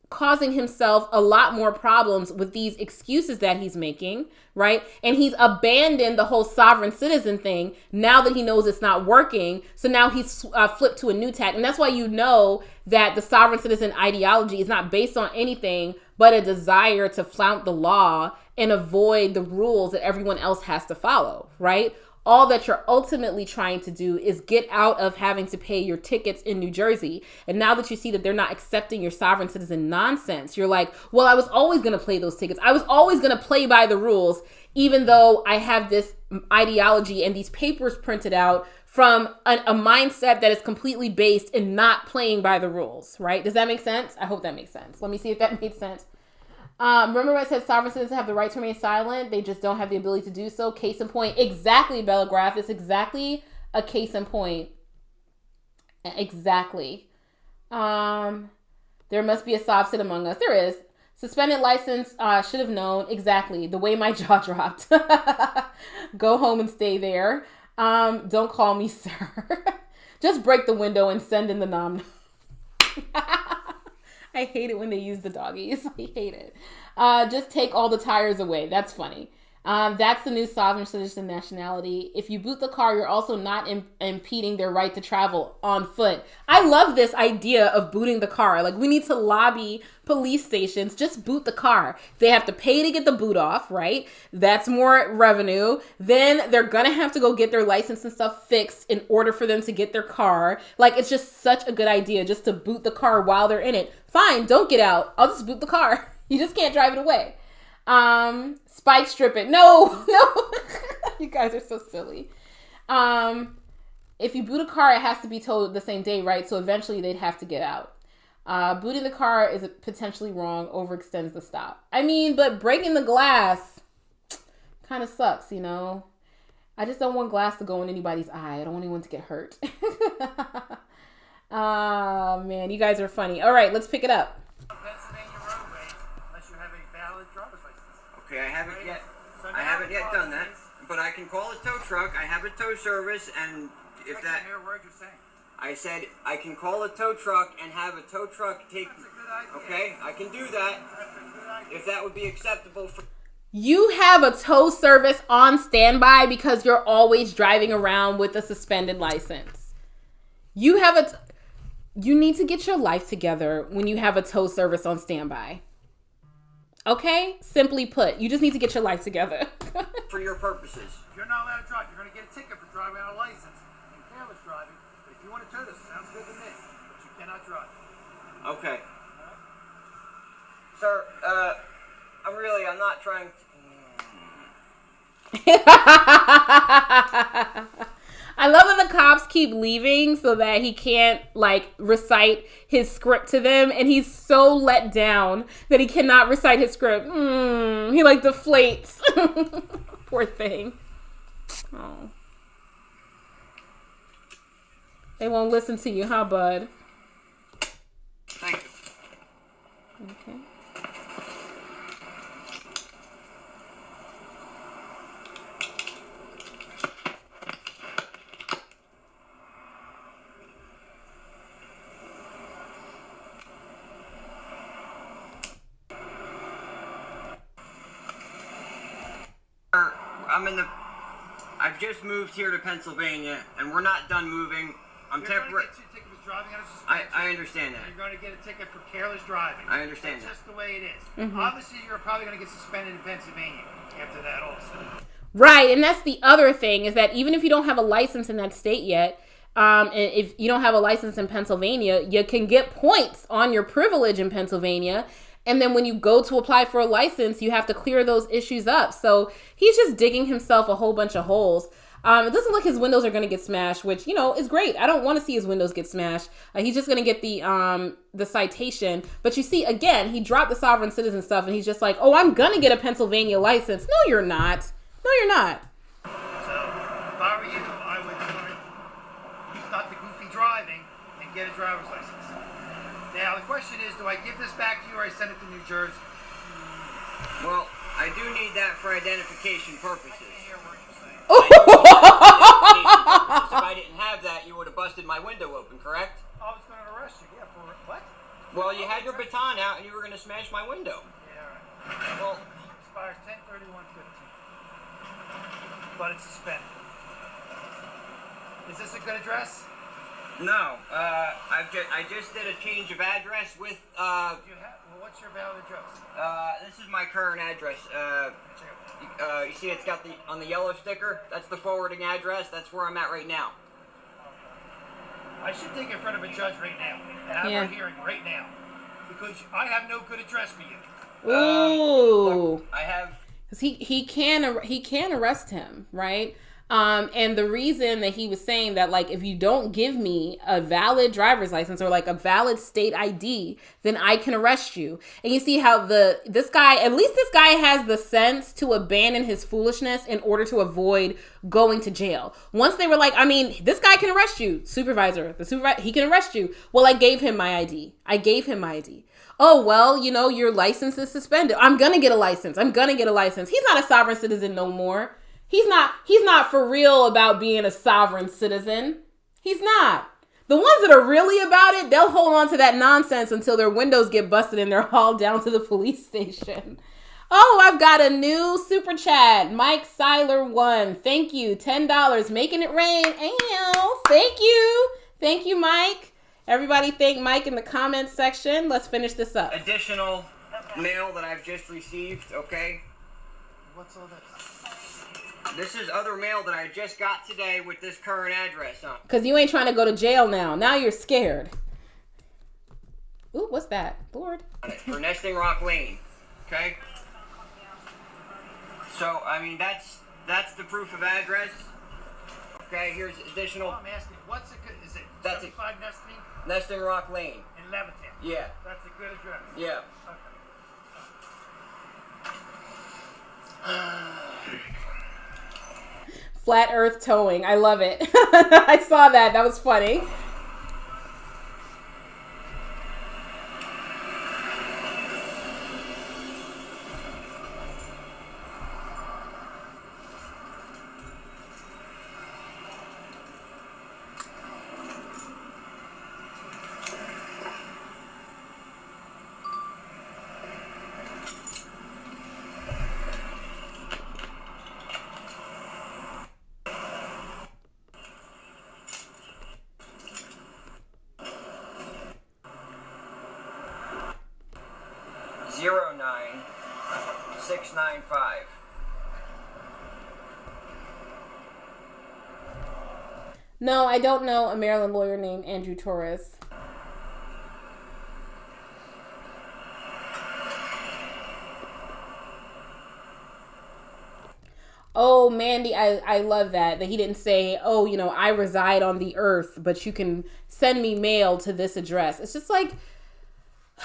causing himself a lot more problems with these excuses that he's making, right? And he's abandoned the whole sovereign citizen thing now that he knows it's not working. So now he's flipped to a new tack. And that's why you know that the sovereign citizen ideology is not based on anything but a desire to flout the law and avoid the rules that everyone else has to follow, right? All that you're ultimately trying to do is get out of having to pay your tickets in New Jersey. And now that you see that they're not accepting your sovereign citizen nonsense, you're like, well, I was always going to play those tickets. I was always going to play by the rules, even though I have this ideology and these papers printed out from a mindset that is completely based in not playing by the rules, right? Does that make sense? I hope that makes sense. Let me see if that made sense. Remember what I said, sovereign citizens have the right to remain silent. They just don't have the ability to do so. Case in point. Exactly, Bella Graph. It's exactly a case in point. Exactly. There must be a soft sit among us. There is. Suspended license, should have known. Exactly. The way my jaw dropped. Go home and stay there. Don't call me sir. Just break the window and send in the nom. I hate it when they use the doggies. I hate it. Just take all the tires away. That's funny. That's the new sovereign citizen nationality. If you boot the car, you're also not impeding their right to travel on foot. I love this idea of booting the car. We need to lobby police stations. Just boot the car. They have to pay to get the boot off, right? That's more revenue. Then they're going to have to go get their license and stuff fixed in order for them to get their car. It's just such a good idea just to boot the car while they're in it. Fine, don't get out. I'll just boot the car. You just can't drive it away. Spike strip it. No. You guys are so silly. If you boot a car, it has to be towed the same day, right? So eventually they'd have to get out. Booting the car is potentially wrong, overextends the stop. But breaking the glass kind of sucks, I just don't want glass to go in anybody's eye. I don't want anyone to get hurt. Oh, man, you guys are funny. All right, let's pick it up. Pennsylvania roadways unless you have a valid driver's license. Okay, I haven't yet. So I now haven't the yet problem done that. is- But I can call a tow truck. I have a tow service, and if I that, can hear a word you're saying. I said I can call a tow truck and have a tow truck take. That's a good idea. Okay, I can do that. That's a good idea. If that would be acceptable for. You have a tow service on standby because you're always driving around with a suspended license. You have you need to get your life together when you have a tow service on standby. Okay? Simply put, you just need to get your life together. For your purposes. You're not allowed to drive. You're going to get a ticket for driving without a license and careless driving. But if you want to tow this, sounds good to me. But you cannot drive. Okay. Sir, I'm not trying. I love that the cops keep leaving so that he can't like recite his script to them, and he's so let down that he cannot recite his script. He like deflates. Poor thing. Oh. They won't listen to you, huh, bud? Thank you. Okay. I've just moved here to Pennsylvania, and we're not done moving. I'm temporary. You're going to get your ticket for driving under suspension. I understand that. You're going to get a ticket for careless driving. I understand That's that. just the way it is. Obviously, you're probably going to get suspended in Pennsylvania after that also. Right, and that's the other thing is that even if you don't have a license in that state yet, and if you don't have a license in Pennsylvania, you can get points on your privilege in Pennsylvania. And then when you go to apply for a license, you have to clear those issues up. So he's just digging himself a whole bunch of holes. It doesn't look like his windows are going to get smashed, which, you know, is great. I don't want to see his windows get smashed. He's just going to get the citation. But you see, again, he dropped the sovereign citizen stuff, and he's just like, oh, I'm going to get a Pennsylvania license. No, you're not. No, you're not. So, if I were you, I would stop the goofy driving and get a driver's license. Now, the question is, do I give this back to you or I send it to New Jersey? Well, I do need that for identification purposes. If I didn't have that, you would have busted my window open, correct? I was going to arrest you. Yeah, for what? Well, you had your baton out and you were going to smash my window. Yeah, right. Well, expires 10/31/15. But it's suspended. Is this a good address? no. I just did a change of address with. Well, what's your valid address? This is my current address. You see, it's got on the yellow sticker. That's the forwarding address. That's where I'm at right now. I should take it in front of a judge right now and have a hearing right now because I have no good address for you. Ooh. I have. Because he can arrest him, right? And the reason that he was saying that, like, if you don't give me a valid driver's license or like a valid state ID, then I can arrest you. And you see how this guy has the sense to abandon his foolishness in order to avoid going to jail. Once they were like, I mean, this guy can arrest you, the supervisor, he can arrest you. Well, I gave him my ID. Oh, well, you know, your license is suspended. I'm going to get a license. He's not a sovereign citizen no more. He's not for real about being a sovereign citizen. He's not. The ones that are really about it, they'll hold on to that nonsense until their windows get busted and they're hauled down to the police station. Oh, I've got a new super chat. Mike Seiler 1. Thank you. $10. Making it rain. Ow. Thank you. Thank you, Mike. Everybody thank Mike in the comments section. Let's finish this up. Additional mail that I've just received, okay? What's all this? This is other mail that I just got today with this current address on. Because you ain't trying to go to jail now. Now you're scared. Ooh, what's that? Lord. For Nesting Rock Lane, okay? So, I mean, that's the proof of address. Okay, here's additional. I'm asking, what's a good, is it That's 75 Nesting? Nesting Rock Lane. In Levittown? Yeah. That's a good address? Yeah. Okay. Flat Earth towing. I love it. I saw that. That was funny. No, I don't know a Maryland lawyer named Andrew Torres. Oh, Mandy, I love that he didn't say, oh, you know, I reside on the earth, but you can send me mail to this address. It's just like,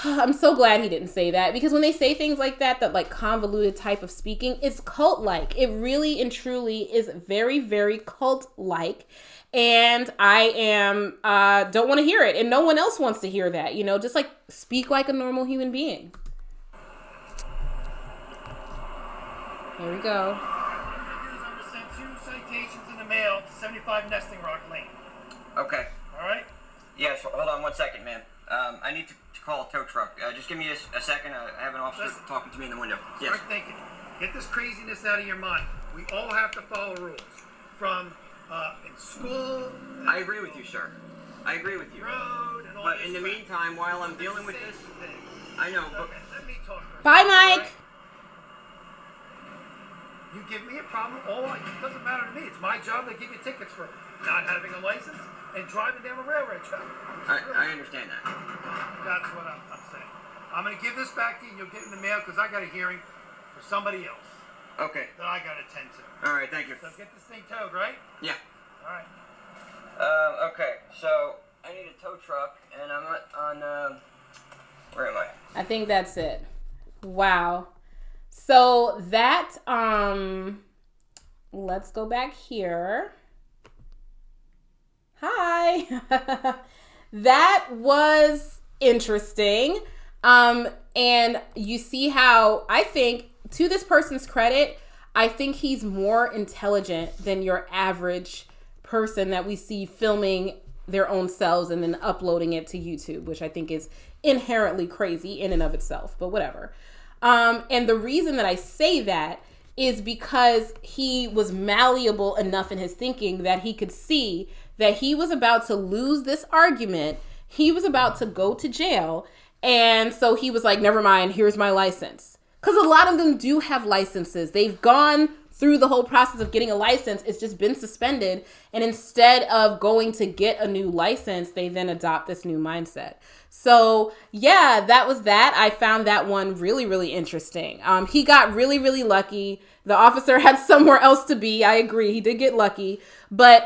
I'm so glad he didn't say that, because when they say things like that like convoluted type of speaking, it's cult-like. It really and truly is very, very cult-like. And I don't want to hear it. And no one else wants to hear that, you know, just like speak like a normal human being. Here we go. I'm going to send 2 citations in the mail to 75 Nesting Rock Lane. Okay. All right? Yeah, so hold on 1 second, man. I need to call a tow truck. Just give me a second. I have an officer talking to me in the window. Yes. Start thinking. Get this craziness out of your mind. We all have to follow rules. From in school. I agree with you, sir. I agree with you. Road and all but this in the crap. meantime, while I'm dealing with this, I know, but... Okay, let me talk to Bye, Mike. You give me a problem, it doesn't matter to me. It's my job to give you tickets for not having a license and driving down a railroad track. I understand that. That's what I'm saying. I'm going to give this back to you and you'll get it in the mail because I got a hearing for somebody else. Okay. That I got to attend to. All right, thank you. So get this thing towed, right? Yeah. All right. Okay, so I need a tow truck, and I'm on, where am I? I think that's it. Wow. So that, let's go back here. Hi. That was interesting. And you see how, I think, to this person's credit, I think he's more intelligent than your average person that we see filming their own selves and then uploading it to YouTube, which I think is inherently crazy in and of itself, but whatever. And the reason that I say that is because he was malleable enough in his thinking that he could see that he was about to lose this argument. He was about to go to jail. And so he was like, never mind, here's my license. Because a lot of them do have licenses. They've gone through the whole process of getting a license. It's just been suspended. And instead of going to get a new license, they then adopt this new mindset. So yeah, that was that. I found that one really, really interesting. He got really, really lucky. The officer had somewhere else to be. I agree. He did get lucky. But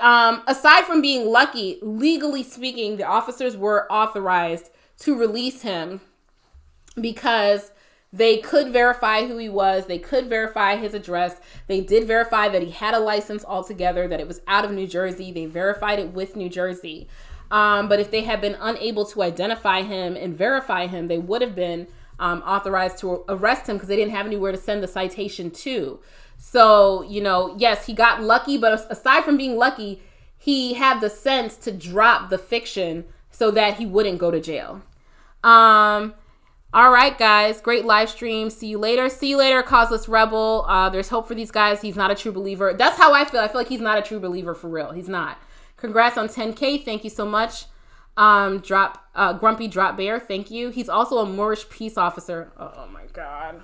aside from being lucky, legally speaking, the officers were authorized to release him because they could verify who he was. They could verify his address. They did verify that he had a license altogether, that it was out of New Jersey. They verified it with New Jersey. But if they had been unable to identify him and verify him, they would have been authorized to arrest him because they didn't have anywhere to send the citation to. So, you know, yes, he got lucky, but aside from being lucky, he had the sense to drop the fiction so that he wouldn't go to jail. All right, guys. Great live stream. See you later. See you later, Causeless Rebel. There's hope for these guys. He's not a true believer. That's how I feel. I feel like he's not a true believer for real. He's not. Congrats on 10K. Thank you so much. Grumpy Drop Bear. Thank you. He's also a Moorish peace officer. Oh my God.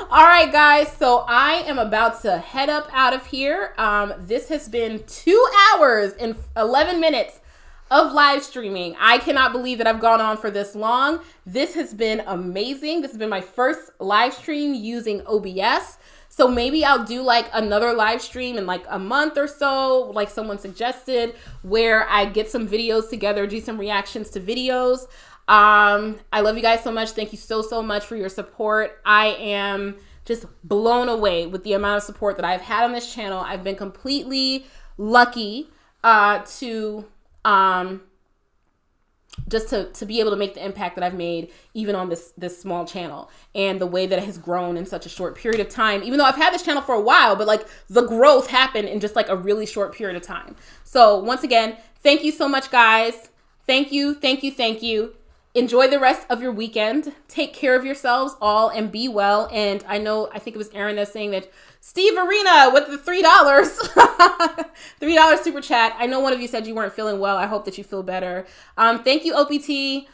All right, guys. So I am about to head up out of here. This has been 2 hours and 11 minutes of live streaming. I cannot believe that I've gone on for this long. This has been amazing. This has been my first live stream using OBS. So maybe I'll do like another live stream in like a month or so, like someone suggested, where I get some videos together, do some reactions to videos. I love you guys so much. Thank you so much for your support. I am just blown away with the amount of support that I've had on this channel. I've been completely lucky to be able to make the impact that I've made even on this small channel, and the way that it has grown in such a short period of time, even though I've had this channel for a while, but like the growth happened in just like a really short period of time. So once again, thank you so much, guys. Thank you. Enjoy the rest of your weekend. Take care of yourselves all and be well. And I think it was Aaron that's saying that Steve Arena with the $3, $3 super chat. I know one of you said you weren't feeling well. I hope that you feel better. Thank you, OPT.